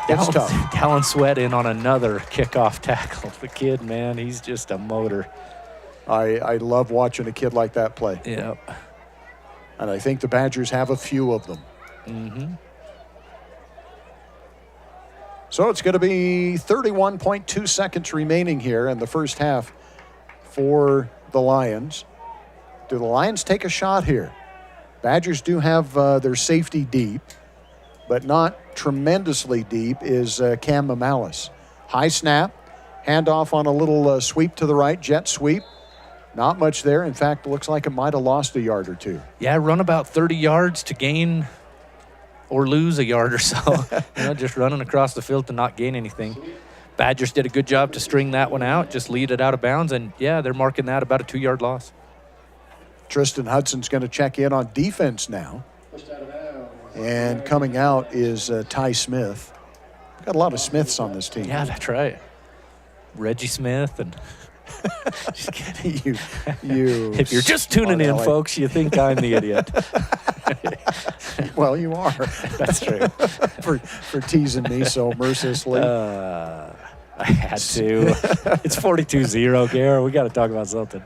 It's tough. Talon Sweat in on another kickoff tackle. The kid, man, he's just a motor. I love watching a kid like that play. Yeah. And I think the Badgers have a few of them. Mm-hmm. So it's going to be 31.2 seconds remaining here in the first half for the Lions. Do the Lions take a shot here? Badgers do have their safety deep, but not tremendously deep is Cam Mamalis. High snap, handoff on a little sweep to the right, jet sweep. Not much there. In fact, looks like it might have lost a yard or two. Yeah, run about 30 yards to gain or lose a yard or so. Just running across the field to not gain anything. Badgers did a good job to string that one out, just lead it out of bounds, and they're marking that about a 2-yard loss. Tristan Hudson's going to check in on defense now. And coming out is Ty Smith. Got a lot of Smiths on this team. Yeah, that's right. Reggie Smith and... Just kidding. You if you're just tuning in, folks, you think I'm the idiot. Well, you are. That's true. for teasing me so mercilessly. I had to. It's 42-0, Gare. We got to talk about something.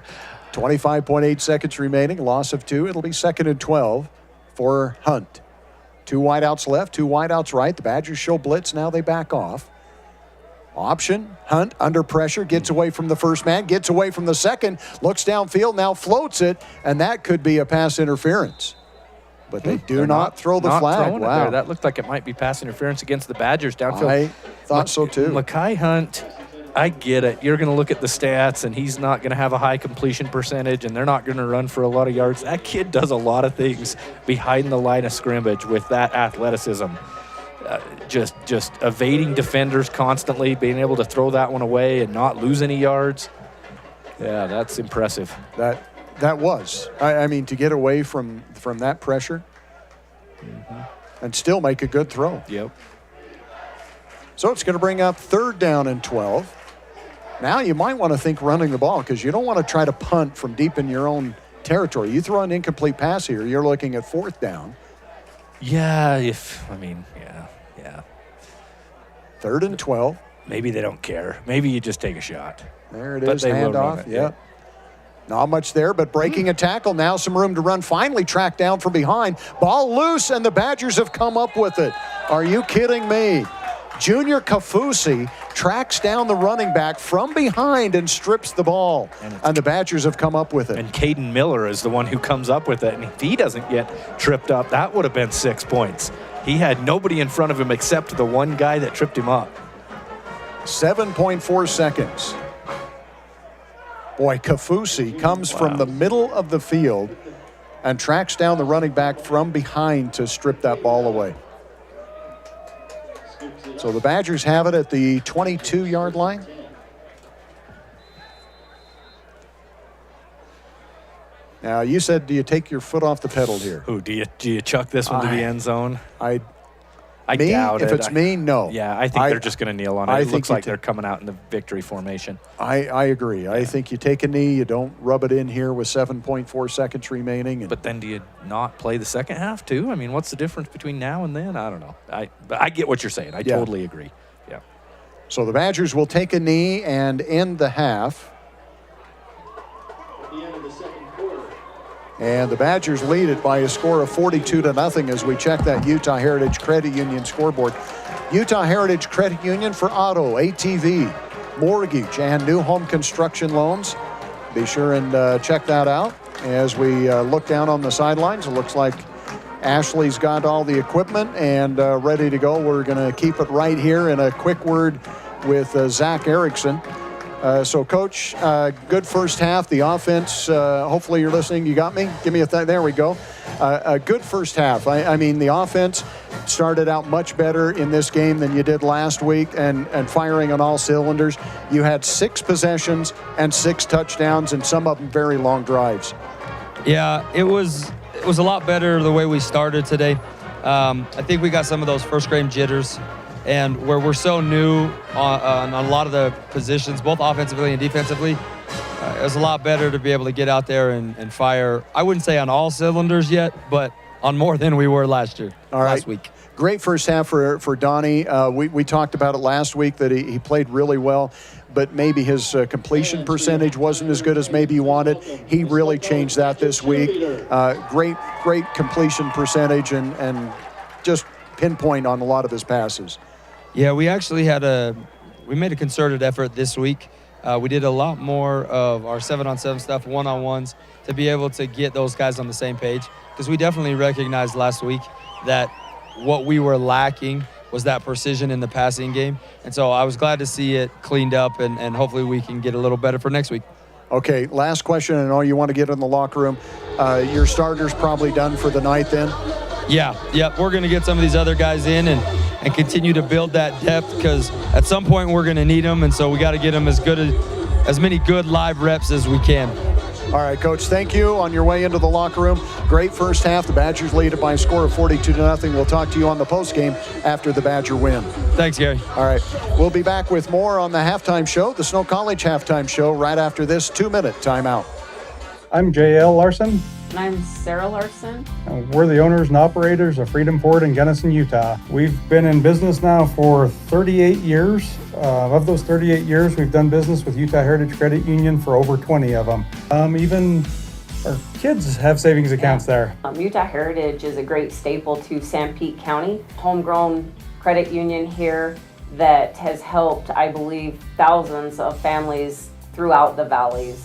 25.8 seconds remaining. Loss of 2. It'll be 2nd and 12 for Hunt. 2 wideouts left, 2 wideouts right. The Badgers show blitz. Now they back off. Option, Hunt under pressure, gets away from the first man, gets away from the second, looks downfield, now floats it, and that could be a pass interference. But they do not throw the flag. Wow. That looked like it might be pass interference against the Badgers downfield. I thought so too. Mekhi Hunt, I get it. You're going to look at the stats, and he's not going to have a high completion percentage, and they're not going to run for a lot of yards. That kid does a lot of things behind the line of scrimmage with that athleticism. Just evading defenders constantly, being able to throw that one away and not lose any yards. Yeah, that's impressive. That was. I mean, to get away from that pressure and still make a good throw. Yep. So it's going to bring up 3rd down and 12. Now you might want to think running the ball because you don't want to try to punt from deep in your own territory. You throw an incomplete pass here, you're looking at 4th down. Yeah, yeah. 3rd and 12. Maybe they don't care. Maybe you just take a shot. There it is, handoff. Yep. Not much there, but breaking a tackle. Now some room to run. Finally tracked down from behind. Ball loose, and the Badgers have come up with it. Are you kidding me? Junior Kafusi tracks down the running back from behind and strips the ball. And the Badgers have come up with it. And Caden Miller is the one who comes up with it. And if he doesn't get tripped up, that would have been 6 points. He had nobody in front of him except the one guy that tripped him up. 7.4 seconds. Boy, Kafusi comes from the middle of the field and tracks down the running back from behind to strip that ball away. So the Badgers have it at the 22-yard line. Now, you said, do you take your foot off the pedal here? Who, do you chuck this one to the end zone? I doubt it. If it's me, no. Yeah, I think they're just going to kneel on it. It looks like they're coming out in the victory formation. I agree. Yeah. I think you take a knee. You don't rub it in here with 7.4 seconds remaining. But then do you not play the second half too? I mean, what's the difference between now and then? I don't know. But I get what you're saying. I totally agree. Yeah. So the Badgers will take a knee and end the half. And the Badgers lead it by a score of 42-0 as we check that Utah Heritage Credit Union scoreboard. Utah Heritage Credit Union for auto, ATV, mortgage, and new home construction loans. Be sure and check that out. As we look down on the sidelines, it looks like Ashley's got all the equipment and ready to go. We're going to keep it right here in a quick word with Zach Erickson. So, Coach, good first half. The offense, hopefully you're listening. You got me? Give me a there we go. a good first half. I mean, the offense started out much better in this game than you did last week, and firing on all cylinders. You had 6 possessions and 6 touchdowns, and some of them very long drives. Yeah, it was a lot better the way we started today. I think we got some of those first game jitters, and where we're so new on a lot of the positions, both offensively and defensively, it was a lot better to be able to get out there and fire. I wouldn't say on all cylinders yet, but on more than we were last week. Great first half for Donnie. We talked about it last week that he played really well, but maybe his completion percentage wasn't as good as maybe he wanted. He really changed that this week. Great completion percentage and just pinpoint on a lot of his passes. Yeah, we actually we made a concerted effort this week. We did a lot more of our 7-on-7 stuff, one-on-ones, to be able to get those guys on the same page, because we definitely recognized last week that what we were lacking was that precision in the passing game. And so I was glad to see it cleaned up, and hopefully we can get a little better for next week. Okay, last question. I know you want to get in the locker room. Your starter's probably done for the night then? Yeah, we're going to get some of these other guys in and continue to build that depth, because at some point we're going to need them, and so we got to get them as many good live reps as we can. All right, Coach, thank you. On your way into the locker room, great first half. The Badgers lead it by a score of 42-0. We'll talk to you on the postgame after the Badger win. Thanks, Gary. All right, we'll be back with more on the halftime show, the Snow College halftime show, right after this 2-minute timeout. I'm J.L. Larson. And I'm Sarah Larson. And we're the owners and operators of Freedom Ford in Gunnison, Utah. We've been in business now for 38 years. Of those 38 years, we've done business with Utah Heritage Credit Union for over 20 of them. Even our kids have savings accounts there. Utah Heritage is a great staple to Sanpete County. Homegrown credit union here that has helped, I believe, thousands of families throughout the valleys.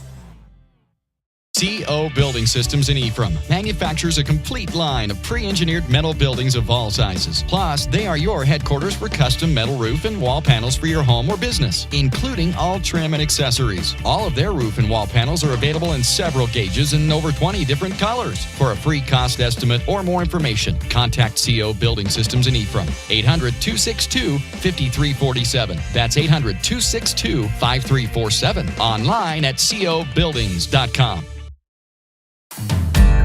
CO Building Systems in Ephraim manufactures a complete line of pre-engineered metal buildings of all sizes. Plus, they are your headquarters for custom metal roof and wall panels for your home or business, including all trim and accessories. All of their roof and wall panels are available in several gauges and over 20 different colors. For a free cost estimate or more information, contact CO Building Systems in Ephraim, 800-262-5347. That's 800-262-5347. Online at cobuildings.com.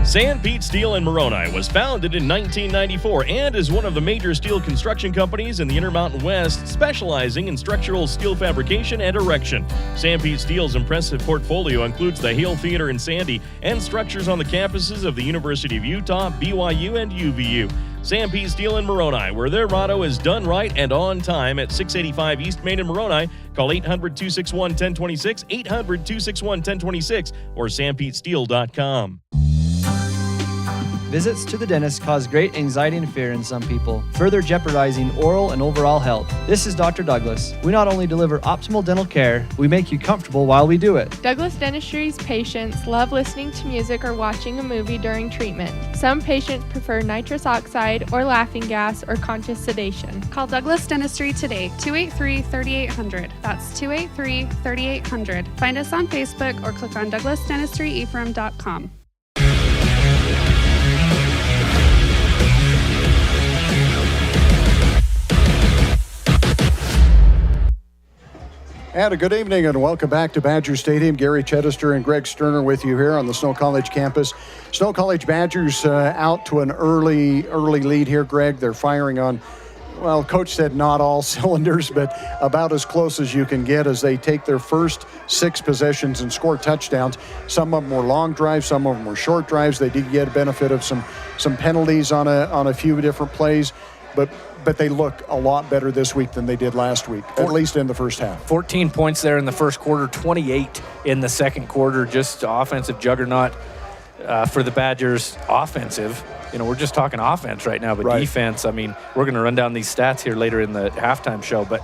Sanpete Steel in Moroni was founded in 1994 and is one of the major steel construction companies in the Intermountain West, specializing in structural steel fabrication and erection. Sanpete Steel's impressive portfolio includes the Hale Theater in Sandy and structures on the campuses of the University of Utah, BYU, and UVU. Sanpete Steel in Moroni, where their motto is done right and on time, at 685 East Main in Moroni. Call 800-261-1026, 800-261-1026, or sanpetesteel.com. Visits to the dentist cause great anxiety and fear in some people, further jeopardizing oral and overall health. This is Dr. Douglas. We not only deliver optimal dental care, we make you comfortable while we do it. Douglas Dentistry's patients love listening to music or watching a movie during treatment. Some patients prefer nitrous oxide or laughing gas or conscious sedation. Call Douglas Dentistry today, 283-3800. That's 283-3800. Find us on Facebook or click on douglasdentistry.ephraim.com. And a good evening and welcome back to Badger Stadium. Gary Chedester and Greg Sterner with you here on the Snow College campus. Snow College Badgers out to an early lead here, Greg. They're firing on, well, Coach said not all cylinders, but about as close as you can get as they take their first 6 possessions and score touchdowns. Some of them were long drives, some of them were short drives. They did get a benefit of some penalties on a few different plays, but they look a lot better this week than they did last week, at least in the first half. 14 points there in the first quarter, 28 in the second quarter. Just offensive juggernaut for the Badgers. Offensive, we're just talking offense right now, but right. Defense, I mean, we're going to run down these stats here later in the halftime show, but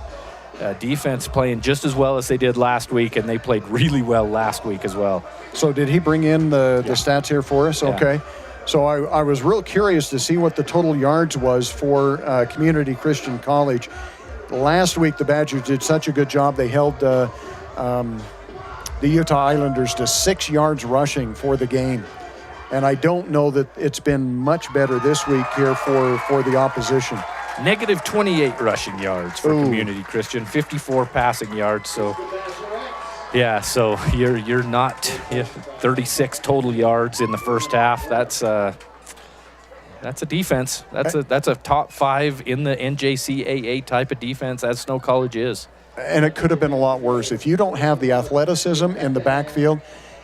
defense playing just as well as they did last week, and they played really well last week as well. So did he bring in the stats here for us? Yeah. Okay. So I was real curious to see what the total yards was for Community Christian College. Last week, the Badgers did such a good job. They held the Utah Islanders to 6 yards rushing for the game. And I don't know that it's been much better this week here for the opposition. Negative 28 rushing yards for Community Christian, 54 passing yards. So, yeah, so you're not 36 total yards in the first half. That's a defense. That's a top 5 in the NJCAA type of defense, as Snow College is. And it could have been a lot worse. If you don't have the athleticism in the backfield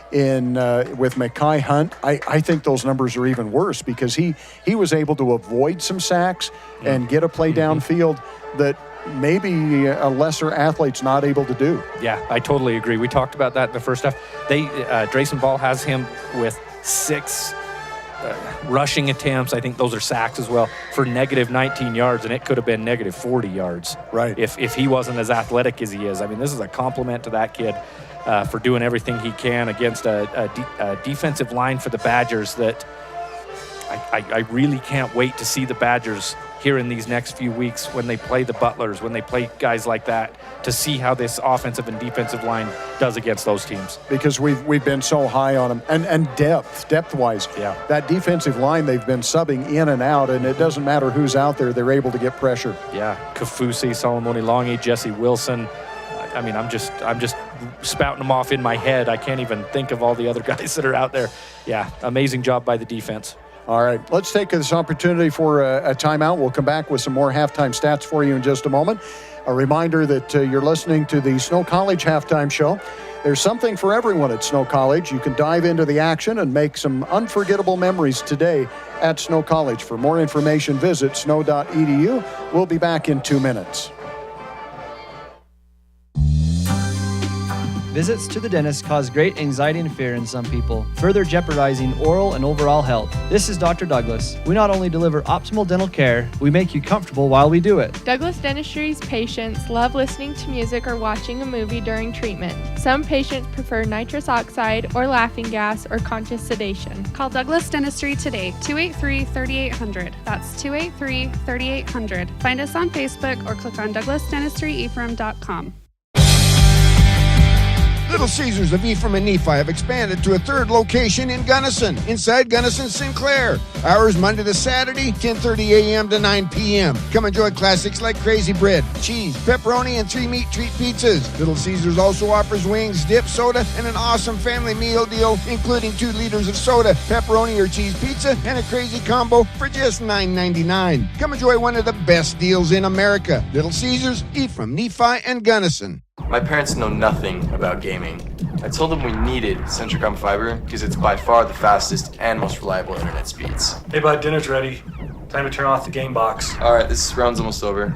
with Mekhi Hunt, I think those numbers are even worse, because he was able to avoid some sacks and get a play downfield that maybe a lesser athlete's not able to do. Yeah, I totally agree. We talked about that in the first half. Drayson Ball has him with 6 rushing attempts. I think those are sacks as well, for negative 19 yards, and it could have been negative 40 yards. Right. If he wasn't as athletic as he is. I mean, this is a compliment to that kid for doing everything he can against a defensive line for the Badgers that I really can't wait to see the Badgers here in these next few weeks when they play the Butlers, when they play guys like that, to see how this offensive and defensive line does against those teams. Because we've been so high on them. And depth-wise. Yeah. That defensive line, they've been subbing in and out, and it doesn't matter who's out there, they're able to get pressure. Yeah, Kafusi, Solomoni Longi, Jesse Wilson. I mean, I'm just spouting them off in my head. I can't even think of all the other guys that are out there. Yeah, amazing job by the defense. All right, let's take this opportunity for a timeout. We'll come back with some more halftime stats for you in just a moment. A reminder that you're listening to the Snow College Halftime Show. There's something for everyone at Snow College. You can dive into the action and make some unforgettable memories today at Snow College. For more information, visit snow.edu. We'll be back in 2 minutes. Visits to the dentist cause great anxiety and fear in some people, further jeopardizing oral and overall health. This is Dr. Douglas. We not only deliver optimal dental care, we make you comfortable while we do it. Douglas Dentistry's patients love listening to music or watching a movie during treatment. Some patients prefer nitrous oxide or laughing gas or conscious sedation. Call Douglas Dentistry today, 283-3800. That's 283-3800. Find us on Facebook or click on douglasdentistryephrem.com. Little Caesars of Ephraim and Nephi have expanded to a 3rd location in Gunnison, inside Gunnison Sinclair. Hours Monday to Saturday, 10:30 a.m. to 9 p.m. Come enjoy classics like crazy bread, cheese, pepperoni, and 3 meat treat pizzas. Little Caesars also offers wings, dip, soda, and an awesome family meal deal, including 2 liters of soda, pepperoni or cheese pizza, and a crazy combo for just $9.99. Come enjoy one of the best deals in America. Little Caesars, Ephraim, Nephi, and Gunnison. My parents know nothing about gaming. I told them we needed Centricom Fiber because it's by far the fastest and most reliable internet speeds. Hey bud, dinner's ready. Time to turn off the game box. All right, this round's almost over.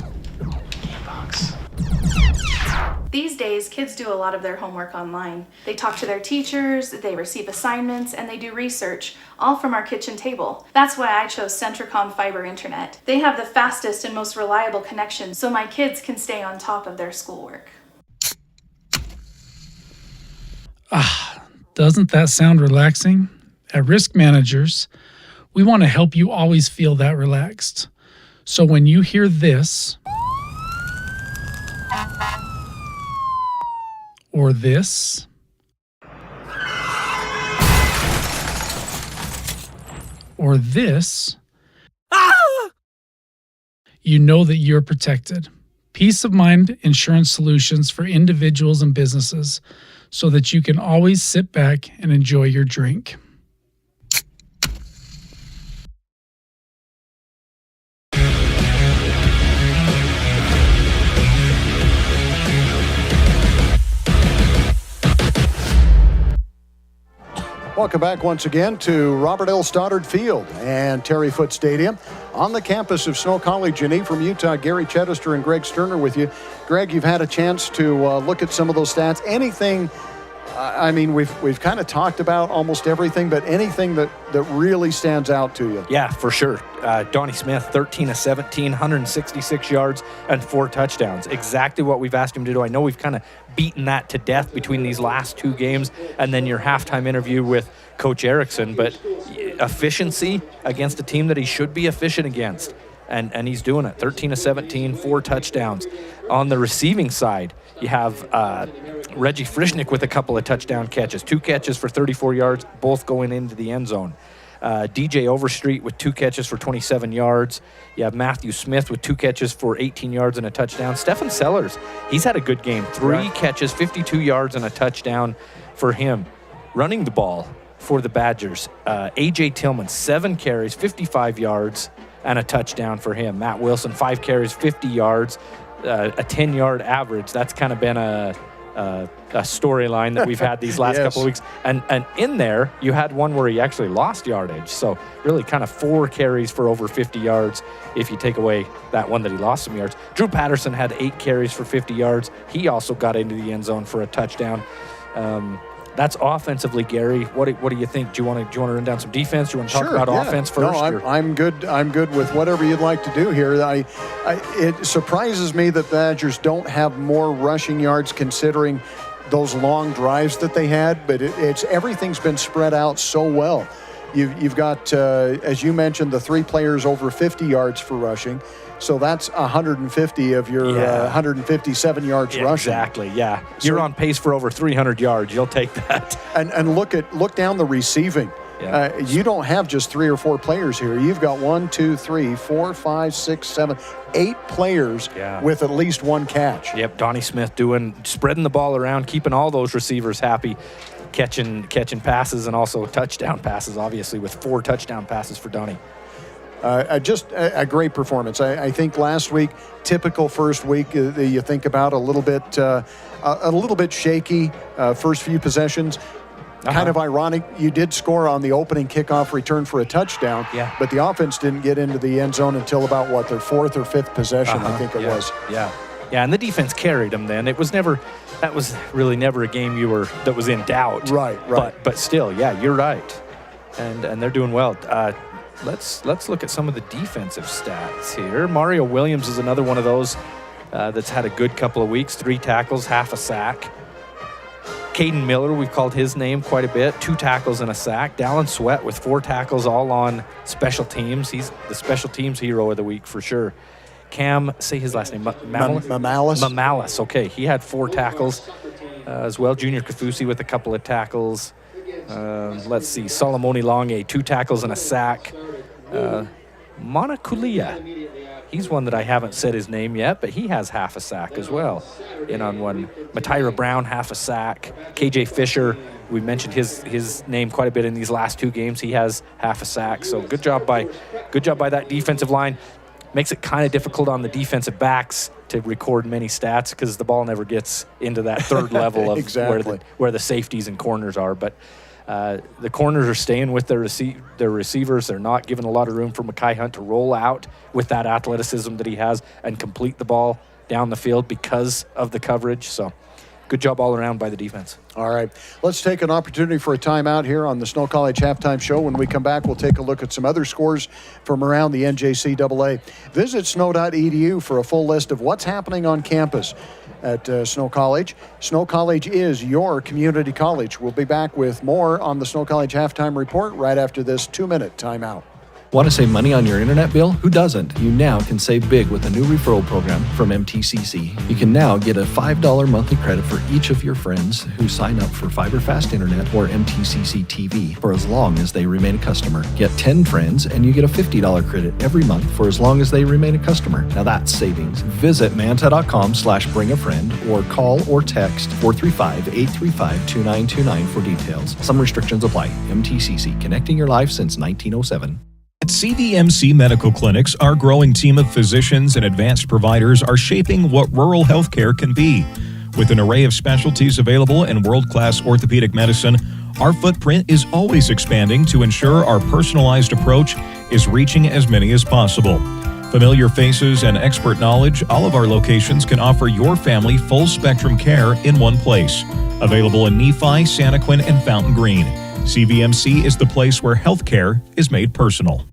These days, kids do a lot of their homework online. They talk to their teachers, they receive assignments, and they do research, all from our kitchen table. That's why I chose Centricom Fiber Internet. They have the fastest and most reliable connection, so my kids can stay on top of their schoolwork. Doesn't that sound relaxing? At Risk Managers, we want to help you always feel that relaxed. So when you hear this, or this, or this, you know that you're protected. Peace of mind insurance solutions for individuals and businesses, so that you can always sit back and enjoy your drink. Welcome back once again to Robert L. Stoddard Field and Terry Foote Stadium on the campus of Snow College in Ephraim, Utah. Gary Chedester and Greg Sterner with you. Greg, you've had a chance to look at some of those stats. Anything, I mean, we've kind of talked about almost everything, but anything that really stands out to you? Yeah, for sure. Donnie Smith, 13 of 17, 166 yards and 4 touchdowns. Exactly what we've asked him to do. I know we've kind of beaten that to death between these last 2 games and then your halftime interview with Coach Erickson, but efficiency against a team that he should be efficient against. And he's doing it. 13 of 17, 4 touchdowns. On the receiving side, you have Reggie Frischnick with a couple of touchdown catches. 2 catches for 34 yards, both going into the end zone. DJ Overstreet with 2 catches for 27 yards. You have Matthew Smith with 2 catches for 18 yards and a touchdown. Stephen Sellers, he's had a good game. 3 catches, 52 yards and a touchdown for him. Running the ball for the Badgers, A.J. Tillman, 7 carries, 55 yards and a touchdown for him. Matt Wilson, 5 carries, 50 yards, a 10-yard average. That's kind of been a storyline that we've had these last couple of weeks. And in there, you had one where he actually lost yardage. So really kind of 4 carries for over 50 yards if you take away that one that he lost some yards. Drew Patterson had 8 carries for 50 yards. He also got into the end zone for a touchdown. That's offensively, Gary. What do you think? Do you want to run down some defense? Do you want to talk about offense first? No, I'm good. I'm good with whatever you'd like to do here. It surprises me that the Badgers don't have more rushing yards considering those long drives that they had, but it's everything's been spread out so well. You've got, as you mentioned, the 3 players over 50 yards for rushing. So that's 150 of your 157 yards rushing. Exactly, yeah. You're on pace for over 300 yards. You'll take that. And look down the receiving. Yeah. You don't have just 3 or 4 players here. You've got 1, 2, 3, 4, 5, 6, 7, 8 players with at least 1 catch. Yep, Donnie Smith spreading the ball around, keeping all those receivers happy, catching passes and also touchdown passes, obviously, with 4 touchdown passes for Donnie. Just a great performance. I think last week, typical first week, you think about a little bit shaky first few possessions. Kind of ironic. You did score on the opening kickoff return for a touchdown, but the offense didn't get into the end zone until about their 4th or 5th possession, I think it was. Yeah, and the defense carried them then. That was really never a game that was in doubt. Right. But still, you're right. And they're doing well. Let's look at some of the defensive stats here. Mario Williams is another one of those that's had a good couple of weeks. 3 tackles, half a sack. Caden Miller, we've called his name quite a bit. 2 tackles and a sack. Dallin Sweat with 4 tackles, all on special teams. He's the special teams hero of the week for sure. Cam, say his last name, Mamalis. Okay, he had 4 tackles as well. Junior Kafusi with a couple of tackles. Let's see, Solomoni Longe, 2 tackles and a sack. Monaculia, he's one that I haven't said his name yet, but he has half a sack as well. In on one. Matyra Brown, half a sack. KJ Fisher, we mentioned his name quite a bit in these last 2 games. He has half a sack. So good job by that defensive line. Makes it kind of difficult on the defensive backs to record many stats because the ball never gets into that 3rd level of exactly. where the safeties and corners are. But the corners are staying with their receivers. They're not giving a lot of room for Mekhi Hunt to roll out with that athleticism that he has and complete the ball down the field because of the coverage. So good job all around by the defense. All right. Let's take an opportunity for a timeout here on the Snow College Halftime Show. When we come back, we'll take a look at some other scores from around the NJCAA. Visit snow.edu for a full list of what's happening on campus at Snow College. Snow College is your community college. We'll be back with more on the Snow College Halftime Report right after this 2-minute timeout. Want to save money on your internet bill? Who doesn't? You now can save big with a new referral program from MTCC. You can now get a $5 monthly credit for each of your friends who sign up for Fiber Fast Internet or MTCC TV for as long as they remain a customer. Get 10 friends and you get a $50 credit every month for as long as they remain a customer. Now that's savings. Visit manta.com/bringafriend or call or text 435-835-2929 for details. Some restrictions apply. MTCC, connecting your life since 1907. At CVMC Medical Clinics, our growing team of physicians and advanced providers are shaping what rural healthcare can be. With an array of specialties available in world-class orthopedic medicine, our footprint is always expanding to ensure our personalized approach is reaching as many as possible. Familiar faces and expert knowledge, all of our locations can offer your family full-spectrum care in one place. Available in Nephi, Santaquin, and Fountain Green. CVMC is the place where healthcare is made personal.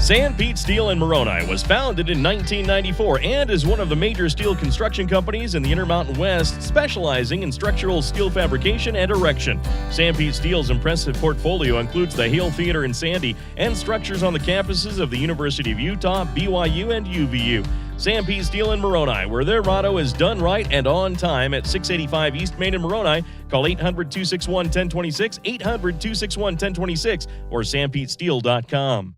Sanpete Steel in Moroni was founded in 1994 and is one of the major steel construction companies in the Intermountain West, specializing in structural steel fabrication and erection. Sanpete Steel's impressive portfolio includes the Hale Theater in Sandy and structures on the campuses of the University of Utah, BYU, and UVU. Sanpete Steel in Moroni, where their motto is done right and on time, at 685 East Main in Moroni. Call 800-261-1026, 800-261-1026, or sanpetesteel.com.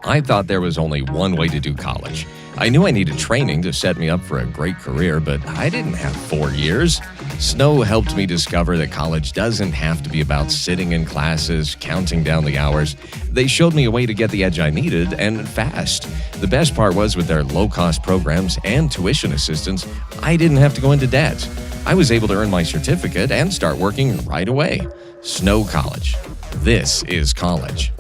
I thought there was only one way to do college. I knew I needed training to set me up for a great career, but I didn't have 4 years. Snow helped me discover that college doesn't have to be about sitting in classes, counting down the hours. They showed me a way to get the edge I needed, and fast. The best part was, with their low-cost programs and tuition assistance, I didn't have to go into debt. I was able to earn my certificate and start working right away. Snow College. This is college.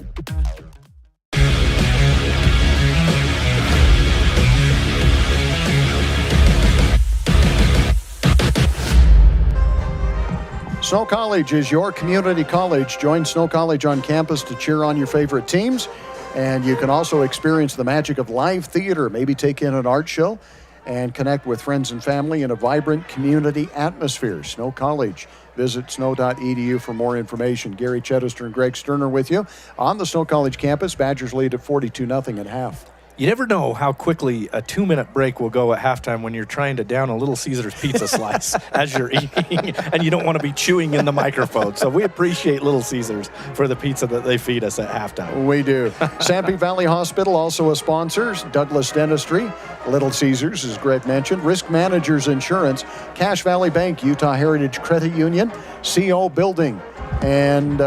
Snow College is your community college. Join Snow College on campus to cheer on your favorite teams. And you can also experience the magic of live theater, maybe take in an art show, and connect with friends and family in a vibrant community atmosphere. Snow College. Visit snow.edu for more information. Gary Chedester and Greg Sterner with you on the Snow College campus. Badgers lead at 42-0 at half. You never know how quickly a 2-minute break will go at halftime when you're trying to down a Little Caesars pizza slice as you're eating, and you don't want to be chewing in the microphone. So we appreciate Little Caesars for the pizza that they feed us at halftime. We do. Sanpete Valley Hospital, also a sponsor. Douglas Dentistry, Little Caesars, as Greg mentioned. Risk Managers Insurance, Cache Valley Bank, Utah Heritage Credit Union, CO Building, and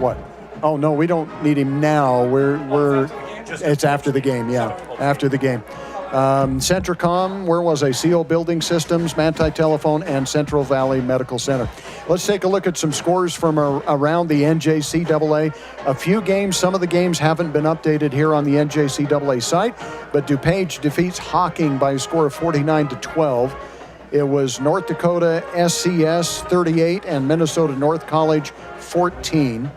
what? Oh, no, we don't need him now. It's after the game, yeah, after the game. Centricom, where was I? CO Building Systems, Manti Telephone, and Central Valley Medical Center. Let's take a look at some scores from around the NJCAA. A few games, some of the games haven't been updated here on the NJCAA site, but DuPage defeats Hocking by a score of 49-12. It was North Dakota SCS 38 and Minnesota North College 14.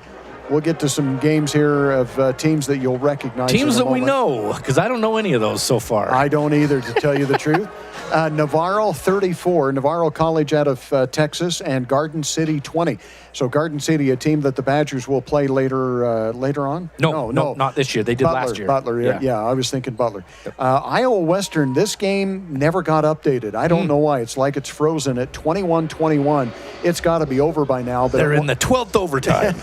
We'll get to some games here of teams that you'll recognize. Teams that we know, because I don't know any of those so far. I don't either, to tell you the truth. Navarro 34, Navarro College out of Texas, and Garden City 20. So Garden City, a team that the Badgers will play later on? No, not this year. They did last year. Butler, yeah, I was thinking Butler. Iowa Western, this game never got updated. I don't know why. It's like it's frozen at 21-21. It's got to be over by now. But they're in the 12th overtime.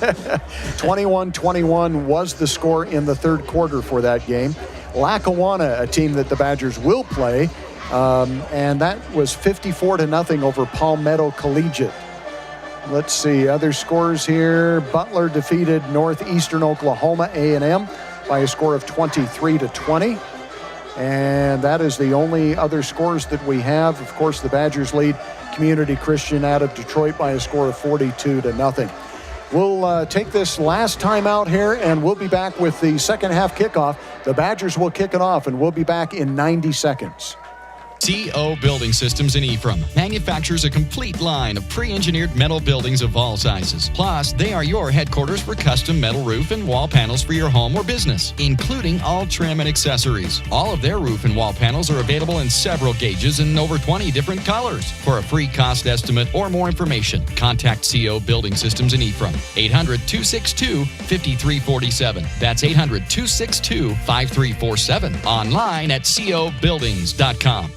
21-21 was the score in the third quarter for that game. Lackawanna, a team that the Badgers will play, and that was 54-0 over Palmetto Collegiate. Let's see, other scores here. Butler defeated Northeastern Oklahoma A&M by a score of 23-20. And that is the only other scores that we have. Of course, the Badgers lead Community Christian out of Detroit by a score of 42-0. We'll take this last time out here, and we'll be back with the second half kickoff. The Badgers will kick it off, and we'll be back in 90 seconds. CO Building Systems in Ephraim manufactures a complete line of pre-engineered metal buildings of all sizes. Plus, they are your headquarters for custom metal roof and wall panels for your home or business, including all trim and accessories. All of their roof and wall panels are available in several gauges and over 20 different colors. For a free cost estimate or more information, contact CO Building Systems in Ephraim, 800-262-5347. That's 800-262-5347. Online at cobuildings.com.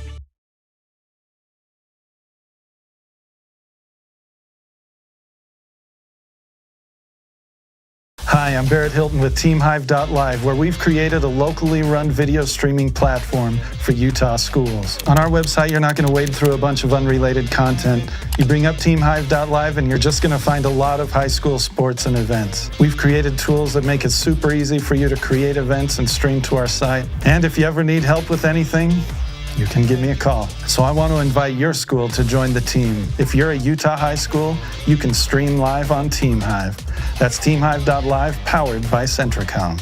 Hi, I'm Barrett Hilton with TeamHive.live, where we've created a locally run video streaming platform for Utah schools. On our website, you're not going to wade through a bunch of unrelated content. You bring up TeamHive.live and you're just going to find a lot of high school sports and events. We've created tools that make it super easy for you to create events and stream to our site. And if you ever need help with anything, you can give me a call. So I want to invite your school to join the team. If you're a Utah high school, you can stream live on TeamHive. That's TeamHive.live, powered by Centricom.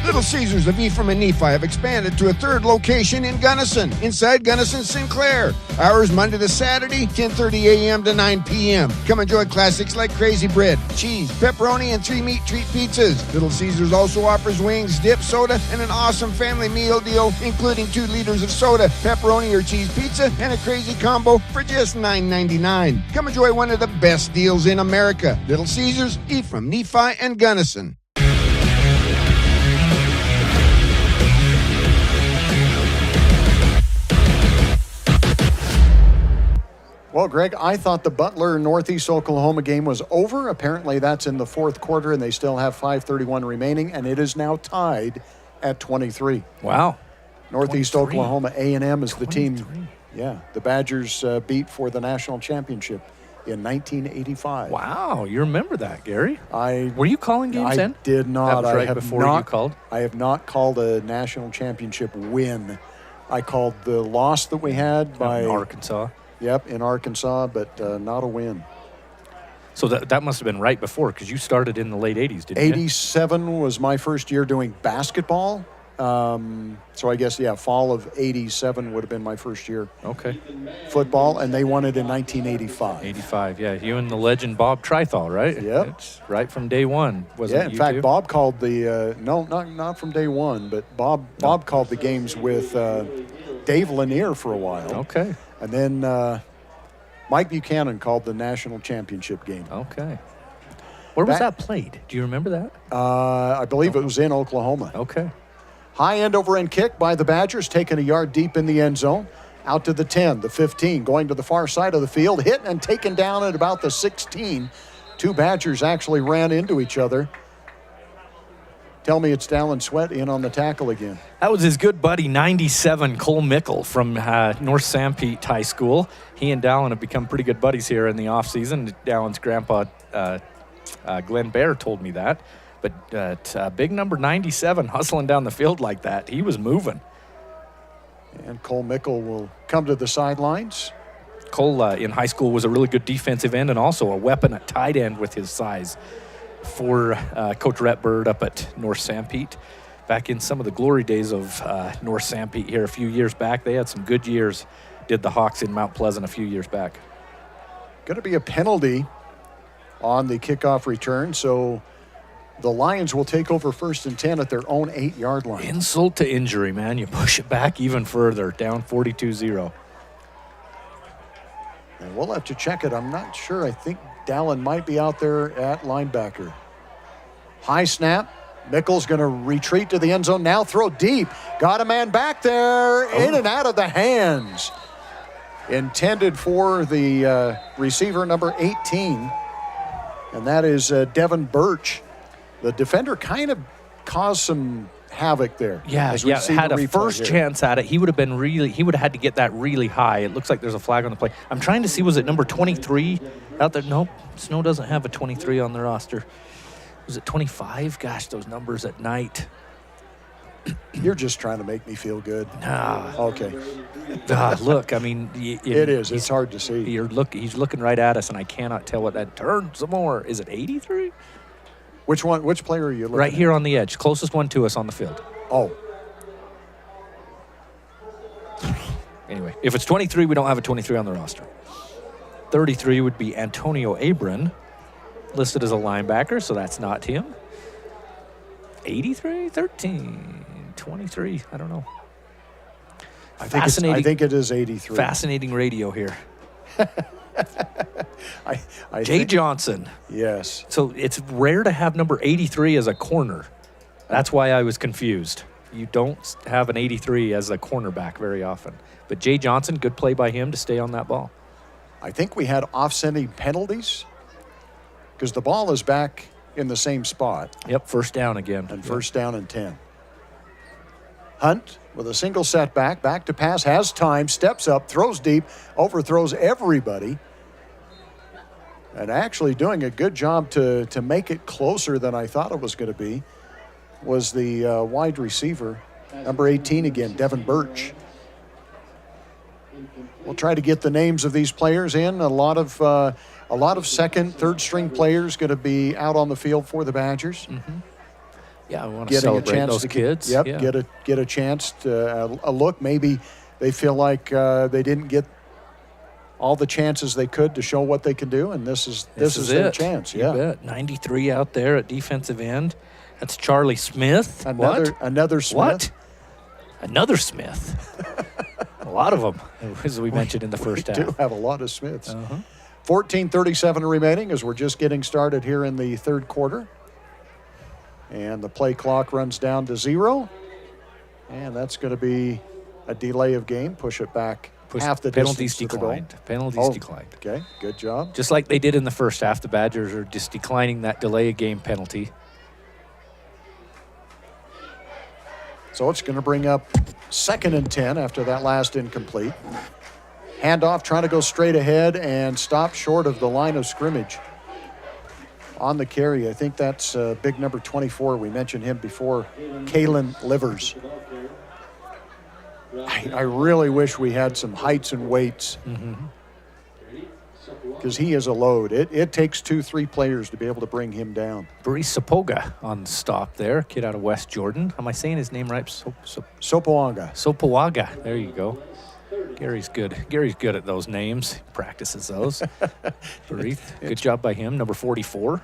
Little Caesars of Ephraim and Nephi have expanded to a third location in Gunnison, inside Gunnison Sinclair. Hours Monday to Saturday, 10:30 a.m. to 9 p.m. Come enjoy classics like crazy bread, cheese, pepperoni, and 3 meat treat pizzas. Little Caesars also offers wings, dip, soda, and an awesome family meal deal, including 2 liters of soda, pepperoni or cheese pizza, and a crazy combo for just $9.99. Come enjoy one of the best deals in America. Little Caesars, Ephraim, Nephi, and Gunnison. Well, Greg, I thought the Butler Northeast Oklahoma game was over. Apparently that's in the fourth quarter, and they still have 5:31 remaining, and it is now tied at 23. Wow. Northeast 23. Oklahoma A&M is the team. Yeah, the Badgers beat for the national championship in 1985. Wow, you remember that, Gary? Were you calling games then? I did not. That was right I have before not, you called? I have not called a national championship win. I called the loss that we had by Arkansas. Yep, in Arkansas, but not a win. So that must have been right before, because you started in the late 80s, didn't you? 87 was my first year doing basketball. So I guess, fall of 87 would have been my first year. Okay. Football, and they won it in 1985. 85, yeah. You and the legend Bob Trithall, right? Yep. It's right from day one, wasn't it? In you fact, two? Bob called the, not from day one, but Bob called the games with Dave Lanier for a while. Okay. And then Mike Buchanan called the national championship game. Okay. Where was that played? Do you remember that? I believe it was in Oklahoma. Okay. High end over end kick by the Badgers, taking a yard deep in the end zone. Out to the 10, the 15, going to the far side of the field, hit and taken down at about the 16. 2 Badgers actually ran into each other. Tell me it's Dallin Sweat in on the tackle again. That was his good buddy, 97, Cole Mickle from North Sanpete High School. He and Dallin have become pretty good buddies here in the offseason. Dallin's grandpa, Glenn Bear, told me that. But big number 97 hustling down the field like that, he was moving. And Cole Mickle will come to the sidelines. Cole in high school was a really good defensive end and also a weapon at tight end with his size for Coach Rhett Bird up at North Sanpete. Back in some of the glory days of North Sanpete here a few years back, they had some good years, did the Hawks in Mount Pleasant a few years back. Going to be a penalty on the kickoff return, so the Lions will take over 1st and 10 at their own 8-yard line. Insult to injury, man. You push it back even further, down 42-0. And we'll have to check it. I'm not sure. I think Dallin might be out there at linebacker. High snap. Mickle's going to retreat to the end zone. Now throw deep. Got a man back there. In and out of the hands. Intended for the receiver number 18. And that is Devin Birch. The defender kind of caused some havoc there. Yeah, had a first chance at it. He would have had to get that really high. It looks like there's a flag on the play. I'm trying to see, was it number 23 out there? Nope, Snow doesn't have a 23 on the roster. Was it 25? Gosh, those numbers at night. You're just trying to make me feel good. Nah. Okay. Look, I mean. It is. It's hard to see. He's looking right at us, and I cannot tell what that. Turn some more. Is it 83? Which one? Which player are you looking Right at? here on the edge. Closest one to us on the field. Oh. Anyway, if it's 23, we don't have a 23 on the roster. 33 would be Antonio Abram, listed as a linebacker, so that's not him. 83, 13, 23, I don't know. I think it is 83. Fascinating radio here. I Jay think, Johnson. Yes. So it's rare to have number 83 as a corner. That's why I was confused. You don't have an 83 as a cornerback very often. But Jay Johnson, good play by him to stay on that ball. I think we had offsetting penalties because the ball is back in the same spot. Yep, first down again. And first down and 10. Hunt with a single setback, back to pass, has time, steps up, throws deep, overthrows everybody. And actually doing a good job to make it closer than I thought it was going to be was the wide receiver, number 18 again, Devin Birch. We'll try to get the names of these players in. A lot of second, third string players going to be out on the field for the Badgers. Mm-hmm. Yeah, we want to celebrate those kids. Yep, yeah. get a chance to a look. Maybe they feel like they didn't get all the chances they could to show what they can do, and this is their chance. You bet. 93 out there at defensive end. That's Charlie Smith. Another Smith. What? Another Smith. A lot of them, as we mentioned in the first half. We do have a lot of Smiths. 14:37 remaining as we're just getting started here in the third quarter. And the play clock runs down to 0. And that's going to be a delay of game. Push it back half the penalties distance declined. to the goal. Penalties declined. Okay, good job. Just like they did in the first half, the Badgers are just declining that delay of game penalty. So it's going to bring up 2nd and 10 after that last incomplete. Handoff trying to go straight ahead and stop short of the line of scrimmage. On the carry, I think that's big number 24. We mentioned him before, Kalen Livers. I really wish we had some heights and weights because he is a load. It takes 2-3 players to be able to bring him down. Barice Sapoga on the stop there, kid out of West Jordan. Am I saying his name right? Sopoaga. Sopoaga. There you go. Gary's good. Gary's good at those names. He practices those. Barice, good job by him. Number 44.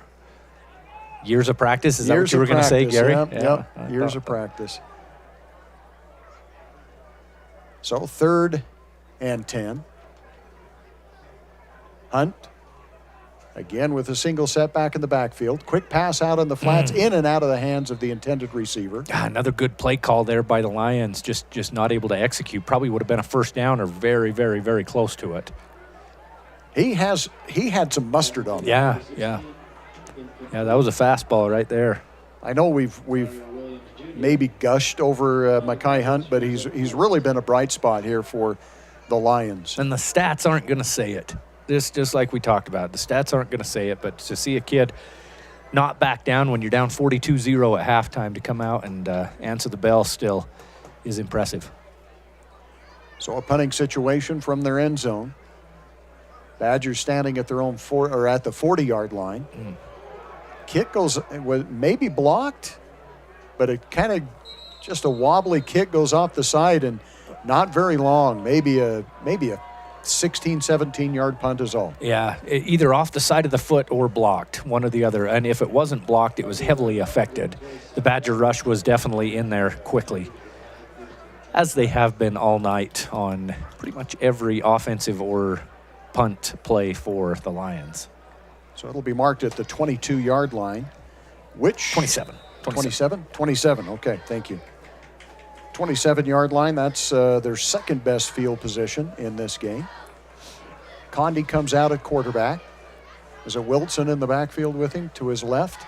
Years of practice. Is that what you were going to say, Gary? Yeah. Years of practice. So 3rd and 10. Hunt, again with a single setback in the backfield. Quick pass out on the flats, in and out of the hands of the intended receiver. Another good play call there by the Lions, just not able to execute. Probably would have been a first down or very, very, very close to it. He had some mustard on him. Yeah, that was a fastball right there. I know we've maybe gushed over Mekhi Hunt, but he's really been a bright spot here for the Lions. And the stats aren't going to say it. Just like we talked about. The stats aren't going to say it, but to see a kid not back down when you're down 42-0 at halftime to come out and answer the bell still is impressive. So a punting situation from their end zone. Badgers standing at their own at the 40-yard line. Kick goes maybe blocked, but it kind of just a wobbly kick goes off the side and not very long. Maybe a 16, 17-yard punt is all. Yeah, either off the side of the foot or blocked, one or the other. And if it wasn't blocked, it was heavily affected. The Badger rush was definitely in there quickly, as they have been all night on pretty much every offensive or punt play for the Lions. So it'll be marked at the 22-yard line, which... 27. 27, okay, thank you. 27-yard line, that's their second best field position in this game. Condi comes out at quarterback. Is it Wilson in the backfield with him to his left?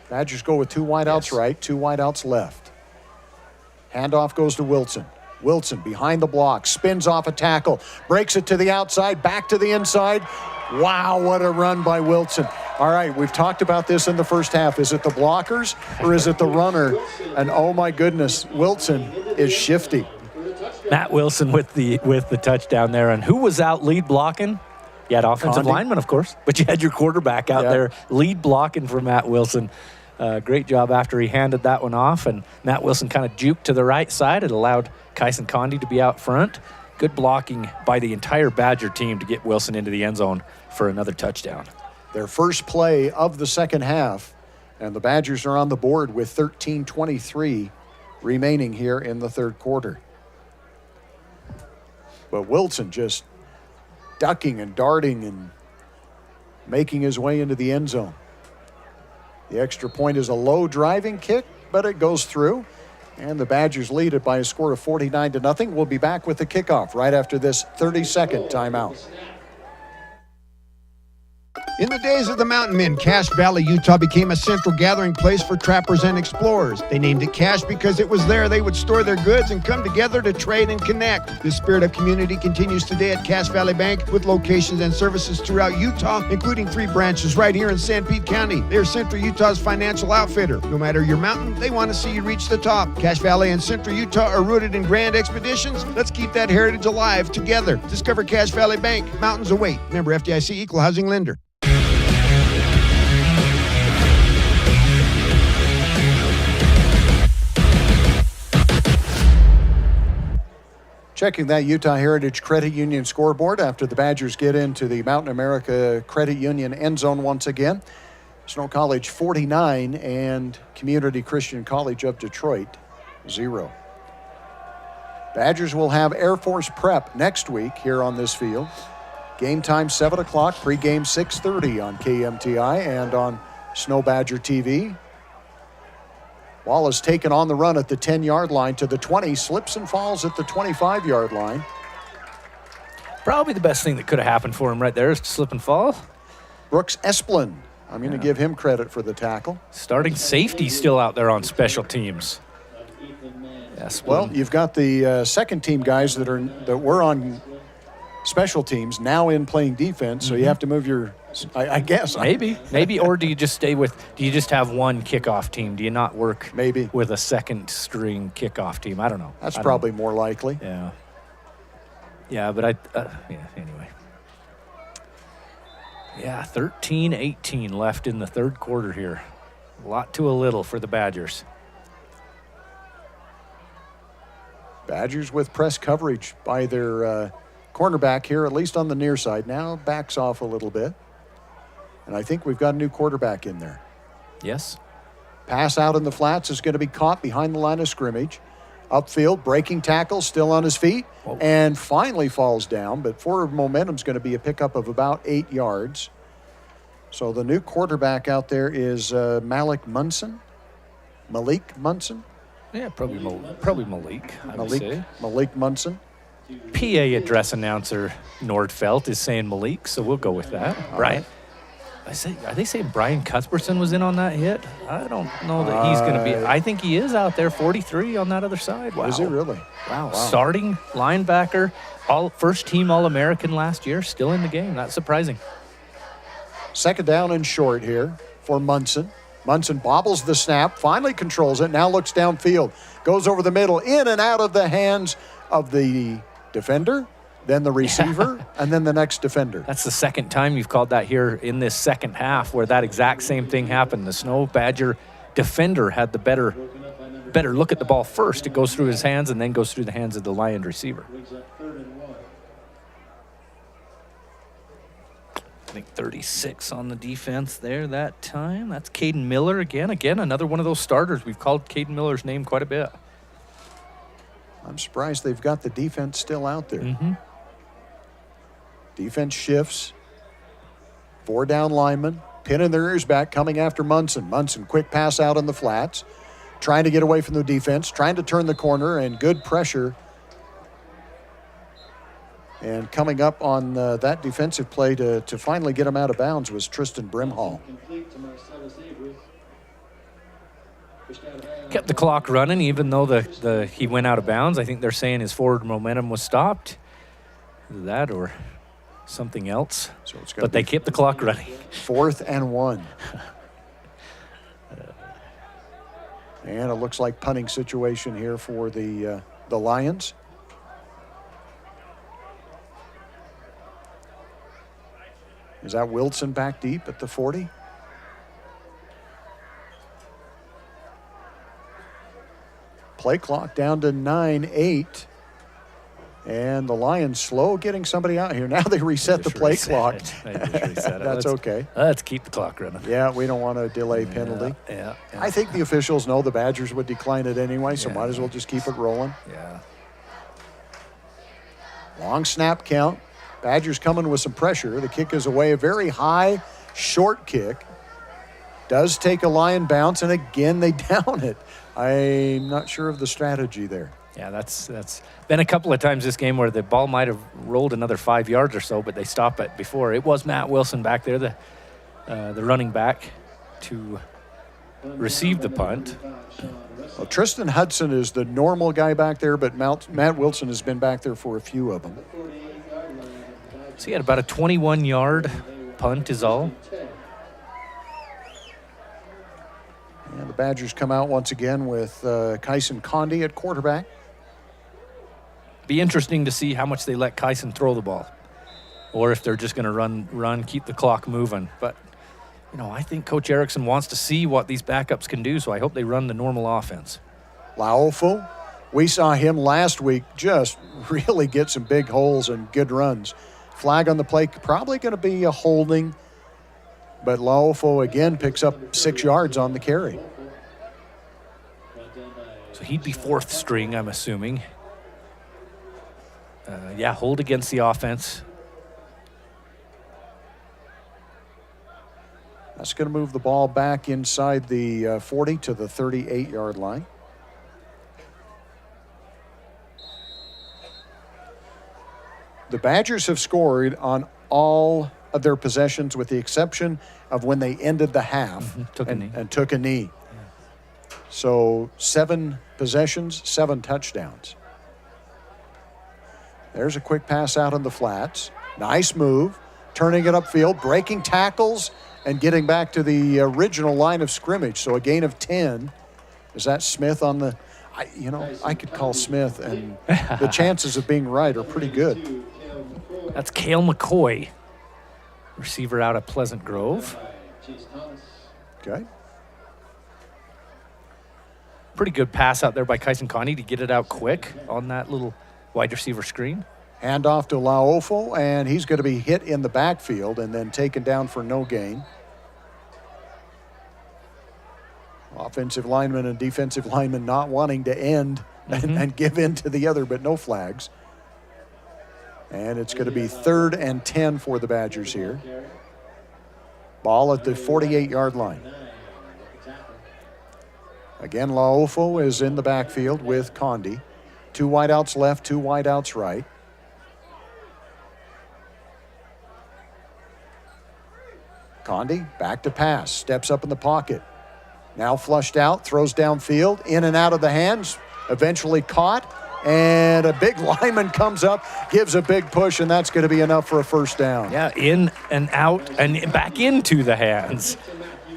Badgers go with 2 wideouts right, 2 wideouts left. Handoff goes to Wilson. Wilson behind the block, spins off a tackle, breaks it to the outside, back to the inside. Wow, what a run by Wilson. All right, we've talked about this in the first half. Is it the blockers or is it the runner? And oh my goodness, Wilson is shifty. Matt Wilson with the touchdown there. And who was out lead blocking? You had offensive lineman, of course, but you had your quarterback out there lead blocking for Matt Wilson. Great job after he handed that one off, and Matt Wilson kind of juked to the right side. It allowed Kyson Condi to be out front. Good blocking by the entire Badger team to get Wilson into the end zone for another touchdown. Their first play of the second half, and the Badgers are on the board with 13:23 remaining here in the third quarter. But Wilson just ducking and darting and making his way into the end zone. The extra point is a low driving kick, but it goes through. And the Badgers lead it by a score of 49-0. We'll be back with the kickoff right after this 30-second timeout. In the days of the mountain men, Cache Valley, Utah became a central gathering place for trappers and explorers. They named it Cache because it was there they would store their goods and come together to trade and connect. The spirit of community continues today at Cache Valley Bank with locations and services throughout Utah, including 3 branches right here in St. Pete County. They're Central Utah's financial outfitter. No matter your mountain, they want to see you reach the top. Cache Valley and Central Utah are rooted in grand expeditions. Let's keep that heritage alive together. Discover Cache Valley Bank. Mountains await. Member FDIC, Equal Housing Lender. Checking that Utah Heritage Credit Union scoreboard after the Badgers get into the Mountain America Credit Union end zone once again. Snow College 49 and Community Christian College of Detroit 0. Badgers will have Air Force Prep next week here on this field. Game time 7 o'clock, pregame 6:30 on KMTI and on Snow Badger TV. Ball is taken on the run at the 10-yard line to the 20, slips and falls at the 25-yard line. Probably the best thing that could have happened for him right there is to slip and fall. Brooks Esplin, I'm going to give him credit for the tackle. Starting safety still out there on special teams. Esplin. Well, you've got the second team guys that were on special teams now in playing defense, so you have to move your, I guess. Maybe, or do you just do you just have one kickoff team? Do you not work maybe with a second string kickoff team? I don't know. That's probably more likely. Yeah, but anyway. Yeah, 13-18 left in the third quarter here. A lot to a little for the Badgers. Badgers with press coverage by their cornerback here, at least on the near side. Now backs off a little bit. And I think we've got a new quarterback in there. Yes. Pass out in the flats is going to be caught behind the line of scrimmage. Upfield, breaking tackle, still on his feet, and finally falls down. But forward momentum is going to be a pickup of about 8 yards. So the new quarterback out there is Malik Munson. Yeah, probably Malik, I would say. Malik Munson. PA address announcer Nordfeldt is saying Malik, so we'll go with that. Brian, are they saying Brian Cuthbertson was in on that hit? I don't know that he's going to be. I think he is out there, 43 on that other side. Wow. Is he really? Wow. Starting linebacker, first team All-American last year, still in the game. That's surprising. Second down and short here for Munson. Munson bobbles the snap, finally controls it, now looks downfield, goes over the middle, in and out of the hands of the defender, then the receiver, and then the next defender. That's the second time you've called that here in this second half where that exact same thing happened. The Snow Badger defender had the better look at the ball first. It goes through his hands and then goes through the hands of the Lion receiver. I think 36 on the defense there that time. That's Caden Miller again. Again, another one of those starters. We've called Caden Miller's name quite a bit. I'm surprised they've got the defense still out there. Mm-hmm. Defense shifts. 4 down linemen. Pinning their ears back, coming after Munson. Munson, quick pass out in the flats. Trying to get away from the defense. Trying to turn the corner, and good pressure. And coming up on that defensive play to finally get him out of bounds was Tristan Brimhall. Kept the clock running even though he went out of bounds. I think they're saying his forward momentum was stopped. Either that or something else. But they kept the clock running. 4th and 1. And it looks like punting situation here for the Lions. Is that Wilson back deep at the 40? Play clock down to 9-8. And the Lions slow getting somebody out here. Now they reset the play clock. That's okay. Let's keep the clock running. Yeah, we don't want a delay penalty. Yeah. I think the officials know the Badgers would decline it anyway, so might as well just keep it rolling. Yeah. Long snap count. Badgers coming with some pressure. The kick is away. A very high, short kick. Does take a Lion bounce, and again they down it. I'm not sure of the strategy there. Yeah, that's been a couple of times this game where the ball might have rolled another 5 yards or so, but they stop it before. It was Matt Wilson back there, the running back, to receive the punt. Well, Tristan Hudson is the normal guy back there, but Matt Wilson has been back there for a few of them. So he had about a 21-yard punt is all. And the Badgers come out once again with Kyson Condi at quarterback. Be interesting to see how much they let Kyson throw the ball, or if they're just going to run, keep the clock moving. But, I think Coach Erickson wants to see what these backups can do, so I hope they run the normal offense. Laofo We saw him last week just really get some big holes and good runs. Flag on the play, probably going to be a holding, but Laofo again picks up 6 yards on the carry. So he'd be fourth string, I'm assuming. Hold against the offense. That's going to move the ball back inside the 40 to the 38-yard line. The Badgers have scored on all of their possessions with the exception of when they ended the half and took a knee. Yeah. So 7 possessions, 7 touchdowns. There's a quick pass out in the flats. Nice move, turning it upfield, breaking tackles, and getting back to the original line of scrimmage. So a gain of 10. Is that Smith on the... I could call Smith, and the chances of being right are pretty good. That's Cale McCoy, receiver out of Pleasant Grove. Okay. Pretty good pass out there by Kyson Connie to get it out quick on that little wide receiver screen. Handoff to Laofo, and he's going to be hit in the backfield and then taken down for no gain. Offensive lineman and defensive lineman not wanting to end and give in to the other, but no flags. And it's going to be 3rd and 10 for the Badgers here. Ball at the 48-yard line. Again, Laofo is in the backfield with Condi. 2 wideouts left, 2 wideouts right. Condi back to pass, steps up in the pocket. Now flushed out, throws downfield, in and out of the hands, eventually caught, and a big lineman comes up, gives a big push, and that's going to be enough for a first down. Yeah, in and out and back into the hands.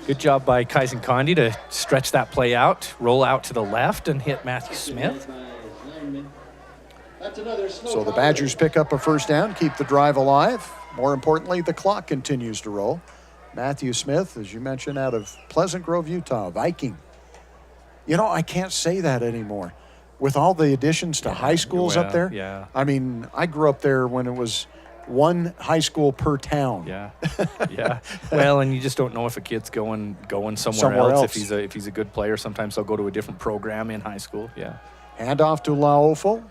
Good job by Kyson Condi to stretch that play out, roll out to the left, and hit Matthew Smith. So the Badgers pick up a first down, keep the drive alive. More importantly, the clock continues to roll. Matthew Smith, as you mentioned, out of Pleasant Grove, Utah, Viking. I can't say that anymore. With all the additions to high schools up there. Yeah. I mean, I grew up there when it was 1 high school per town. Yeah. Yeah. Well, and you just don't know if a kid's going somewhere else. If he's a good player, sometimes they'll go to a different program in high school. Yeah. Handoff to Laofo.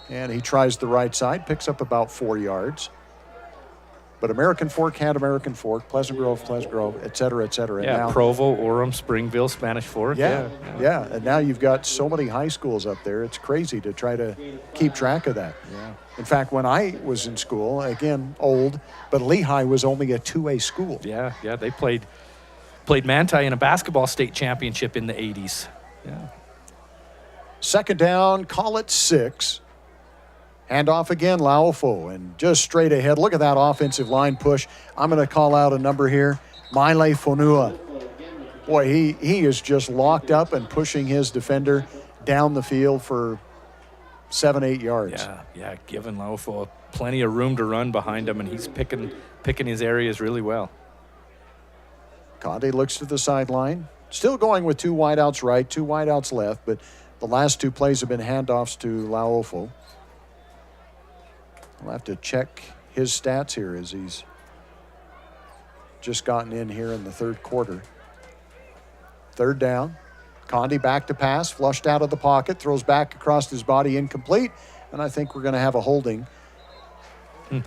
And he tries the right side, picks up about 4 yards. But American Fork had American Fork, Pleasant Grove, et cetera, et cetera. Yeah, now, Provo, Orem, Springville, Spanish Fork. Yeah. And now you've got so many high schools up there. It's crazy to try to keep track of that. Yeah. In fact, when I was in school, again, old, but Lehigh was only a 2A school. Yeah, they played Manti in a basketball state championship in the 80s. Yeah. Second down, call it 6. Handoff again, Laofo, and just straight ahead. Look at that offensive line push. I'm going to call out a number here. Maile Fonua. Boy, he is just locked up and pushing his defender down the field for 7-8 yards. Yeah, giving Laofo plenty of room to run behind him, and he's picking his areas really well. Conde looks to the sideline. Still going with 2 wideouts right, 2 wideouts left, but the last 2 plays have been handoffs to Laofo. We'll have to check his stats here as he's just gotten in here in the 3rd quarter. 3rd down. Condi back to pass, flushed out of the pocket, throws back across his body, incomplete, and I think we're going to have a holding.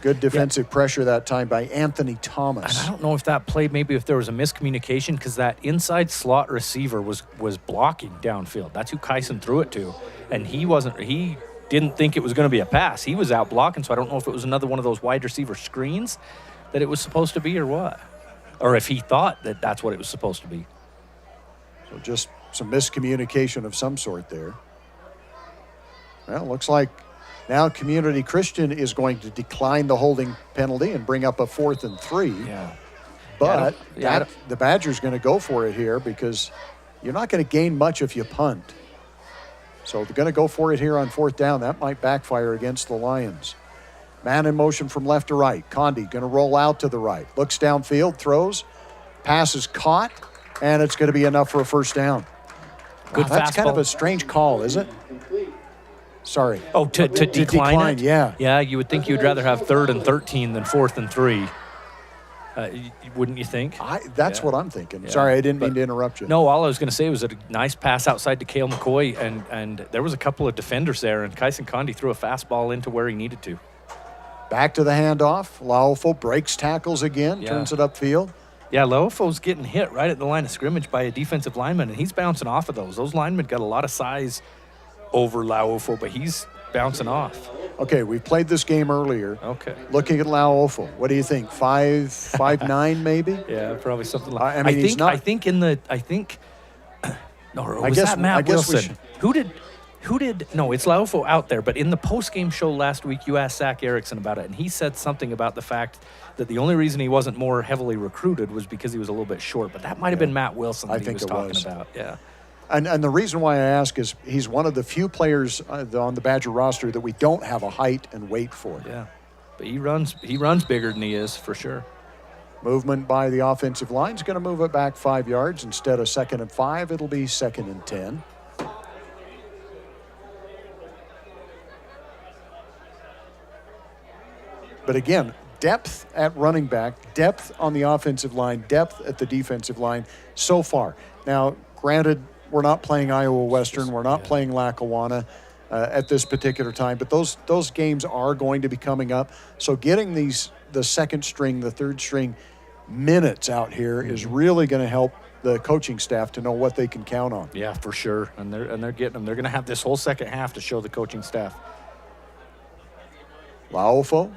Good defensive pressure that time by Anthony Thomas. And I don't know if that play, maybe if there was a miscommunication, because that inside slot receiver was blocking downfield. That's who Kyson threw it to, and he didn't think it was going to be a pass. He was out blocking, so I don't know if it was another one of those wide receiver screens that it was supposed to be or what. Or if he thought that that's what it was supposed to be. So just some miscommunication of some sort there. Well, looks like now Community Christian is going to decline the holding penalty and bring up a 4th and 3. Yeah. But the Badgers going to go for it here because you're not going to gain much if you punt. So they're going to go for it here on 4th down. That might backfire against the Lions. Man in motion from left to right. Condi going to roll out to the right. Looks downfield, throws. Pass is caught, and it's going to be enough for a first down. Good That's fastball. kind of a strange call, is it? Sorry. Oh, to decline it? Yeah. Yeah, you would think you'd rather have 3rd and 13 than 4th and 3. Wouldn't you think? That's what I'm thinking. Yeah. Sorry, I didn't mean to interrupt you. No, all I was going to say was a nice pass outside to Cale McCoy, and there was a couple of defenders there, and Kyson Condi threw a fastball into where he needed to. Back to the handoff. Laufo breaks tackles again, Yeah. turns it upfield. Yeah, Laofo's getting hit right at the line of scrimmage by a defensive lineman, and he's bouncing off of those. Those linemen got a lot of size over Laofo, but he's bouncing off. Okay, we played this game earlier. Okay. Looking at Laofo, what do you think? 5'9" maybe? Yeah, probably something like. I mean, he's not. I think. No, or I was guess- that Matt I guess we Wilson? Who did? No, it's Laofo out there. But in the post-game show last week, you asked Zach Erickson about it, and he said something about the fact that the only reason he wasn't more heavily recruited was because he was a little bit short. But that might have been Matt Wilson that I he think was it talking was. about. Yeah. And the reason why I ask is he's one of the few players on the Badger roster that we don't have a height and weight for. Yeah. But he runs bigger than he is, for sure. Movement by the offensive line is going to move it back 5 yards. Instead of 2nd and 5, it'll be 2nd and 10. But again, depth at running back, depth on the offensive line, depth at the defensive line so far. Now, granted, we're not playing Iowa Western, we're not playing Lackawanna at this particular time, but those games are going to be coming up. So getting the second string, the third string minutes out here is really going to help the coaching staff to know what they can count on. Yeah, for sure. And they're getting them. They're going to have this whole second half to show the coaching staff. Laofo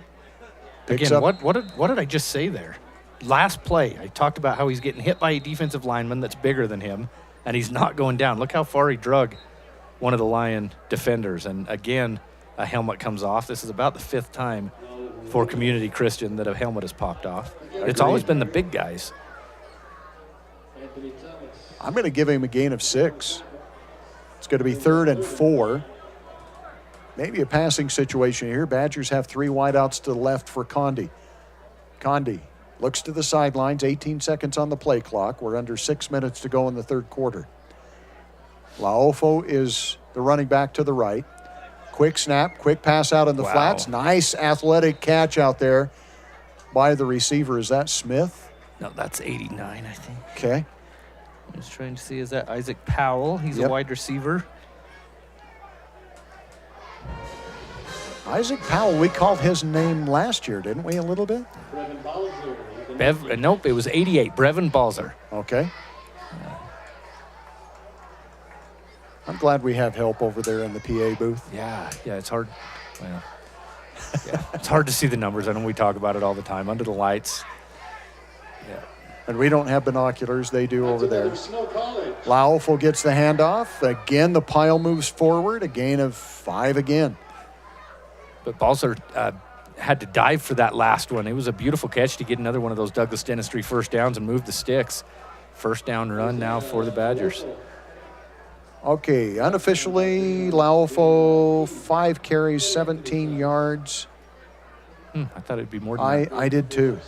picks Again, up. what did I just say there? Last play, I talked about how he's getting hit by a defensive lineman that's bigger than him, and he's not going down. Look how far he drug one of the Lion defenders. And again, a helmet comes off. This is about the 5th time for Community Christian that a helmet has popped off. It's always been the big guys. I'm going to give him a gain of 6. It's going to be 3rd and 4. Maybe a passing situation here. Badgers have 3 wideouts to the left for Condi. Condi looks to the sidelines, 18 seconds on the play clock. We're under 6 minutes to go in the third quarter. Laofo is the running back to the right. Quick snap, quick pass out in the flats. Nice athletic catch out there by the receiver. Is that Smith? No, that's 89, I think. Okay. I'm just trying to see, is that Isaac Powell? He's a wide receiver. Isaac Powell, we called his name last year, didn't we, a little bit? Nope, it was 88, Brevin Balzer. Okay. I'm glad we have help over there in the PA booth. Yeah, it's hard. Well, yeah, it's hard to see the numbers. I know we talk about it all the time under the lights. Yeah. And we don't have binoculars. They do over there. Laufo gets the handoff. Again, the pile moves forward. A gain of 5 again. But Balzer had to dive for that last one. It was a beautiful catch to get another one of those Douglas Dentistry first downs and move the sticks. First down run now for the Badgers. Okay, unofficially, Laufo, 5 carries, 17 yards. I thought it'd be more than that. I did too.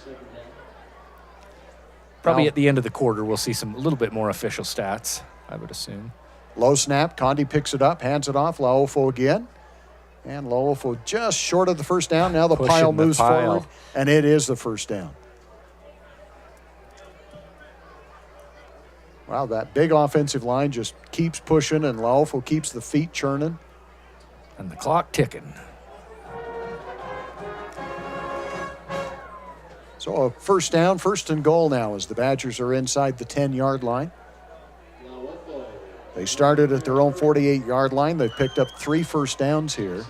Probably at the end of the quarter, we'll see a little bit more official stats, I would assume. Low snap, Condi picks it up, hands it off, Laufo again. And Laufo just short of the first down. Now the pile moves forward, and it is the first down. Wow, that big offensive line just keeps pushing, and Laufo keeps the feet churning. And the clock ticking. So a first down, 1st and goal now as the Badgers are inside the 10-yard line. They started at their own 48-yard line. They've picked up 3 first downs here.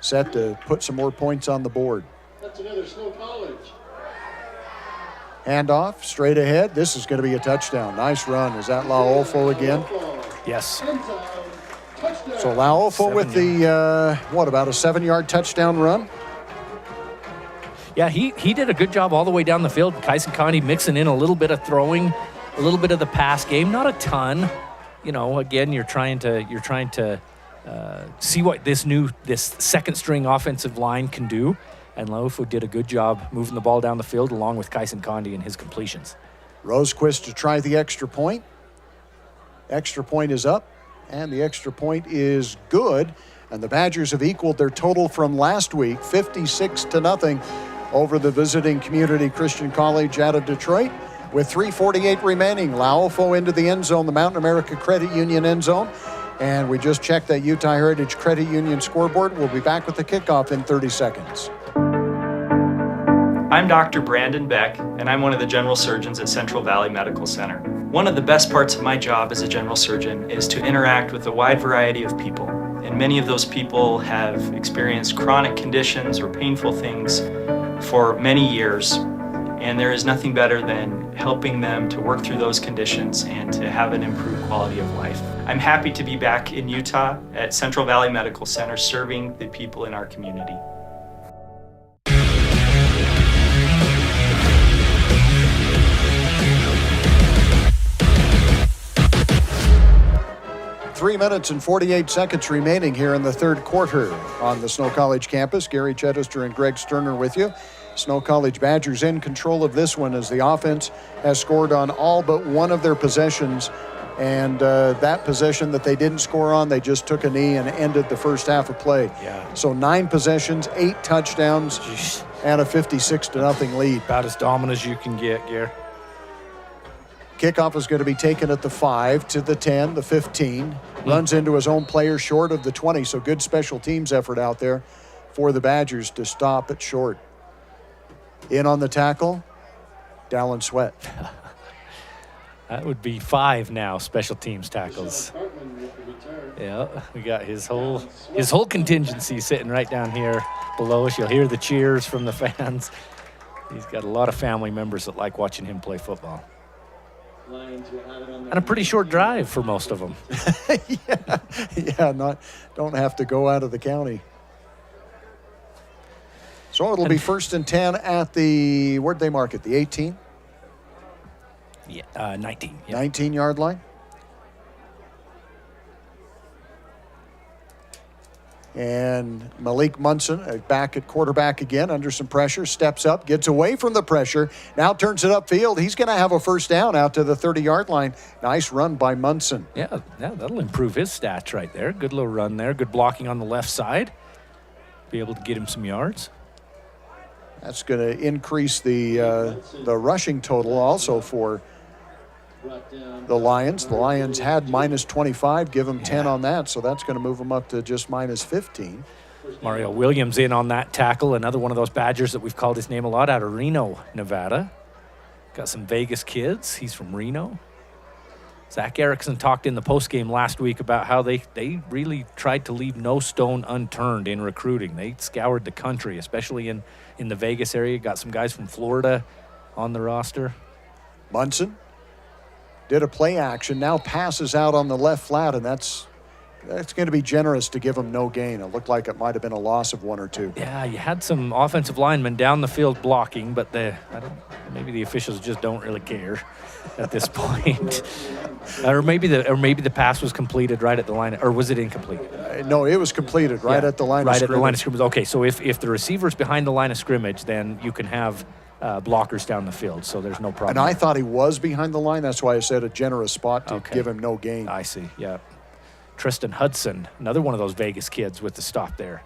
Set to put some more points on the board. That's another Snow College. Handoff, straight ahead. This is going to be a touchdown. Nice run. Is that Laofo again? Yes. So Laofo with the, about a 7-yard touchdown run? Yeah, he did a good job all the way down the field. Kyson Condi mixing in a little bit of throwing, a little bit of the pass game, not a ton. You know, again, you're trying to see what this second string offensive line can do. And Laofo did a good job moving the ball down the field along with Kyson Condi and his completions. Rosequist to try the extra point. Extra point is up, and the extra point is good. And the Badgers have equaled their total from last week, 56-0 over the visiting Community Christian College out of Detroit. With 3:48 remaining, Laofo into the end zone, the Mountain America Credit Union end zone. And we just checked that Utah Heritage Credit Union scoreboard. We'll be back with the kickoff in 30 seconds. I'm Dr. Brandon Beck, and I'm one of the general surgeons at Central Valley Medical Center. One of the best parts of my job as a general surgeon is to interact with a wide variety of people. And many of those people have experienced chronic conditions or painful things for many years. And there is nothing better than helping them to work through those conditions and to have an improved quality of life. I'm happy to be back in Utah at Central Valley Medical Center serving the people in our community. Three minutes and 48 seconds remaining here in the third quarter on the Snow College campus. Gary Chedester and Greg Sterner with you. Snow College Badgers in control of this one as the offense has scored on all but one of their possessions. And that possession that they didn't score on, they just took a knee and ended the first half of play. Yeah. So 9 possessions, 8 touchdowns, and a 56-0 lead. About as dominant as you can get, Gary. Kickoff is going to be taken at the 5 to the 10, the 15. Runs into his own player short of the 20. So good special teams effort out there for the Badgers to stop it short. In on the tackle, Dallin Sweat. That would be 5 now, special teams tackles. Yeah, we got his whole contingency sitting right down here below us. You'll hear the cheers from the fans. He's got a lot of family members that like watching him play football. And a pretty short drive for most of them. Don't have to go out of the county. So it'll be 1st and 10 at the, where'd they mark it, the 18? Yeah, 19. Yeah. 19-yard line. And Malik Munson back at quarterback again under some pressure, steps up, gets away from the pressure, now turns it upfield. He's going to have a first down out to the 30-yard line. Nice run by Munson. Yeah, that'll improve his stats right there. Good little run there. Good blocking on the left side. Be able to get him some yards. That's going to increase the rushing total also for the Lions. The Lions had minus 25, give them 10 on that, so that's going to move them up to just minus 15. Mario Williams in on that tackle, another one of those Badgers that we've called his name a lot out of Reno, Nevada. Got some Vegas kids. He's from Reno. Zach Erickson talked in the postgame last week about how they really tried to leave no stone unturned in recruiting. They scoured the country, especially in the Vegas area. Got some guys from Florida on the roster. Munson did a play action, now passes out on the left flat, and that's going to be generous to give him no gain. It looked like it might have been a loss of 1 or 2. Yeah, you had some offensive linemen down the field blocking, but maybe the officials just don't really care at this point. or maybe the pass was completed right at the line, or was it incomplete? No, it was completed right at the line of scrimmage. Right at the line of scrimmage. Okay, so if the receiver's behind the line of scrimmage, then you can have blockers down the field, so there's no problem. And I thought he was behind the line. That's why I said a generous spot to give him no gain. I see, yeah. Tristan Hudson, another one of those Vegas kids with the stop there.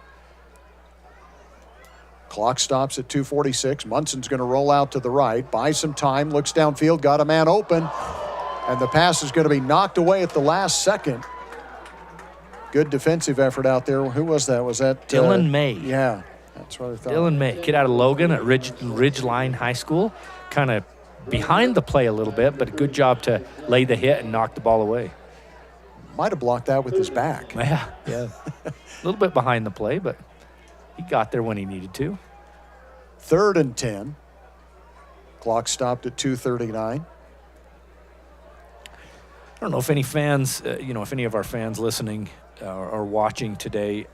Clock stops at 2:46. Munson's going to roll out to the right, buy some time, looks downfield, got a man open, and the pass is going to be knocked away at the last second. Good defensive effort out there. Who was that? Was that Dylan May? Yeah. That's what I thought. Dylan May, kid out of Logan at Ridgeline High School. Kind of behind the play a little bit, but a good job to lay the hit and knock the ball away. Might have blocked that with his back. Yeah. A little bit behind the play, but he got there when he needed to. 3rd and 10. Clock stopped at 2:39. I don't know if any fans, if any of our fans listening or watching today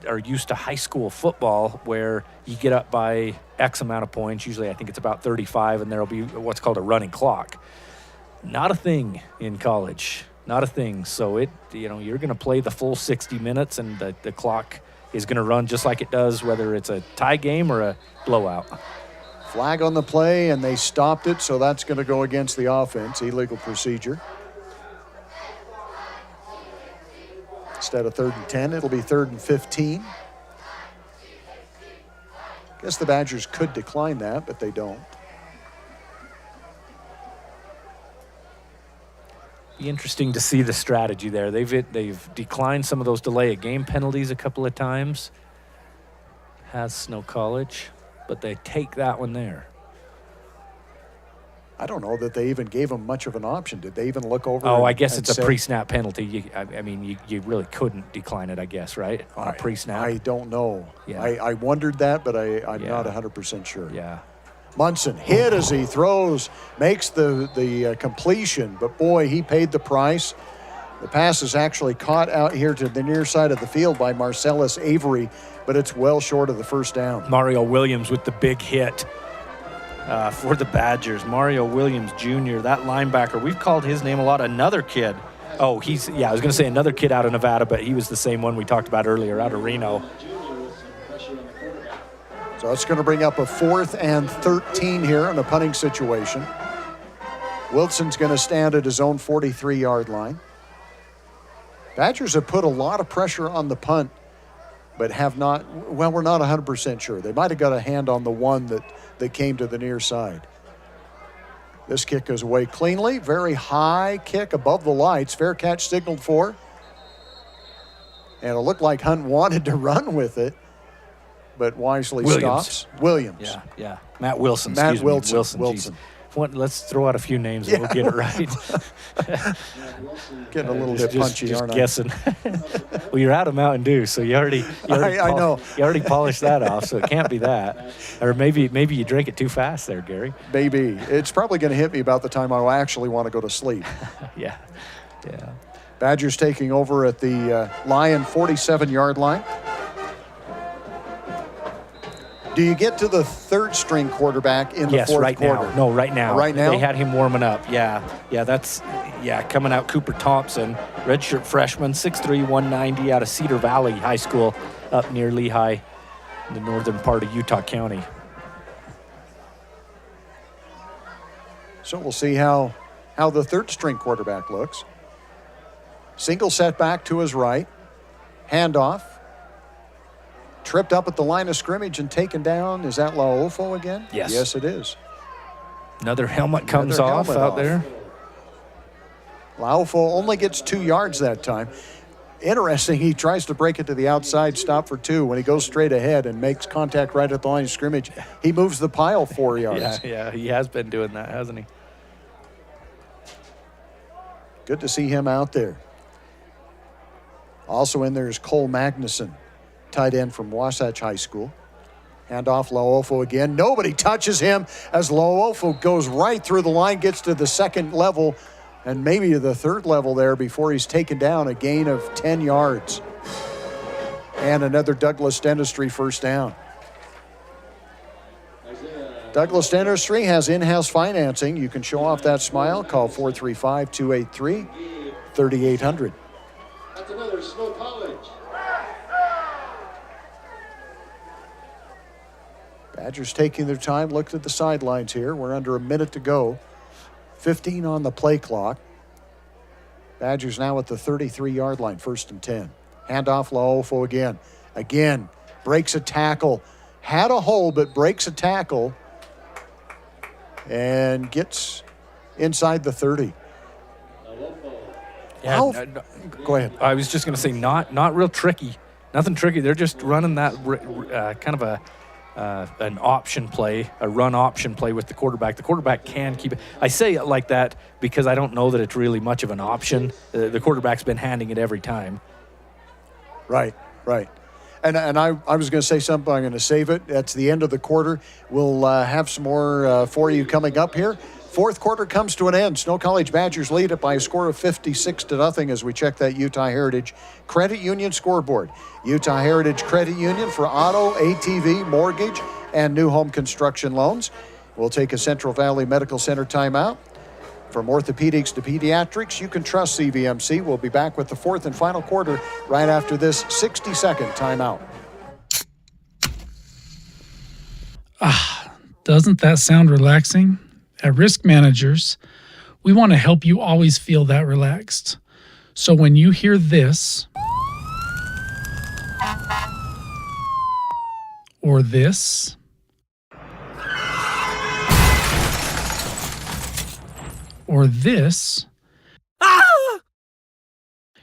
are used to high school football where you get up by X amount of points. Usually I think it's about 35, and there'll be what's called a running clock. Not a thing in college. Not a thing. So you're going to play the full 60 minutes, and the clock is going to run just like it does, whether it's a tie game or a blowout. Flag on the play, and they stopped it, so that's going to go against the offense. Illegal procedure. instead of 3rd and 10. It'll be 3rd and 15. Guess the Badgers could decline that, but they don't. Be interesting to see the strategy there. They've declined some of those delay of game penalties a couple of times. Has Snow College, but they take that one there. I don't know that they even gave him much of an option. Did they even look over? Oh, I guess it's a pre-snap penalty. You really couldn't decline it, I guess, right? On a pre-snap. I don't know. Yeah. I wondered that, but I'm not 100% sure. Yeah. Munson hit as he throws, makes the completion, but boy, he paid the price. The pass is actually caught out here to the near side of the field by Marcellus Avery, but it's well short of the first down. Mario Williams with the big hit for the Badgers. Mario Williams Jr., that linebacker, we've called his name a lot. Another kid. Oh, I was going to say another kid out of Nevada, but he was the same one we talked about earlier out of Reno. So it's going to bring up a 4th and 13 here in a punting situation. Wilson's going to stand at his own 43-yard line. Badgers have put a lot of pressure on the punt, but have not, well, we're not 100% sure. They might have got a hand on the one that came to the near side. This kick goes away cleanly. Very high kick above the lights. Fair catch signaled for. And it looked like Hunt wanted to run with it, but wisely stops. Williams. Yeah. Matt Wilson. Matt Wilson. Wilson. Let's throw out a few names and we'll get it right. Getting a little bit punchy, aren't I? Guessing. Well, you're out of Mountain Dew, so you already I know. You already polished that off, so it can't be that. Or maybe you drank it too fast there, Gary. Maybe. It's probably going to hit me about the time I actually want to go to sleep. Yeah. Badgers taking over at the Lion 47-yard line. Do you get to the 3rd string quarterback in the 4th right quarter? now. No, right now. Right now? They had him warming up. That's coming out Cooper Thompson, redshirt freshman, 6'3", 190 out of Cedar Valley High School up near Lehigh in the northern part of Utah County. So we'll see how the 3rd string quarterback looks. Single setback to his right. Handoff. Tripped up at the line of scrimmage and taken down. Is that Laofo again? Yes. Yes, it is. Another helmet comes off out there. Laofo only gets 2 yards that time. Interesting, he tries to break it to the outside, stop for 2. When he goes straight ahead and makes contact right at the line of scrimmage, he moves the pile 4 yards. Yeah, he has been doing that, hasn't he? Good to see him out there. Also in there is Cole Magnuson, tight end from Wasatch High School. Handoff Laofo again. Nobody touches him as Laofo goes right through the line, gets to the 2nd level, and maybe to the 3rd level there before he's taken down, a gain of 10 yards. And another Douglas Dentistry first down. Douglas Dentistry has in-house financing. You can show off that smile. Call 435-283-3800. That's another Snow College. Badgers taking their time, looked at the sidelines here. We're under a minute to go. 15 on the play clock. Badgers now at the 33-yard line, 1st and 10. Handoff Laofo again. Again, breaks a tackle. Had a hole, but breaks a tackle. And gets inside the 30. Yeah, go ahead. I was just going to say not real tricky. Nothing tricky. They're just running that kind of an option play, a run option play with the quarterback. The quarterback can keep it. I say it like that because I don't know that it's really much of an option. The quarterback's been handing it every time. Right. And I was going to say something. I'm going to save it. That's the end of the quarter. We'll have some more for you coming up here. 4th quarter comes to an end. Snow College Badgers lead it by a score of 56-0 as we check that Utah Heritage Credit Union scoreboard. Utah Heritage Credit Union for auto, ATV, mortgage, and new home construction loans. We'll take a Central Valley Medical Center timeout. From orthopedics to pediatrics, you can trust CVMC. We'll be back with the 4th and final quarter right after this 60-second timeout. Doesn't that sound relaxing? At Risk Managers, we want to help you always feel that relaxed. So when you hear this, or this. Or this.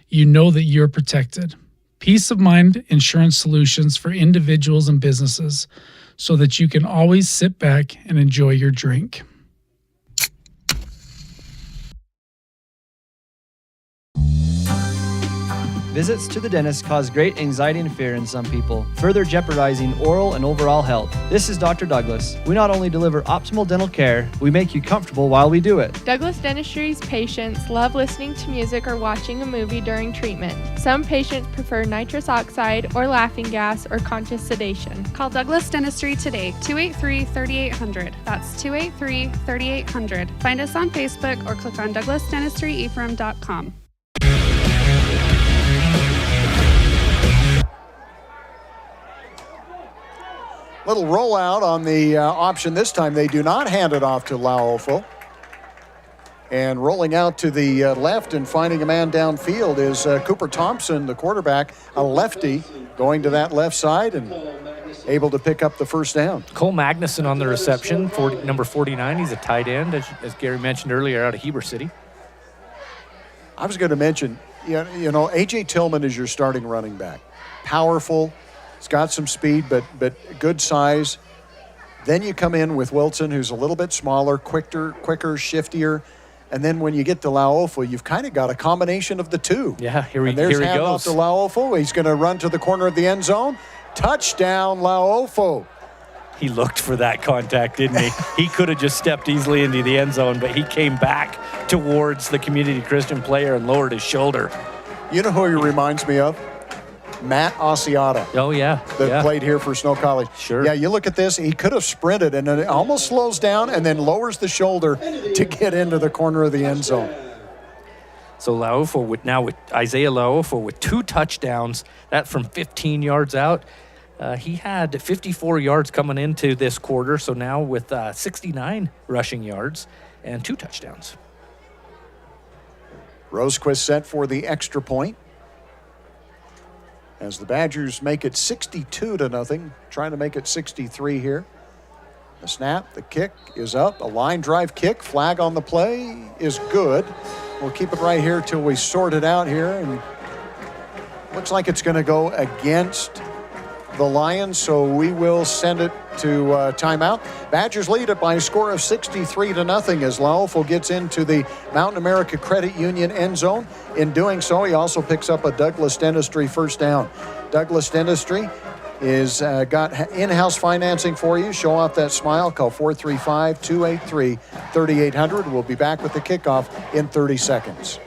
You know that you're protected. Peace of mind insurance solutions for individuals and businesses so that you can always sit back and enjoy your drink. Visits to the dentist cause great anxiety and fear in some people, further jeopardizing oral and overall health. This is Dr. Douglas. We not only deliver optimal dental care, we make you comfortable while we do it. Douglas Dentistry's patients love listening to music or watching a movie during treatment. Some patients prefer nitrous oxide or laughing gas or conscious sedation. Call Douglas Dentistry today, 283-3800. That's 283-3800. Find us on Facebook or click on douglasdentistryephrem.com. Little rollout on the option this time. They do not hand it off to Laofo. And rolling out to the left and finding a man downfield is Cooper Thompson, the quarterback, a lefty, going to that left side and able to pick up the first down. Cole Magnuson on the reception, number 49. He's a tight end, as Gary mentioned earlier, out of Heber City. I was going to mention, you know, A.J. Tillman is your starting running back. Powerful. He's got some speed, but good size. Then you come in with Wilson, who's a little bit smaller, quicker, shiftier. And then when you get to Laofo, you've kind of got a combination of the two. Yeah, here he goes. Handoff to Laofo. He's going to run to the corner of the end zone. Touchdown, Laofo. He looked for that contact, didn't he? He could have just stepped easily into the end zone, but he came back towards the Community Christian player and lowered his shoulder. You know who he reminds me of? Matt Asiata. Oh, yeah. That played here for Snow College. Sure. Yeah, you look at this. He could have sprinted, and then it almost slows down and then lowers the shoulder to get into the corner of the end zone. So Laofo with Isaiah Laofo with 2 touchdowns, that from 15 yards out. He had 54 yards coming into this quarter, so now with 69 rushing yards and 2 touchdowns. Rosequist set for the extra point. As the Badgers make it 62-0, trying to make it 63 here. The snap, the kick is up. A line drive kick, flag on the play is good. We'll keep it right here till we sort it out here. And looks like it's going to go against the Lions, so we will send it to timeout. Badgers lead it by a score of 63-0 as Laofo gets into the Mountain America Credit Union end zone. In doing so, he also picks up a Douglas Dentistry first down. Douglas Dentistry is got in-house financing for you. Show off that smile. Call 435-283-3800. We'll be back with the kickoff in 30 seconds.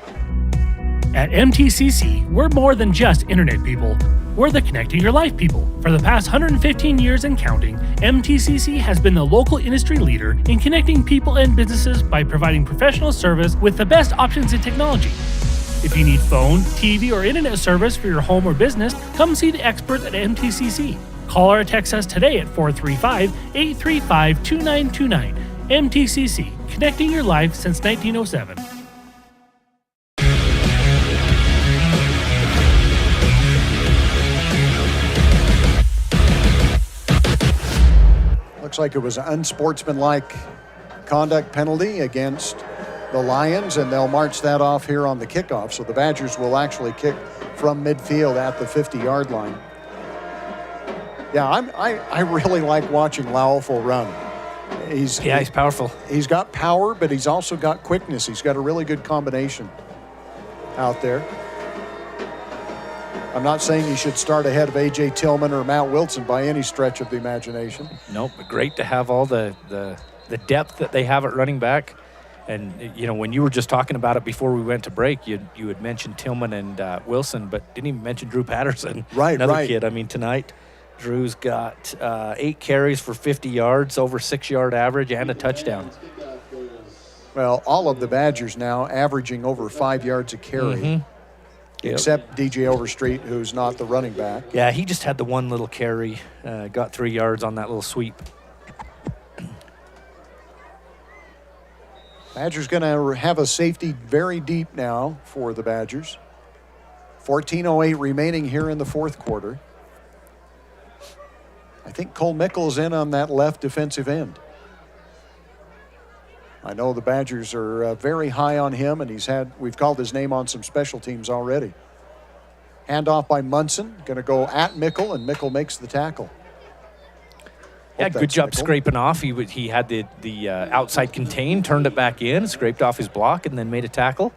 At MTCC, we're more than just internet people. We're the connecting your life people. For the past 115 years and counting, MTCC has been the local industry leader in connecting people and businesses by providing professional service with the best options in technology. If you need phone, TV, or internet service for your home or business, come see the experts at MTCC. Call or text us today at 435-835-2929. MTCC, connecting your life since 1907. Looks like it was an unsportsmanlike conduct penalty against the Lions, and they'll march that off here on the kickoff. So the Badgers will actually kick from midfield at the 50-yard line. Yeah, I really like watching Laofo run. He's powerful. He's got power, but he's also got quickness. He's got a really good combination out there. I'm not saying he should start ahead of A.J. Tillman or Matt Wilson by any stretch of the imagination. Nope, but great to have all the depth that they have at running back. And, you know, when you were just talking about it before we went to break, you had mentioned Tillman and Wilson, but didn't even mention Drew Patterson. Right, Another kid. I mean, tonight, Drew's got 8 carries for 50 yards, over 6-yard average, and a touchdown. Well, all of the Badgers now averaging over 5 yards a carry. Mm-hmm. Except DJ Overstreet, who's not the running back. Yeah, he just had the one little carry, got 3 yards on that little sweep. Badgers going to have a safety very deep now for the Badgers. 14:08 remaining here in the fourth quarter. I think Cole Mickle's in on that left defensive end. I know the Badgers are very high on him, and we've called his name on some special teams already. Handoff by Munson, going to go at Mickle, and Mickle makes the tackle. Yeah, good job scraping off. He had the outside contain, turned it back in, scraped off his block, and then made a tackle.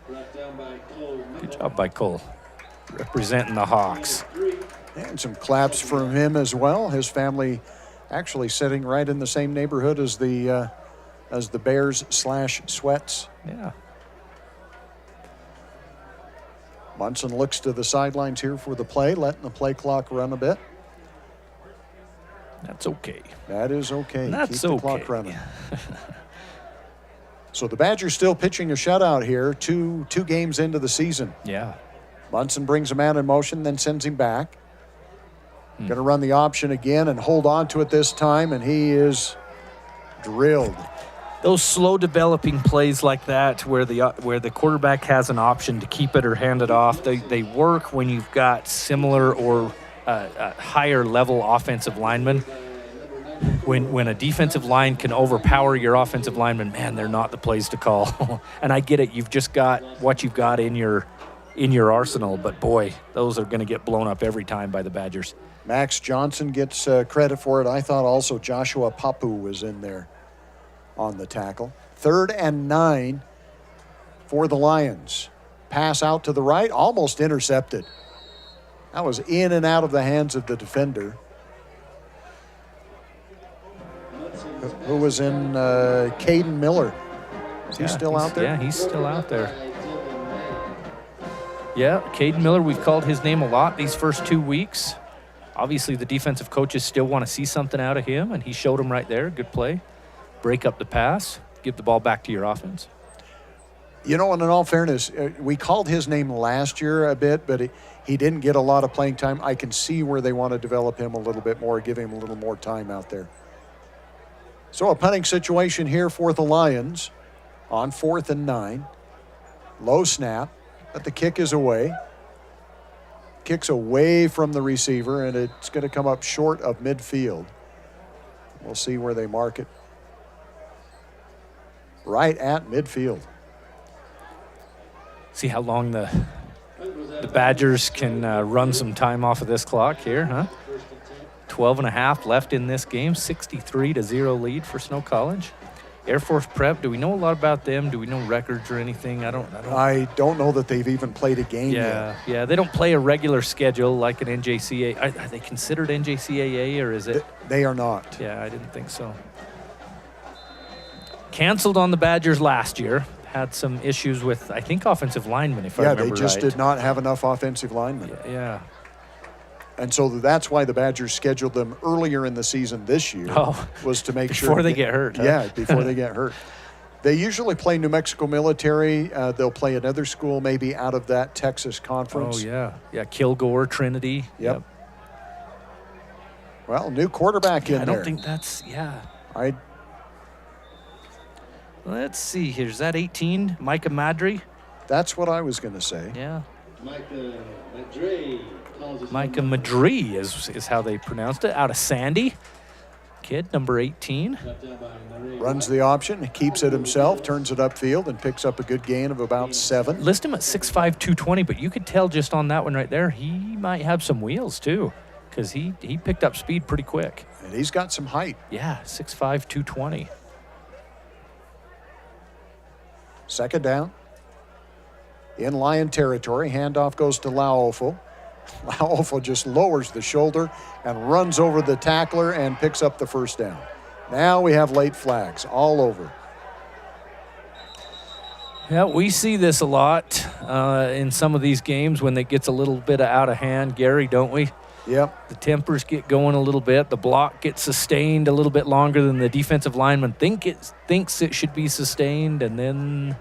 Good job by Cole, representing the Hawks. And some claps from him as well. His family actually sitting right in the same neighborhood as the Bears/Sweats. Yeah. Munson looks to the sidelines here for the play, letting the play clock run a bit. That's okay. That is okay. That's Keep the clock running. So the Badgers still pitching a shutout here, two games into the season. Yeah. Munson brings a man in motion, then sends him back. Going to run the option again and hold on to it this time, and he is drilled. Those slow developing plays like that where the quarterback has an option to keep it or hand it off, they work when you've got similar or higher level offensive linemen. When a defensive line can overpower your offensive lineman, man, they're not the plays to call. And I get it, you've just got what you've got in your arsenal, but boy, those are going to get blown up every time by the Badgers. Max Johnson gets credit for it. I thought also Joshua Papu was in there on the tackle. 3rd and 9 for the Lions. Pass out to the right, almost intercepted. That was in and out of the hands of the defender. Who was in Caden Miller. Is he still out there? Yeah, he's still out there. Yeah, Caden Miller, we've called his name a lot these first 2 weeks. Obviously, the defensive coaches still want to see something out of him, and he showed him right there. Good play. Break up the pass. Give the ball back to your offense. You know, and in all fairness, we called his name last year a bit, but he didn't get a lot of playing time. I can see where they want to develop him a little bit more, give him a little more time out there. So a punting situation here for the Lions on 4th and 9. Low snap, but the kick is away. Kicks away from the receiver, and it's going to come up short of midfield. We'll see where they mark it. Right at midfield. See how long the Badgers can run some time off of this clock here, huh? 12 and a half left in this game, 63-0 lead for Snow College. Air Force Prep, do we know a lot about them? Do we know records or anything? I don't know that they've even played a game yet. Yeah, they don't play a regular schedule like an NJCAA. Are they considered NJCAA or is it? They are not. Yeah, I didn't think so. Canceled on the Badgers last year. Had some issues with, I think, offensive linemen, if I remember right. Yeah, they just did not have enough offensive linemen. Yeah. And so that's why the Badgers scheduled them earlier in the season this year, was to make sure. Before they get hurt. Yeah, before they get hurt. They usually play New Mexico Military. They'll play another school maybe out of that Texas conference. Oh, yeah. Yeah, Kilgore, Trinity. Yep. Well, new quarterback in there. I don't think that's, Let's see here. Is that 18? Micah Madry? That's what I was going to say. Yeah. Micah Madry. Micah Madry is how they pronounced it. Out of Sandy. Kid, number 18. Runs the option, keeps it himself, turns it upfield, and picks up a good gain of about 7. List him at 6'5", 220, but you could tell just on that one right there, he might have some wheels too, because he picked up speed pretty quick. And he's got some height. Yeah, 6'5", 220. 2nd down. In Lion territory, handoff goes to Laofo. Laofo just lowers the shoulder and runs over the tackler and picks up the 1st down. Now we have late flags all over. Yeah, we see this a lot in some of these games when it gets a little bit out of hand, Gary, don't we? Yep. The tempers get going a little bit. The block gets sustained a little bit longer than the defensive lineman thinks it should be sustained, and then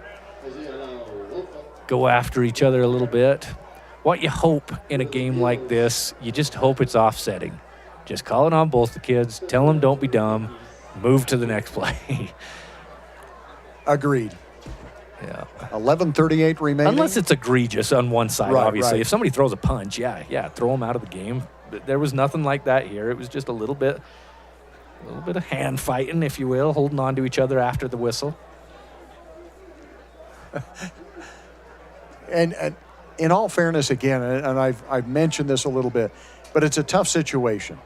go after each other a little bit. What you hope in a game like this, you just hope it's offsetting. Just call it on both the kids. Tell them don't be dumb. Move to the next play. Agreed. Yeah. 11:38 remaining. Unless it's egregious on one side, Right, obviously. right. If somebody throws a punch, yeah, throw them out of the game. There was nothing like that here. It was just a little bit of hand fighting, if you will, holding on to each other after the whistle. And in all fairness, again, and I've mentioned this a little bit, but it's a tough situation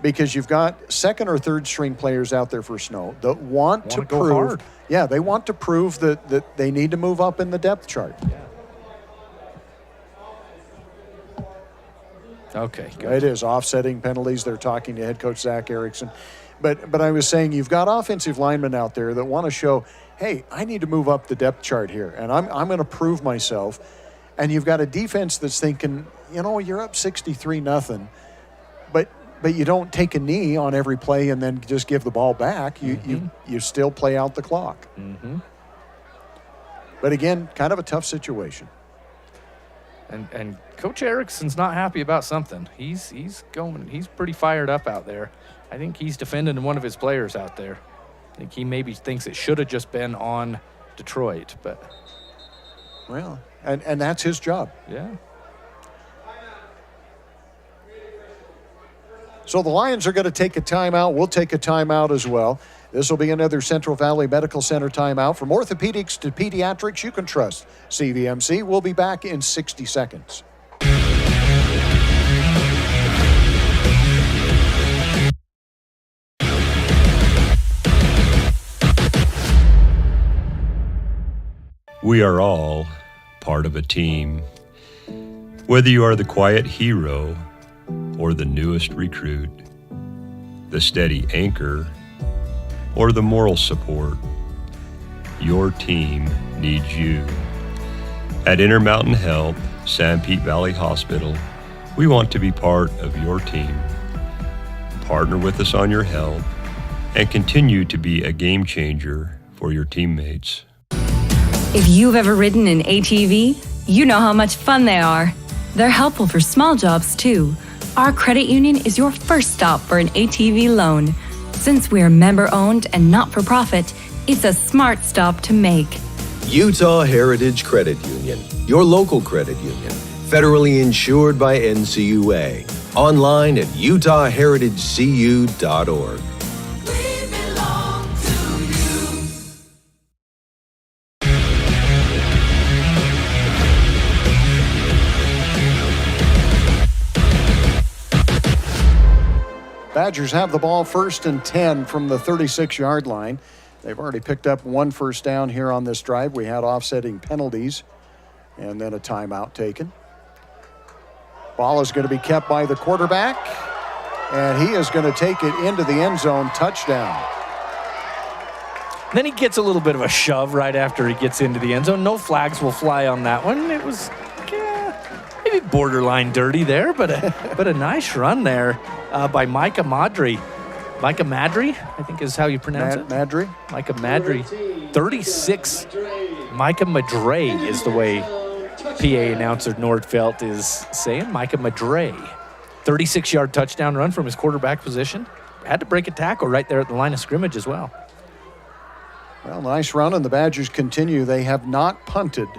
because you've got second or third string players out there for Snow that want to go prove hard. Yeah, they want to prove that they need to move up in the depth chart. Okay, good. It is offsetting penalties. They're talking to head coach Zach Erickson. But I was saying you've got offensive linemen out there that want to show, hey, I need to move up the depth chart here, and I'm going to prove myself. And you've got a defense that's thinking, you're up 63-0, but you don't take a knee on every play and then just give the ball back. You still play out the clock. Mm-hmm. But again, kind of a tough situation. And Coach Erickson's not happy about something. He's pretty fired up out there. I think he's defending one of his players out there. I think he maybe thinks it should have just been on Detroit, but well, and that's his job. Yeah. So the Lions are going to take a timeout. We'll take a timeout as well. This will be another Central Valley Medical Center timeout. From orthopedics to pediatrics, you can trust CVMC. We'll be back in 60 seconds. We are all part of a team. Whether you are the quiet hero or the newest recruit, the steady anchor or the moral support, your team needs you. At Intermountain Health, San Pete Valley Hospital, we want to be part of your team. Partner with us on your health and continue to be a game changer for your teammates. If you've ever ridden an ATV, you know how much fun they are. They're helpful for small jobs too. Our credit union is your first stop for an ATV loan. Since we're member-owned and not-for-profit, it's a smart stop to make. Utah Heritage Credit Union, your local credit union, federally insured by NCUA. Online at utahheritagecu.org. Badgers have the ball 1st and 10 from the 36-yard line. They've already picked up one first down here on this drive. We had offsetting penalties and then a timeout taken. Ball is going to be kept by the quarterback, and he is going to take it into the end zone. Touchdown. Then he gets a little bit of a shove right after he gets into the end zone. No flags will fly on that one. It was maybe borderline dirty there, but a nice run there by Micah Madry. Micah Madry, I think is how you pronounce it. Madry? Micah Madry. 36. Micah Madre is the way PA announcer Nordfeldt is saying. Micah Madre. 36-yard touchdown run from his quarterback position. Had to break a tackle right there at the line of scrimmage as well. Well, nice run, and the Badgers continue. They have not punted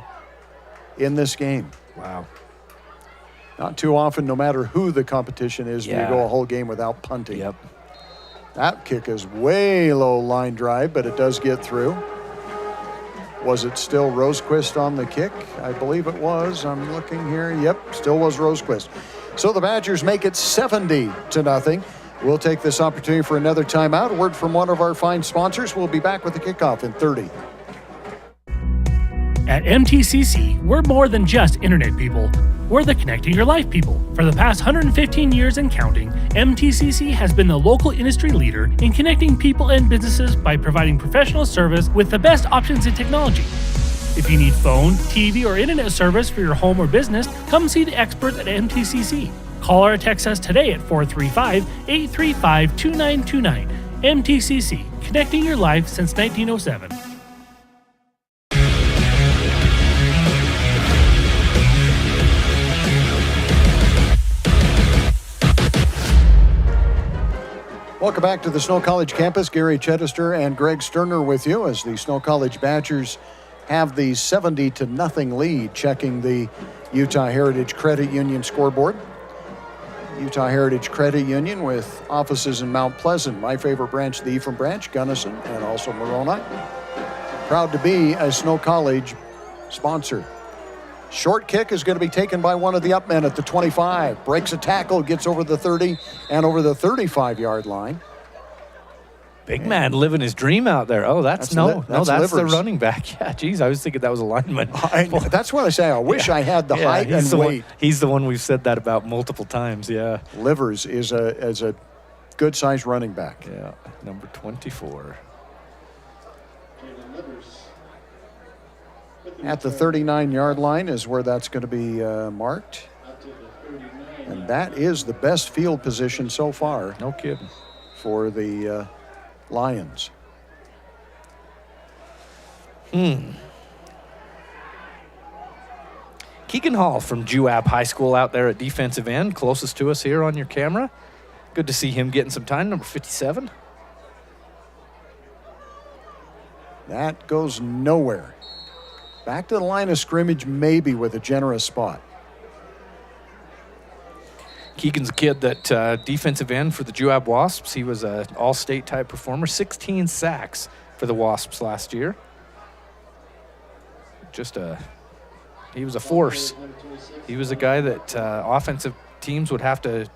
in this game. Wow. Not too often, no matter who the competition is, Yeah. we go a whole game without punting. Yep. That kick is way low line drive, but it does get through. Was it still Rosequist on the kick? I believe it was. I'm looking here. Yep, still was Rosequist. So the Badgers make it 70-0. We'll take this opportunity for another timeout. A word from one of our fine sponsors. We'll be back with the kickoff in 30. At MTCC, we're more than just internet people. We're the connecting your life people. For the past 115 years and counting, MTCC has been the local industry leader in connecting people and businesses by providing professional service with the best options in technology. If you need phone, TV, or internet service for your home or business, come see the experts at MTCC. Call or text us today at 435-835-2929. MTCC, connecting your life since 1907. Welcome back to the Snow College campus. Gary Chedester and Greg Sterner with you as the Snow College Badgers have the 70-0 lead, checking the Utah Heritage Credit Union scoreboard. Utah Heritage Credit Union with offices in Mount Pleasant, my favorite branch, the Ephraim branch, Gunnison, and also Moroni. Proud to be a Snow College sponsor. Short kick is going to be taken by one of the up men at the 25. Breaks a tackle, gets over the 30 and over the 35-yard line. Big man living his dream out there. Oh, that's the running back. Yeah, geez, I was thinking that was a lineman. That's what I say. I wish I had the height and weight. He's the one we've said that about multiple times, yeah. Livers is a good-sized running back. Yeah, number 24. At the 39-yard line is where that's going to be marked. And that is the best field position so far. No kidding. For the Lions. Keegan Hall from Juab High School out there at defensive end, closest to us here on your camera. Good to see him getting some time, number 57. That goes nowhere. Back to the line of scrimmage, maybe with a generous spot. Keegan's a kid that defensive end for the Juab Wasps. He was an all-state type performer, 16 sacks for the Wasps last year. He was a force. He was a guy that offensive teams would have to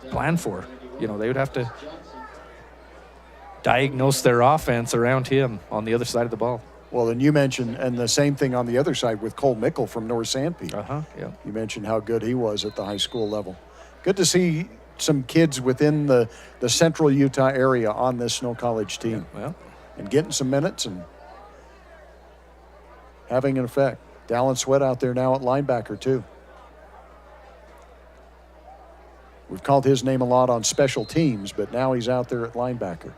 plan for. They would have to diagnose their offense around him on the other side of the ball. Well, and you mentioned, and the same thing on the other side with Cole Mickle from North Sanpete. Yeah. You mentioned how good he was at the high school level. Good to see some kids within the central Utah area on this Snow College team. Yeah. And getting some minutes and having an effect. Dallin Sweat out there now at linebacker, too. We've called his name a lot on special teams, but now he's out there at linebacker.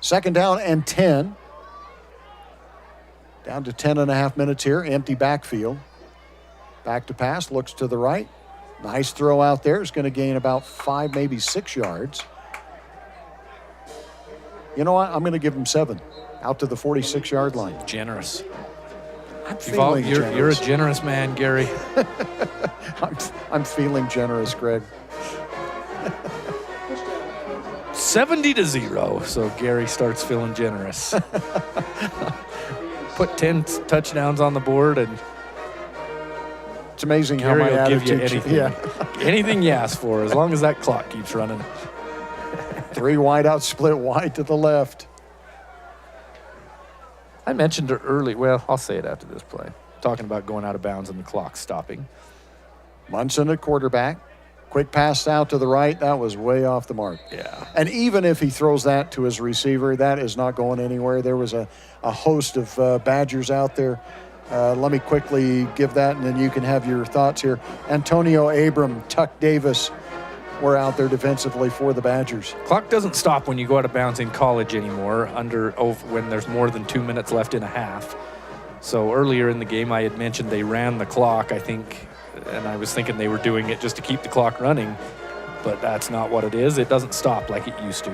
2nd down and 10. Down to 10.5 minutes here. Empty backfield. Back to pass. Looks to the right. Nice throw out there. Is going to gain about 5, maybe 6 yards. You know what? I'm going to give him 7. Out to the 46-yard line. Generous. I'm feeling generous. You're a generous man, Gary. I'm feeling generous, Greg. 70-0, so Gary starts feeling generous. Put 10 touchdowns on the board, and it's amazing Gary how my will give you attitude. anything. Anything you ask for, as long as that clock keeps running. 3 wide out, split wide to the left. I mentioned it early. Well, I'll say it after this play. Talking about going out of bounds and the clock stopping. Munson at quarterback. Quick pass out to the right. That was way off the mark. Yeah. And even if he throws that to his receiver, that is not going anywhere. There was a host of Badgers out there. Let me quickly give that, and then you can have your thoughts here. Antonio Abram, Tuck Davis were out there defensively for the Badgers. Clock doesn't stop when you go out of bounds in college anymore when there's more than 2 minutes left in a half. So earlier in the game, I had mentioned they ran the clock, I think, and I was thinking they were doing it just to keep the clock running, but that's not what it is. It doesn't stop like it used to,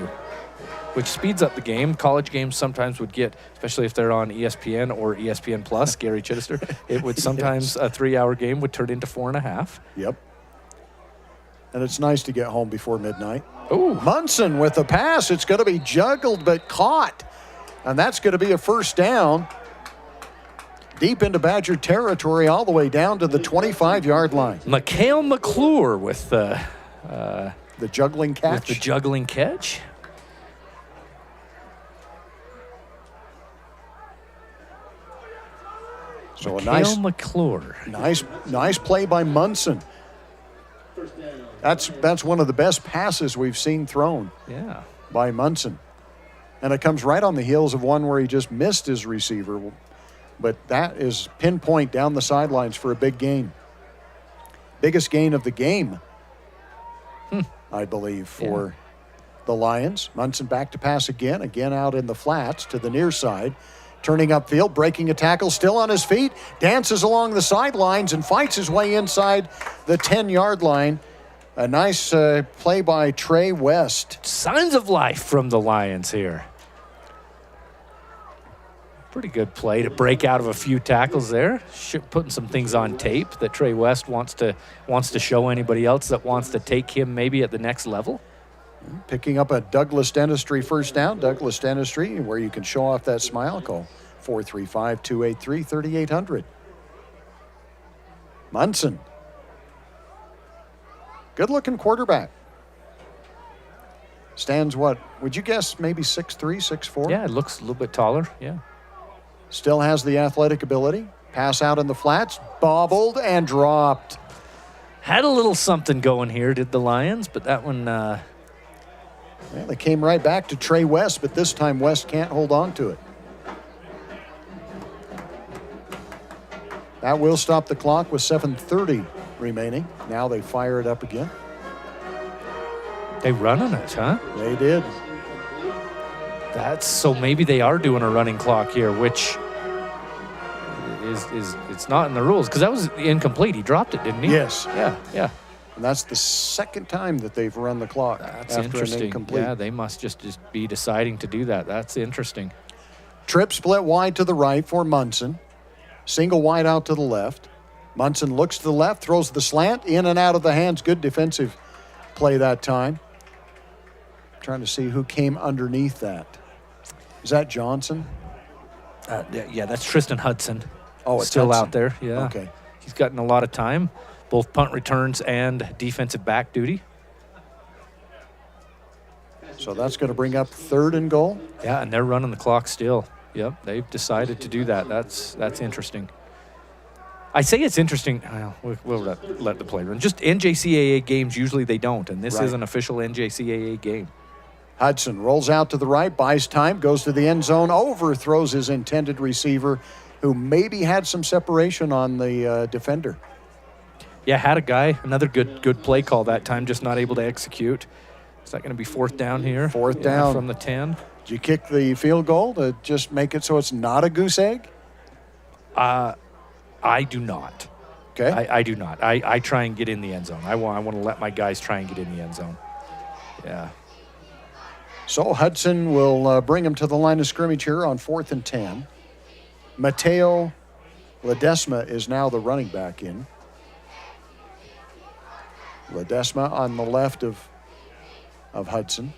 which speeds up the game. College games sometimes would get, especially if they're on ESPN or ESPN Plus, Gary Chittister, it would sometimes a 3-hour game would turn into 4.5. Yep. And it's nice to get home before midnight. Ooh. Munson with the pass. It's going to be juggled but caught. And that's going to be a 1st down. Deep into Badger territory, all the way down to the 25-yard line. Mikhail McClure with the juggling catch. With the juggling catch. So Mikhail McClure. Nice play by Munson. That's one of the best passes we've seen thrown. Yeah. By Munson. And it comes right on the heels of one where he just missed his receiver. But that is pinpoint down the sidelines for a big gain. Biggest gain of the game, I believe, for the Lions. Munson back to pass again out in the flats to the near side. Turning upfield, breaking a tackle, still on his feet, dances along the sidelines and fights his way inside the 10-yard line. A nice play by Trey West. Signs of life from the Lions here. Pretty good play to break out of a few tackles there. Putting some things on tape that Trey West wants to show anybody else that wants to take him maybe at the next level. Picking up a Douglas Dentistry first down. Douglas Dentistry, where you can show off that smile. Call 435-283-3800. Munson. Good-looking quarterback. Stands what? Would you guess maybe 6'3", 6'4"? Yeah, it looks a little bit taller, yeah. Still has the athletic ability. Pass out in the flats, bobbled and dropped. Had a little something going here, did the Lions, but that one... Well, they came right back to Trey West, but this time West can't hold on to it. That will stop the clock with 7:30 remaining. Now they fire it up again. They running it, huh? They did. So maybe they are doing a running clock here, which is it's not in the rules, because that was incomplete. He dropped it, didn't he? Yes. Yeah. And that's the second time that they've run the clock. That's after interesting. An incomplete. Yeah, they must just be deciding to do that. That's interesting. Trip split wide to the right for Munson. Single wide out to the left. Munson looks to the left, throws the slant, in and out of the hands. Good defensive play that time. Trying to see who came underneath that. Is that Johnson? Yeah, that's Tristan Hudson. Oh, it's still Hudson. out there. Yeah. Okay. He's gotten a lot of time, both punt returns and defensive back duty. So that's going to bring up 3rd and goal. Yeah, and they're running the clock still. Yep, they've decided to do that. That's interesting. I say it's interesting. Well, we'll let the play run. Just NJCAA games, usually they don't, and this is an official NJCAA game. Hudson rolls out to the right, buys time, goes to the end zone, overthrows his intended receiver, who maybe had some separation on the defender. Yeah, had a guy. Another good play call that time, just not able to execute. Is that going to be 4th down here? 4th down. From the 10. Did you kick the field goal to just make it so it's not a goose egg? I do not. Okay. I do not. I try and get in the end zone. I want to let my guys try and get in the end zone. Yeah. So Hudson will bring him to the line of scrimmage here on 4th and 10. Mateo Ledesma is now the running back in. Ledesma on the left of Hudson.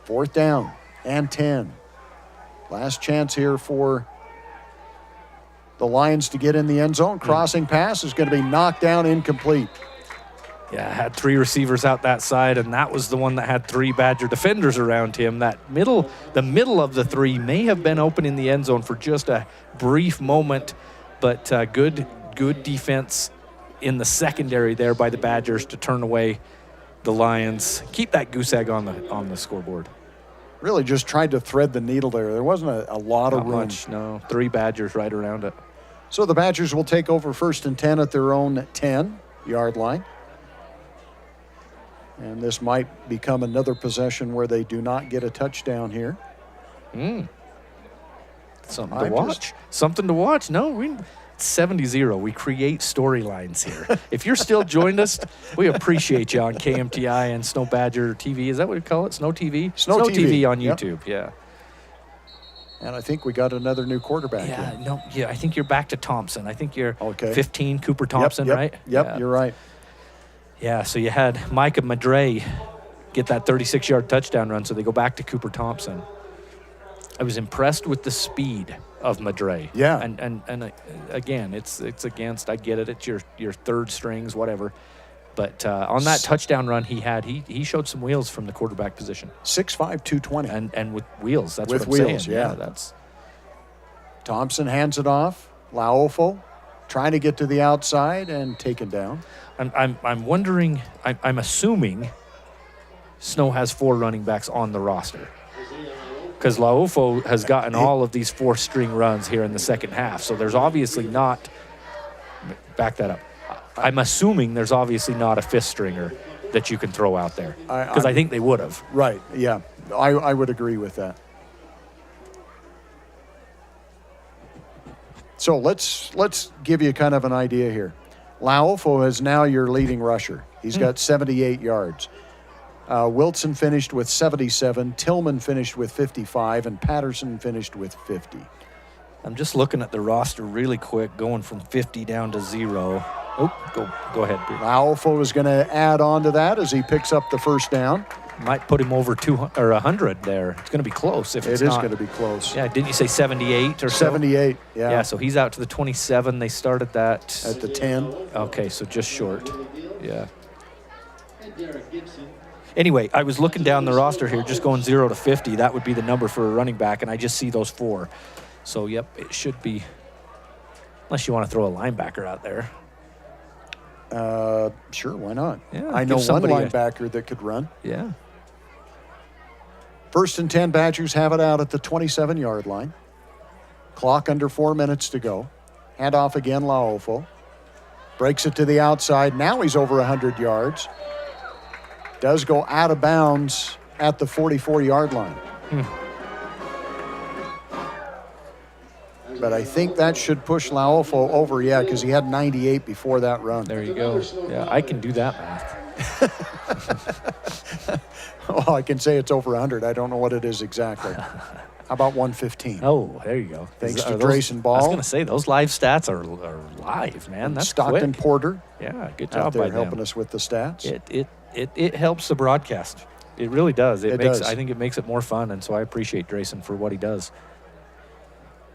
4th down and 10. Last chance here for the Lions to get in the end zone. Crossing pass is going to be knocked down, incomplete. Yeah, had 3 receivers out that side, and that was the one that had 3 Badger defenders around him. The middle of the 3 may have been open in the end zone for just a brief moment, but good defense in the secondary there by the Badgers to turn away the Lions. Keep that goose egg on the scoreboard. Really just tried to thread the needle there. There wasn't a lot of room. Not much, no. 3 Badgers right around it. So the Badgers will take over 1st and 10 at their own 10-yard line. And this might become another possession where they do not get a touchdown here. Something to watch. Something to watch. No, it's 70-0. We create storylines here. If you're still joined us, we appreciate you on KMTI and Snow Badger TV. Is that what we call it? Snow TV? Snow TV on YouTube, yeah. And I think we got another new quarterback in. I think you're back to Thompson. I think you're 15, Cooper Thompson, right? Yep, you're right. Yeah, so you had Micah Madre get that 36-yard touchdown run, so they go back to Cooper Thompson. I was impressed with the speed of Madre. Yeah. And again, it's against, I get it, it's your third strings, whatever. But on that touchdown run he showed some wheels from the quarterback position. 6'5", 220. And with wheels, that's with what I'm wheels, saying. yeah. That's Thompson hands it off. Laofo trying to get to the outside and taken down. I'm wondering, I'm assuming Snow has 4 running backs on the roster. Because Laofo has gotten all of these 4-string runs here in the second half. So there's obviously not, back that up. I'm assuming there's obviously not a 5th stringer that you can throw out there. Because I think they would have. Right, yeah. I would agree with that. So let's give you kind of an idea here. Laofo is now your leading rusher. He's got 78 yards. Wilson finished with 77, Tillman finished with 55, and Patterson finished with 50. I'm just looking at the roster really quick, going from 50 down to 0. Oh, go ahead, Bruce. Laofo is going to add on to that as he picks up the first down. Might put him over 200 or 100 there. It's going to be close if it's not. It is going to be close. Yeah, didn't you say 78 or so? 78, yeah. Yeah, so he's out to the 27. They started that at the 10. Okay, so just short. Yeah. Anyway, I was looking down the roster here, just going 0 to 50. That would be the number for a running back, and I just see those 4. So, yep, it should be, unless you want to throw a linebacker out there. Sure, why not? Yeah, I know one linebacker that could run. Yeah. First and 10, Badgers have it out at the 27-yard line. Clock under 4 minutes to go. Handoff again, Laofo. Breaks it to the outside. Now he's over 100 yards. Does go out of bounds at the 44-yard line. But I think that should push Laofo over, because he had 98 before that run. There you go. Yeah, I can do that math. Well, I can say it's over 100. I don't know what it is exactly. How about 115? Oh, there you go. Thanks to Grayson Ball. I was going to say, those live stats are live, man. That's Stockton quick. Porter. Yeah, good job out there by them. helping us with the stats. It helps the broadcast. It really does. It makes. does. I think it makes it more fun, and so I appreciate Grayson for what he does.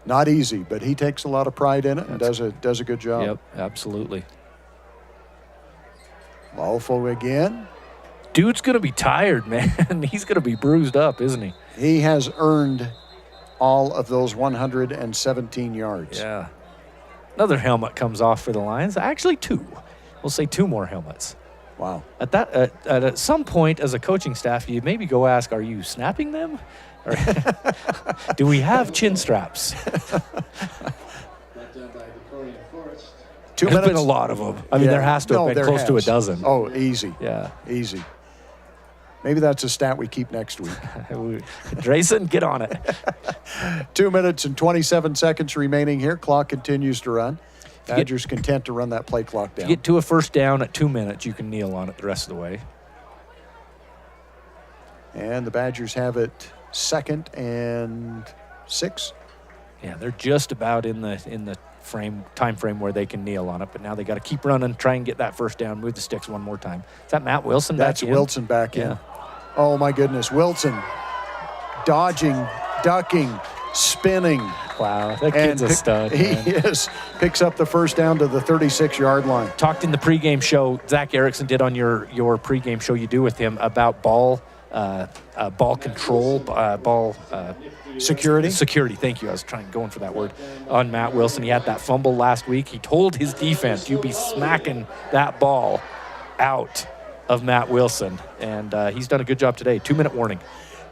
Not easy, but he takes a lot of pride in it and does a good job. Yep, absolutely. Laofo again. Dude's going to be tired, man. He's going to be bruised up, isn't he? He has earned all of those 117 yards. Yeah. Another helmet comes off for the Lions. Actually, 2. We'll say 2 more helmets. Wow. At some point, as a coaching staff, you maybe go ask, are you snapping them? Or do we have chin straps? There's been a lot of them. I mean, there has to have been close to a dozen. Oh, easy. Yeah. Easy. Maybe that's a stat we keep next week. Drayson, get on it. 2 minutes and 27 seconds remaining here. Clock continues to run. Badgers content to run that play clock down. If you get to a first down at 2 minutes, you can kneel on it the rest of the way. And the Badgers have it 2nd and 6. Yeah, they're just about in the time frame where they can kneel on it, but now they got to keep running, try and get that first down, move the sticks one more time. Is that Matt Wilson back in? That's Wilson back in. Yeah. Oh, my goodness. Wilson dodging, ducking, spinning. Wow, that kid's a stud, man. He is. Picks up the first down to the 36-yard line. Talked in the pregame show, Zach Erickson did on your pregame show you do with him about ball control, security. Security, thank you. I was going for that word on Matt Wilson. He had that fumble last week. He told his defense, "You be smacking that ball out of Matt Wilson," and he's done a good job today. 2-minute warning.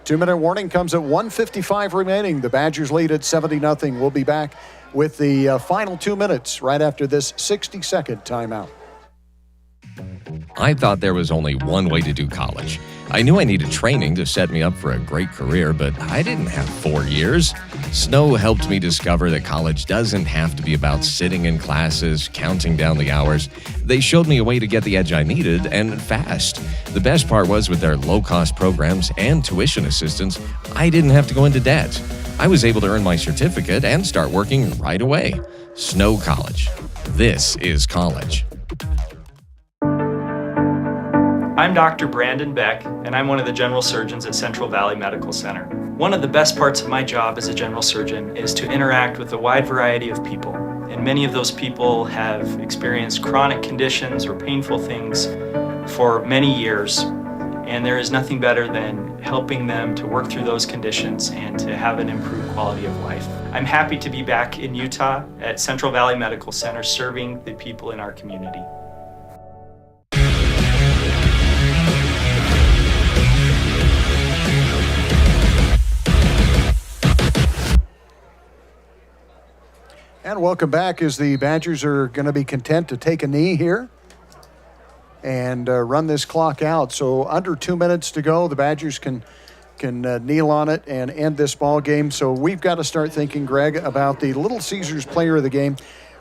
2-minute warning comes at 1:55 remaining. The Badgers lead at 70-0. We'll be back with the final 2 minutes right after this 60-second timeout. I thought there was only one way to do college. I knew I needed training to set me up for a great career, but I didn't have 4 years. Snow helped me discover that college doesn't have to be about sitting in classes, counting down the hours. They showed me a way to get the edge I needed, and fast. The best part was with their low-cost programs and tuition assistance, I didn't have to go into debt. I was able to earn my certificate and start working right away. Snow College. This is college. I'm Dr. Brandon Beck, and I'm one of the general surgeons at Central Valley Medical Center. One of the best parts of my job as a general surgeon is to interact with a wide variety of people, and many of those people have experienced chronic conditions or painful things for many years, and there is nothing better than helping them to work through those conditions and to have an improved quality of life. I'm happy to be back in Utah at Central Valley Medical Center serving the people in our community. And welcome back as the Badgers are going to be content to take a knee here and run this clock out. So under 2 minutes to go, the Badgers can kneel on it and end this ball game. So we've got to start thinking, Greg, about the Little Caesars player of the game.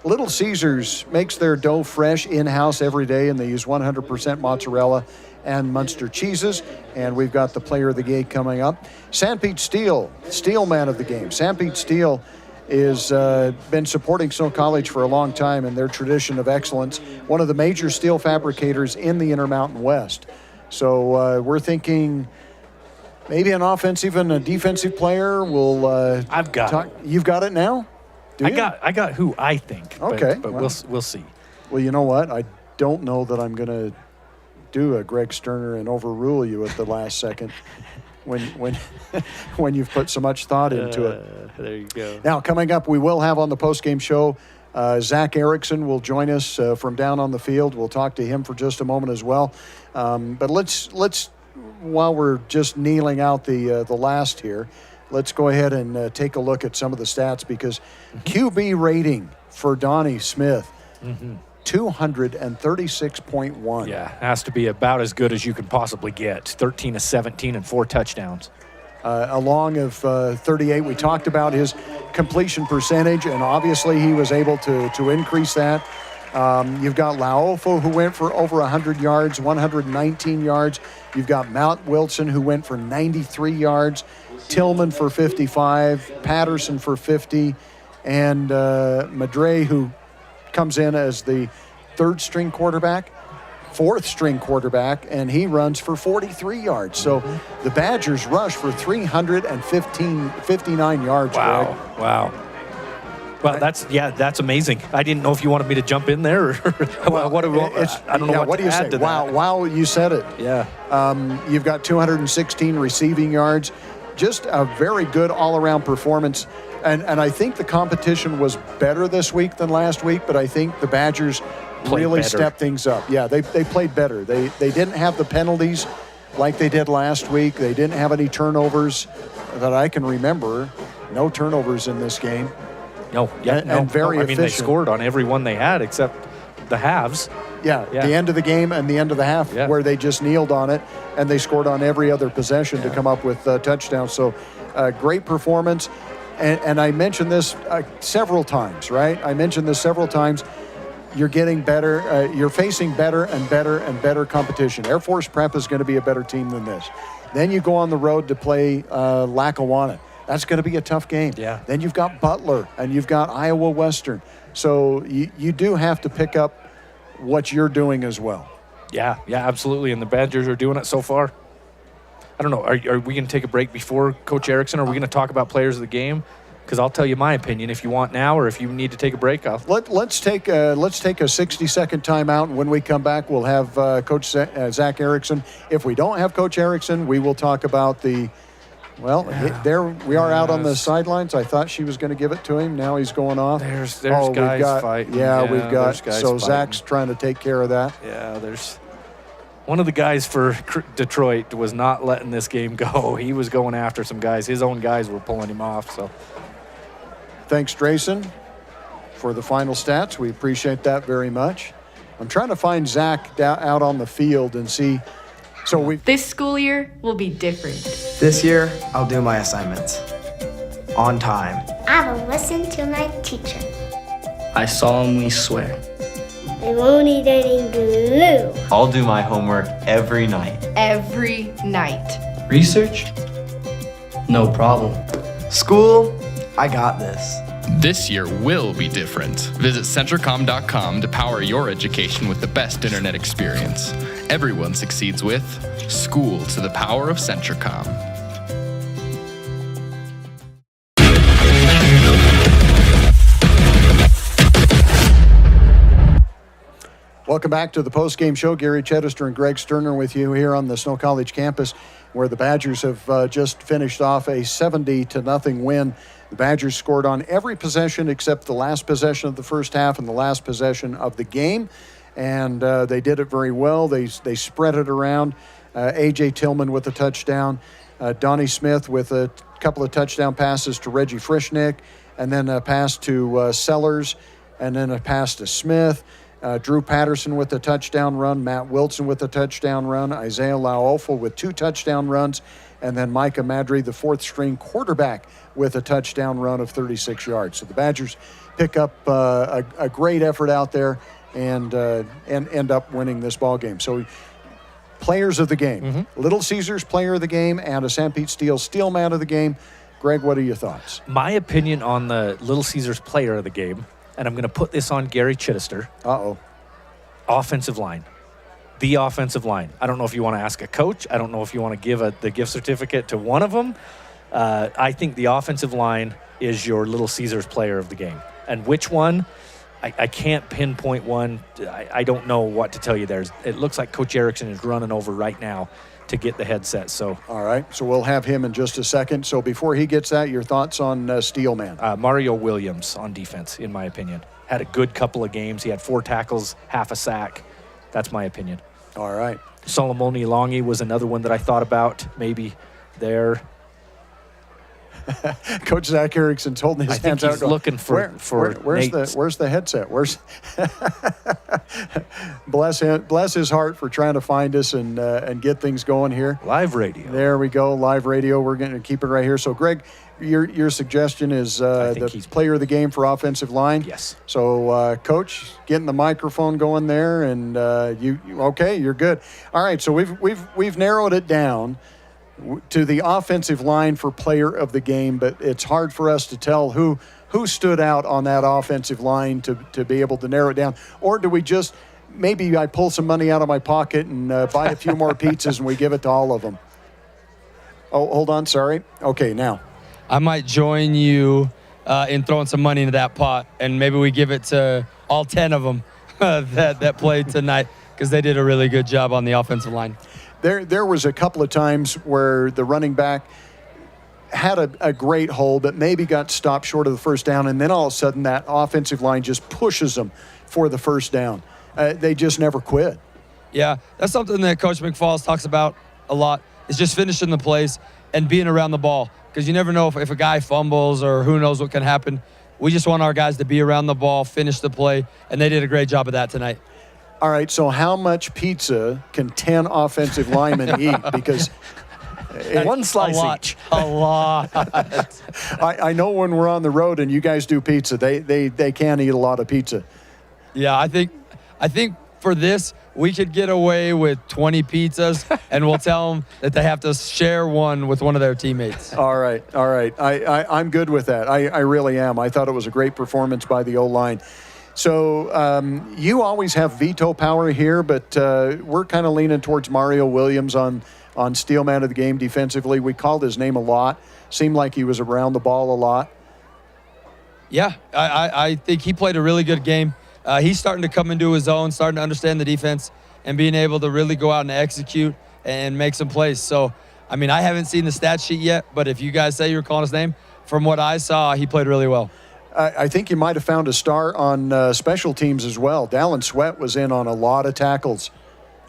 Little Caesars makes their dough fresh in-house every day, and they use 100% mozzarella and Munster cheeses. And we've got the player of the game coming up. Sanpete Steel man of the game. Sanpete Steel is been supporting Snow College for a long time in their tradition of excellence, one of the major steel fabricators in the Intermountain West. So we're thinking maybe an offensive and a defensive player will I've got it. You've got it now? I got who I think. Okay. But well, we'll see. Well, you know what? I don't know that I'm going to do a Greg Sterner and overrule you at the last second when you've put so much thought into it. There you go. Now, coming up, we will have on the postgame show, Zach Erickson will join us from down on the field. We'll talk to him for just a moment as well. But let's while we're just kneeling out the last here, let's go ahead and take a look at some of the stats, because QB rating for Donnie Smith, 236.1. Yeah, has to be about as good as you can possibly get. 13 of 17 and 4 touchdowns. A long of 38. We talked about his completion percentage, and obviously he was able to increase that. You've got Laofo, who went for over 100 yards, 119 yards. You've got Matt Wilson, who went for 93 yards. Tillman for 55. Patterson for 50. And Madre, who comes in as the third-string quarterback, fourth-string quarterback, and he runs for 43 yards. So the Badgers rush for 359 yards. Wow, Greg. wow. Well, that's amazing. I didn't know if you wanted me to jump in there. Or Well, what do I don't know what do you say? Wow, you said it. Yeah. You've got 216 receiving yards. Just a very good all-around performance. And I think the competition was better this week than last week, but I think the Badgers really stepped things up. Yeah, they played better. They didn't have the penalties like they did last week. They didn't have any turnovers that I can remember. No turnovers in this game. No, and very efficient. I mean, they scored on every one they had except the halves. Yeah, the end of the game and the end of the half where they just kneeled on it, and they scored on every other possession to come up with touchdowns. So great performance. And I mentioned this several times, right? I mentioned this several times. You're getting better. You're facing better and better and better competition. Air Force Prep is going to be a better team than this. Then you go on the road to play Lackawanna. That's going to be a tough game. Yeah. Then you've got Butler and you've got Iowa Western. So you do have to pick up what you're doing as well. Yeah, absolutely. And the Badgers are doing it so far. I don't know. Are we going to take a break before Coach Erickson? Or are we going to talk about players of the game? Because I'll tell you my opinion if you want now, or if you need to take a break. Let's take a 60-second timeout, and when we come back, we'll have Coach Zach Erickson. If we don't have Coach Erickson, we will talk about the. Well, there we are out on the sidelines. I thought she was going to give it to him. Now he's going off. There's guys fighting. Yeah, we've got. So fighting. Zach's trying to take care of that. Yeah, there's. One of the guys for Detroit was not letting this game go. He was going after some guys. His own guys were pulling him off. So, thanks, Drayson, for the final stats. We appreciate that very much. I'm trying to find Zach out on the field and see. So this school year will be different. This year, I'll do my assignments on time. I will listen to my teacher. I solemnly swear. I won't eat any glue. I'll do my homework every night. Every night. Research? No problem. School? I got this. This year will be different. Visit Centricom.com to power your education with the best internet experience. Everyone succeeds with School to the Power of Centricom. Welcome back to the postgame show. Gary Chedester and Greg Sterner with you here on the Snow College campus, where the Badgers have just finished off a 70-0 win. The Badgers scored on every possession except the last possession of the first half and the last possession of the game, and they did it very well. They spread it around. A.J. Tillman with a touchdown. Donnie Smith with a couple of touchdown passes to Reggie Frischnick, and then a pass to Sellers, and then a pass to Smith. Drew Patterson with a touchdown run, Matt Wilson with a touchdown run, Isaiah Laofo with 2 touchdown runs, and then Micah Madry, the fourth-string quarterback, with a touchdown run of 36 yards. So the Badgers pick up a great effort out there and end up winning this ball game. So players of the game. Little Caesars player of the game and a St. Pete Steel man of the game. Greg, what are your thoughts? My opinion on the Little Caesars player of the game, and I'm going to put this on Gary Chittister. Offensive line. The offensive line. I don't know if you want to ask a coach. I don't know if you want to give the gift certificate to one of them. I think the offensive line is your Little Caesars player of the game. And which one? I can't pinpoint one. I don't know what to tell you there. It looks like Coach Erickson is running over right now to get the headset. So, all right. So we'll have him in just a second. So before he gets that, your thoughts on Steelman? Mario Williams on defense, in my opinion. Had a good couple of games. He had 4 tackles, half a sack. That's my opinion. All right. Solomoni Longi was another one that I thought about maybe there. Coach Zach Erickson told me his hands out. He's looking for where's the headset? Where's bless his heart for trying to find us and get things going here. Live radio. There we go. Live radio. We're going to keep it right here. So Greg, your suggestion is the player of the game for offensive line. Yes. So Coach, getting the microphone going there, and you okay? You're good. All right. So we've narrowed it down to the offensive line for player of the game, but it's hard for us to tell who stood out on that offensive line to be able to narrow it down. Or do we just, maybe I pull some money out of my pocket and buy a few more pizzas and we give it to all of them? Oh, hold on, sorry. Okay, now. I might join you in throwing some money into that pot, and maybe we give it to all 10 of them that played tonight, because they did a really good job on the offensive line. There was a couple of times where the running back had a great hold, but maybe got stopped short of the first down, and then all of a sudden that offensive line just pushes them for the first down. They just never quit. Yeah, that's something that Coach McFalls talks about a lot, is just finishing the plays and being around the ball, because you never know if a guy fumbles or who knows what can happen. We just want our guys to be around the ball, finish the play, and they did a great job of that tonight. All right, so how much pizza can 10 offensive linemen eat? Because one slice each. A lot. I know when we're on the road and you guys do pizza, they can eat a lot of pizza. Yeah, I think for this, we could get away with 20 pizzas, and we'll tell them that they have to share one with one of their teammates. All right. I'm good with that. I really am. I thought it was a great performance by the O-line. So you always have veto power here, but we're kind of leaning towards Mario Williams on Steelman of the game defensively. We called his name a lot. Seemed like he was around the ball a lot. Yeah, I think he played a really good game. He's starting to come into his own, starting to understand the defense, and being able to really go out and execute and make some plays. So, I mean, I haven't seen the stat sheet yet, but if you guys say you were calling his name, from what I saw, he played really well. I think you might have found a star on special teams as well. Dallin Sweat was in on a lot of tackles.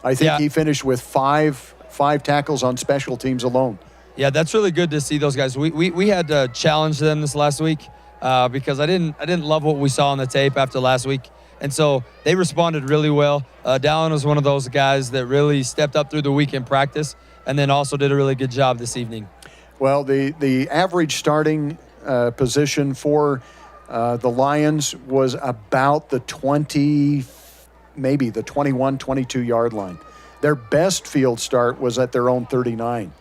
I think he finished with five tackles on special teams alone. Yeah, that's really good to see those guys. We had to challenge them this last week because I didn't love what we saw on the tape after last week. And so they responded really well. Dallin was one of those guys that really stepped up through the week in practice and then also did a really good job this evening. Well, the average starting position for the Lions was about the 20, maybe the 21, 22-yard line. Their best field start was at their own 39.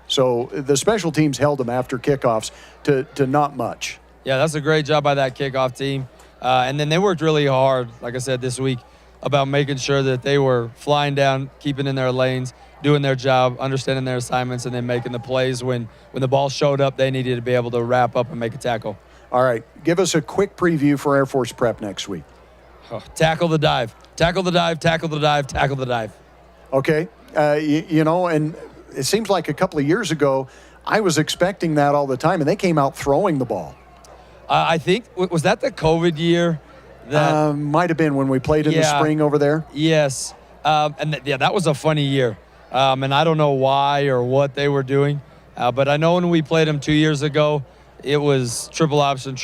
So the special teams held them after kickoffs to not much. Yeah, that's a great job by that kickoff team. And then they worked really hard, like I said, this week about making sure that they were flying down, keeping in their lanes, doing their job, understanding their assignments, and then making the plays when the ball showed up, they needed to be able to wrap up and make a tackle. All right, give us a quick preview for Air Force Prep next week. Tackle the dive. Tackle the dive, tackle the dive, tackle the dive. Okay. You know, and it seems like a couple of years ago, I was expecting that all the time, and they came out throwing the ball. I think, was that the COVID year? That might have been when we played in the spring over there. Yes. That was a funny year. And I don't know why or what they were doing. But I know when we played them 2 years ago, it was triple option,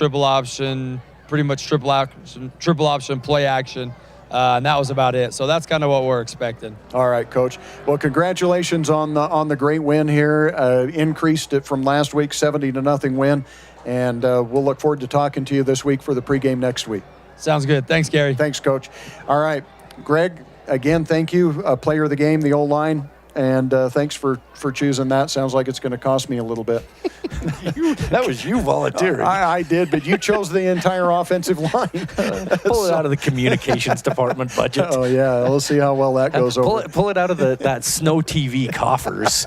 pretty much triple option, play action. and that was about it. So that's kind of what we're expecting. All right, Coach. Well, congratulations on the great win here. Increased it from last week, 70-0 win. And we'll look forward to talking to you this week for the pregame next week. Sounds good. Thanks, Gary. Thanks, Coach. All right, Greg, again, thank you. Player of the game, the O-line. And thanks for choosing that. Sounds like it's going to cost me a little bit. That was you volunteering. I did, but you chose the entire offensive line. Pull it out of the communications department budget. Oh, yeah. We'll see how well that goes over. Pull it out of that Snow TV coffers.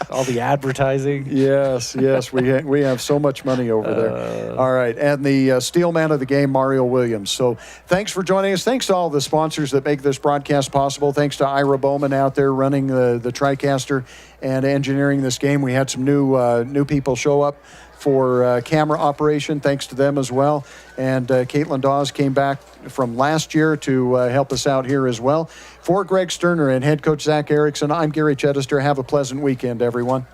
All the advertising. Yes. We have so much money over there. All right. And the steel man of the game, Mario Williams. So thanks for joining us. Thanks to all the sponsors that make this broadcast possible. Thanks to Ira Bowman out there running the TriCaster and engineering this game. We had some new people show up for camera operation. Thanks to them as well. And Caitlin Dawes came back from last year to help us out here as well. For Greg Sterner and head coach Zach Erickson, I'm Gary Chedester. Have a pleasant weekend, everyone.